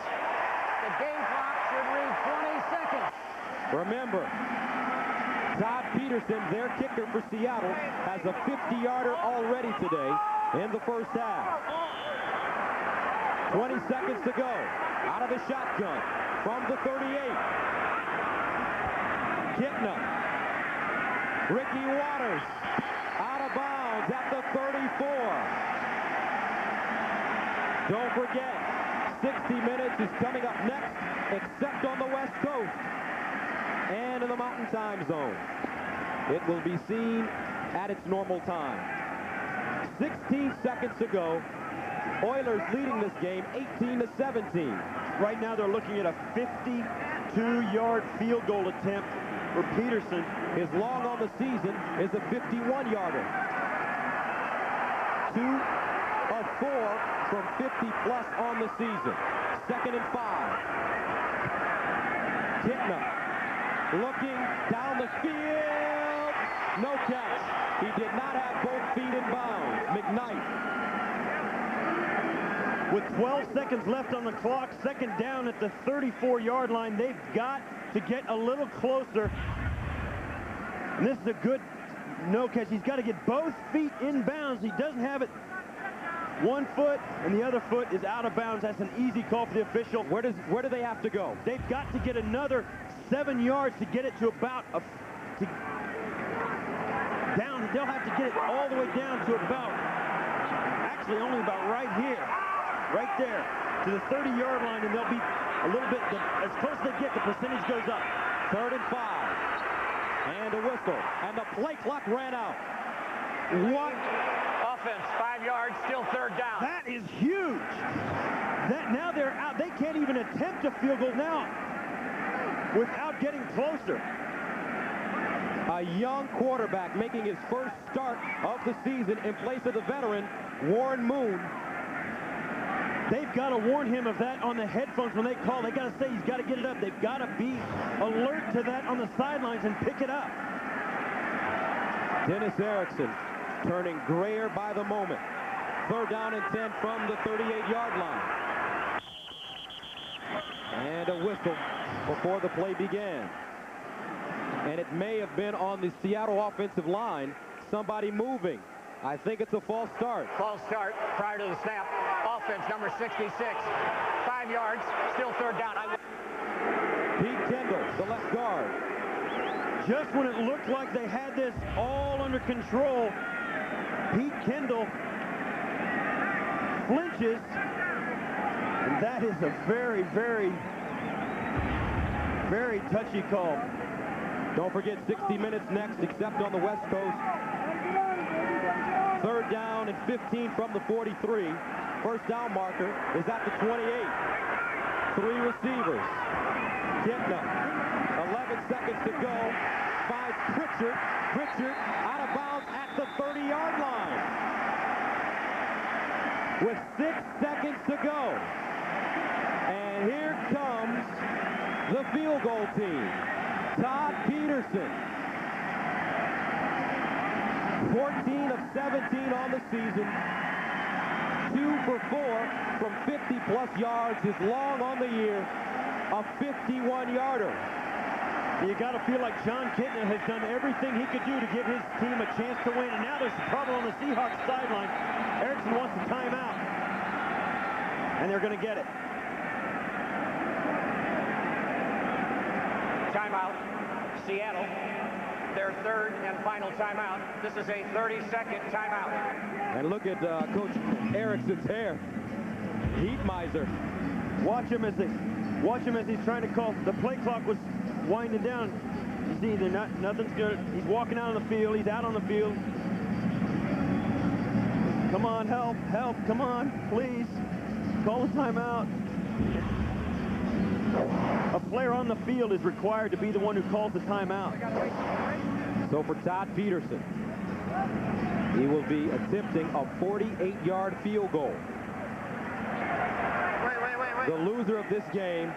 The game clock should read 20 seconds. Remember, Todd Peterson, their kicker for Seattle, has a 50-yarder already today in the first half. 20 seconds to go. Out of the shotgun from the 38. Kitna. Ricky Waters. Out of bounds at the 34. Don't forget, 60 minutes is coming up next, except on the West Coast and in the Mountain Time Zone. It will be seen at its normal time. 16 seconds to go. Oilers leading this game 18-17. Right now they're looking at a 52-yard field goal attempt for Peterson. His long on the season is a 51-yarder. 2 of 4 from 50-plus on the season. 2nd and 5. Kitna looking down the field. No catch. He did not have both feet in bounds. McKnight. With 12 seconds left on the clock, 2nd down at the 34-yard line. They've got to get a little closer. And this is a good no catch. He's got to get both feet in bounds. He doesn't have it. 1 foot and the other foot is out of bounds. That's an easy call for the official. Where do they have to go? They've got to get another 7 yards to get it to about down. They'll have to get it all the way down to about, actually only about right here, right there, to the 30-yard line, and they'll be a little bit, as close as they get, the percentage goes up. 3rd and 5. And a whistle. And the play clock ran out. What? Offense, 5 yards, still 3rd down. That is huge. Now they're out. They can't even attempt a field goal now without getting closer. A young quarterback making his first start of the season in place of the veteran, Warren Moon. They've got to warn him of that on the headphones when they call. They got to say he's got to get it up. They've got to be alert to that on the sidelines and pick it up. Dennis Erickson turning grayer by the moment. 3rd down and 10 from the 38-yard line. And a whistle before the play began. And it may have been on the Seattle offensive line, somebody moving. I think it's a false start. False start prior to the snap. Offense number 66. 5 yards, still 3rd down. Pete Kendall, the left guard. Just when it looked like they had this all under control, Pete Kendall flinches. And that is a very, very, very touchy call. Don't forget 60 minutes next, except on the West Coast. 3rd down and 15 from the 43. 1st down marker is at the 28. 3 receivers. Kingdome. 11 seconds to go. 5 Pritchard. Pritchard out of bounds at the 30-yard line. With 6 seconds to go. And here comes the field goal team. Todd Peterson. 14 of 17 on the season. 2 for 4 from 50-plus yards. His long on the year, a 51-yarder. You got to feel like John Kitna has done everything he could do to give his team a chance to win. And now there's trouble on the Seahawks sideline. Erickson wants a timeout. And they're going to get it. Timeout. Seattle. Their 3rd and final timeout. This is a 30-second timeout. And look at Coach Erickson's hair. Heat miser. Watch him as he's trying to call. The play clock was winding down. You see, nothing's good. He's walking out on the field. He's out on the field. Come on, help, help, come on, please. Call a timeout. A player on the field is required to be the one who calls the timeout. So for Todd Peterson, he will be attempting a 48-yard field goal. Wait. The loser of this game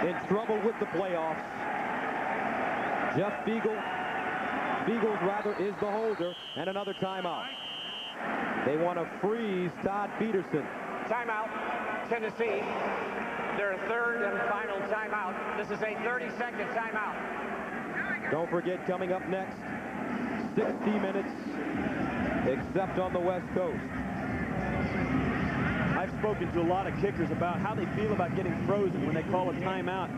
in trouble with the playoffs. Jeff Beagles rather is the holder, and another timeout. They want to freeze Todd Peterson. Timeout, Tennessee. Their 3rd and final timeout. This is a 30-second timeout. Don't forget, coming up next, 60 minutes, except on the West Coast. I've spoken to a lot of kickers about how they feel about getting frozen when they call a timeout.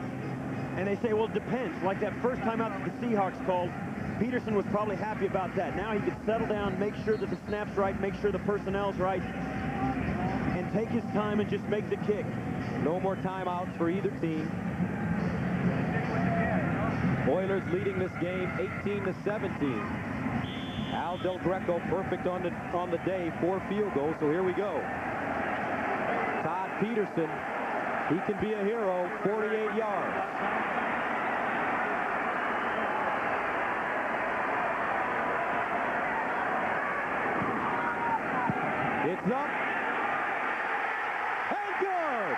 And they say, well, it depends. Like that first timeout that the Seahawks called, Peterson was probably happy about that. Now he could settle down, make sure that the snap's right, make sure the personnel's right, and take his time and just make the kick. No more timeouts for either team. Oilers leading this game 18-17. Al Del Greco perfect on the day, 4 field goals, so here we go. Todd Peterson, he can be a hero, 48 yards. It's up. And good!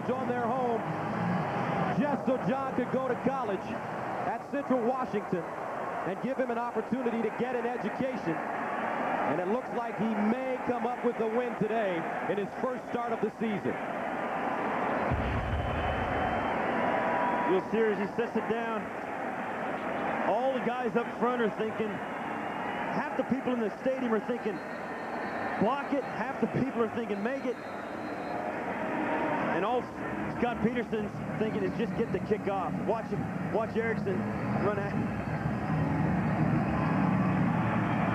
On their home just so John could go to college at Central Washington and give him an opportunity to get an education. And it looks like he may come up with a win today in his first start of the season. Real serious, he sets it down. All the guys up front are thinking, half the people in the stadium are thinking, block it. Half the people are thinking, make it. And all Scott Peterson's thinking is just get the kick off. Watch Erickson run at.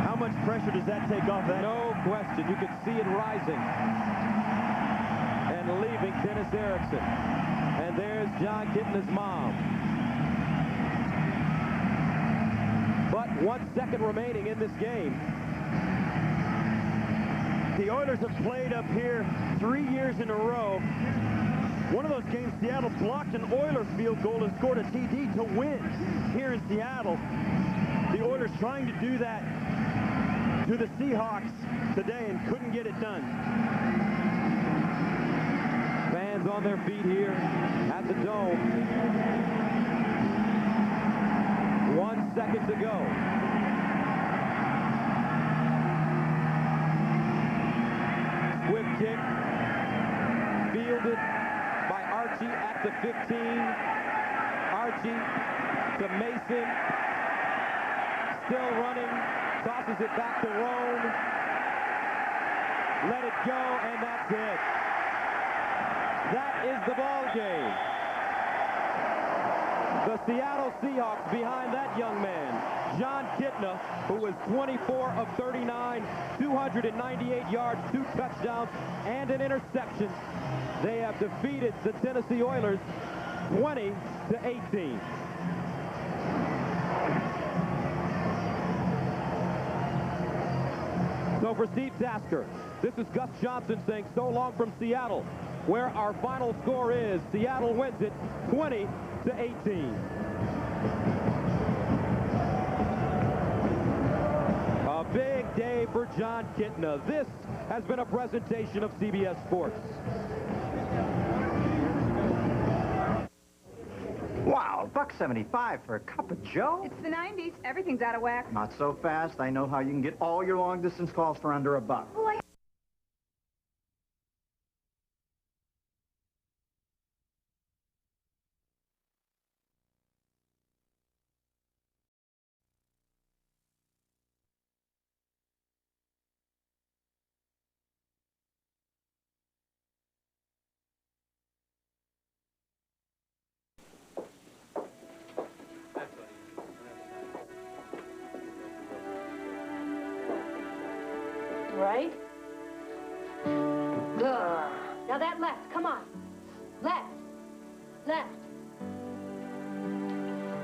How much pressure does that take off that? No question. You could see it rising and leaving Dennis Erickson. And there's John Kitna's mom. But 1 second remaining in this game. The Oilers have played up here 3 years in a row. One of those games, Seattle blocked an Oilers field goal and scored a TD to win here in Seattle. The Oilers trying to do that to the Seahawks today and couldn't get it done. Fans on their feet here at the Dome. 1 second to go. Swift kick. Fielded by Archie at the 15. Archie to Mason. Still running. Tosses it back to Roan. Let it go, and that's it. That is the ball game. The Seattle Seahawks behind that young man, John Kitna, who was 24 of 39, 298 yards, 2 touchdowns, and an interception. They have defeated the Tennessee Oilers 20-18. So for Steve Tasker, this is Gus Johnson saying so long from Seattle, where our final score is Seattle wins it 20-18. A big day for John Kitna. This has been a presentation of CBS Sports. Wow, $1.75 for a cup of Joe? It's the 90s. Everything's out of whack. Not so fast. I know how you can get all your long-distance calls for under $1. Well, Right? Good. Now that left, come on. Left. Left.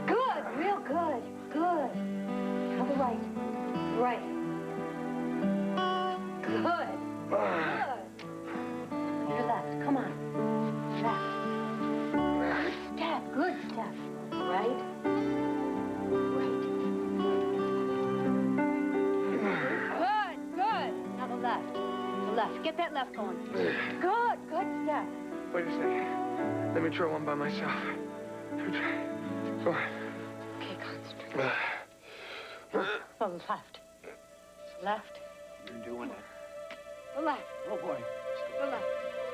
Good, real good. Good. Now the right. Right. Good. Good. Your left, come on. Left. Step, good step. Right. Left. The left. Get that left going. Good. Good step. Wait a second. Let me try one by myself. Let me try. Go on. Okay, concentrate. The left. Left. You're doing it. The left. Oh, boy. The left.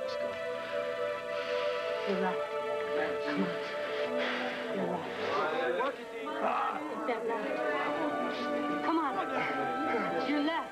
Let's go. Your left. Come on. Your left. Get that left. Come on. It's your left.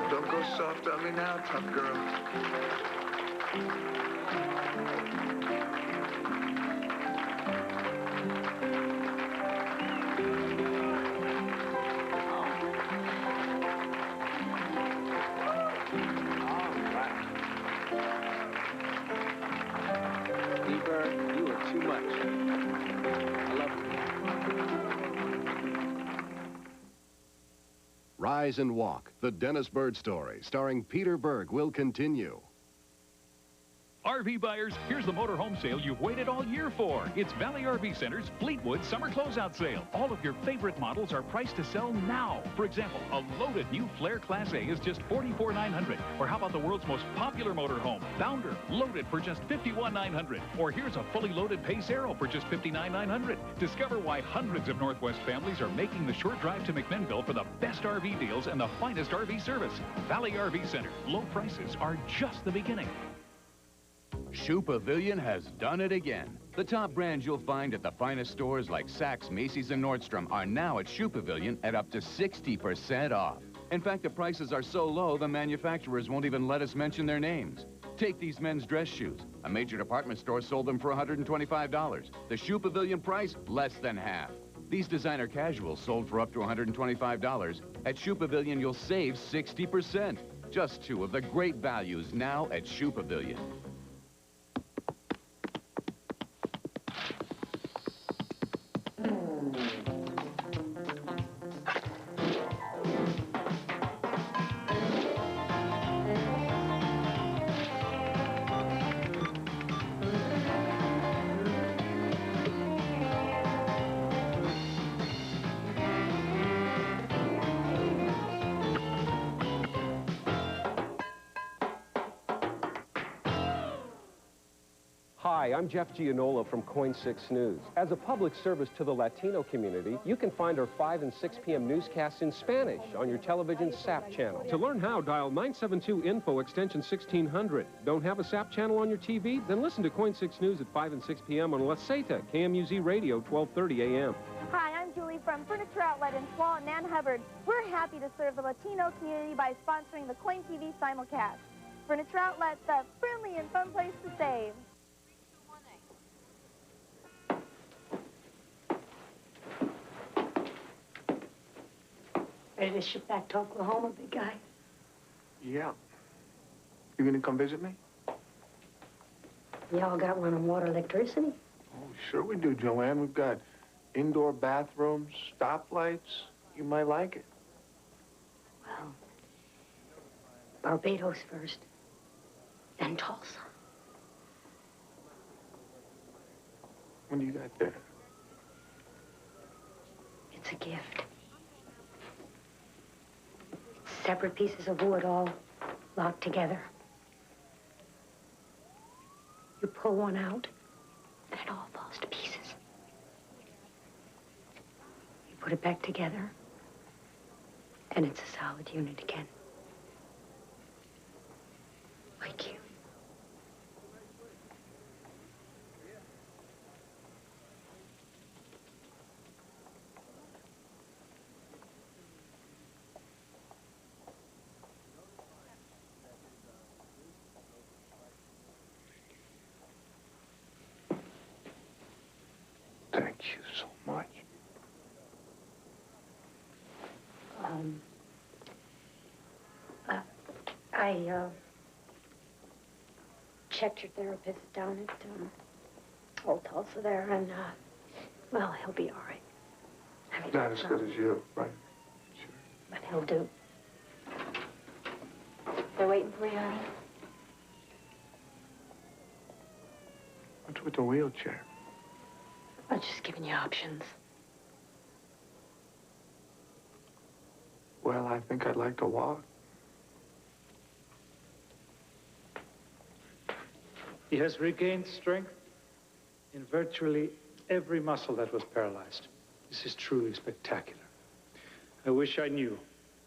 Don't go soft on me now, tough girl. Deeper, you are too much. I love you. Rise and Walk, the Dennis Byrd story, starring Peter Berg, will continue. RV buyers, here's the motorhome sale you've waited all year for. It's Valley RV Center's Fleetwood Summer Closeout Sale. All of your favorite models are priced to sell now. For example, a loaded new Flair Class A is just $44,900. Or how about the world's most popular motorhome, Bounder, loaded for just $51,900. Or here's a fully loaded Pace Arrow for just $59,900. Discover why hundreds of Northwest families are making the short drive to McMinnville for the best RV deals and the finest RV service. Valley RV Center. Low prices are just the beginning. Shoe Pavilion has done it again. The top brands you'll find at the finest stores like Saks, Macy's, and Nordstrom are now at Shoe Pavilion at up to 60% off. In fact, the prices are so low, the manufacturers won't even let us mention their names. Take these men's dress shoes. A major department store sold them for $125. The Shoe Pavilion price, less than half. These designer casuals sold for up to $125. At Shoe Pavilion, you'll save 60%. Just two of the great values now at Shoe Pavilion. Hi, I'm Jeff Gianola from Coin 6 News. As a public service to the Latino community, you can find our 5 and 6 p.m. newscasts in Spanish on your television's SAP channel. To learn how, dial 972-INFO extension 1600. Don't have a SAP channel on your TV? Then listen to Coin 6 News at 5 and 6 p.m. on La Ceta, KMUZ Radio, 1230 a.m. Hi, I'm Julie from Furniture Outlet in Swan and Hubbard. We're happy to serve the Latino community by sponsoring the Coin TV simulcast. Furniture Outlet, the friendly and fun place to save. Ready to ship back to Oklahoma, big guy? Yeah. You gonna come visit me? Y'all got running water, electricity? Oh, sure we do, Joanne. We've got indoor bathrooms, stoplights. You might like it. Well, Barbados first, then Tulsa. When do you got there? It's a gift. Separate pieces of wood all locked together. You pull one out, and it all falls to pieces. You put it back together, and it's a solid unit again. Like you. Thank you so much. I checked your therapist down at Old Tulsa there, and, well, he'll be all right. I mean, Not as good as you, right? Sure. But he'll do. They're waiting for you, honey. What's with the wheelchair? I'm just giving you options. Well, I think I'd like to walk. He has regained strength in virtually every muscle that was paralyzed. This is truly spectacular. I wish I knew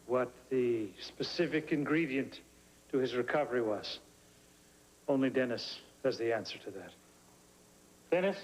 what the specific ingredient to his recovery was. Only Dennis has the answer to that. Dennis?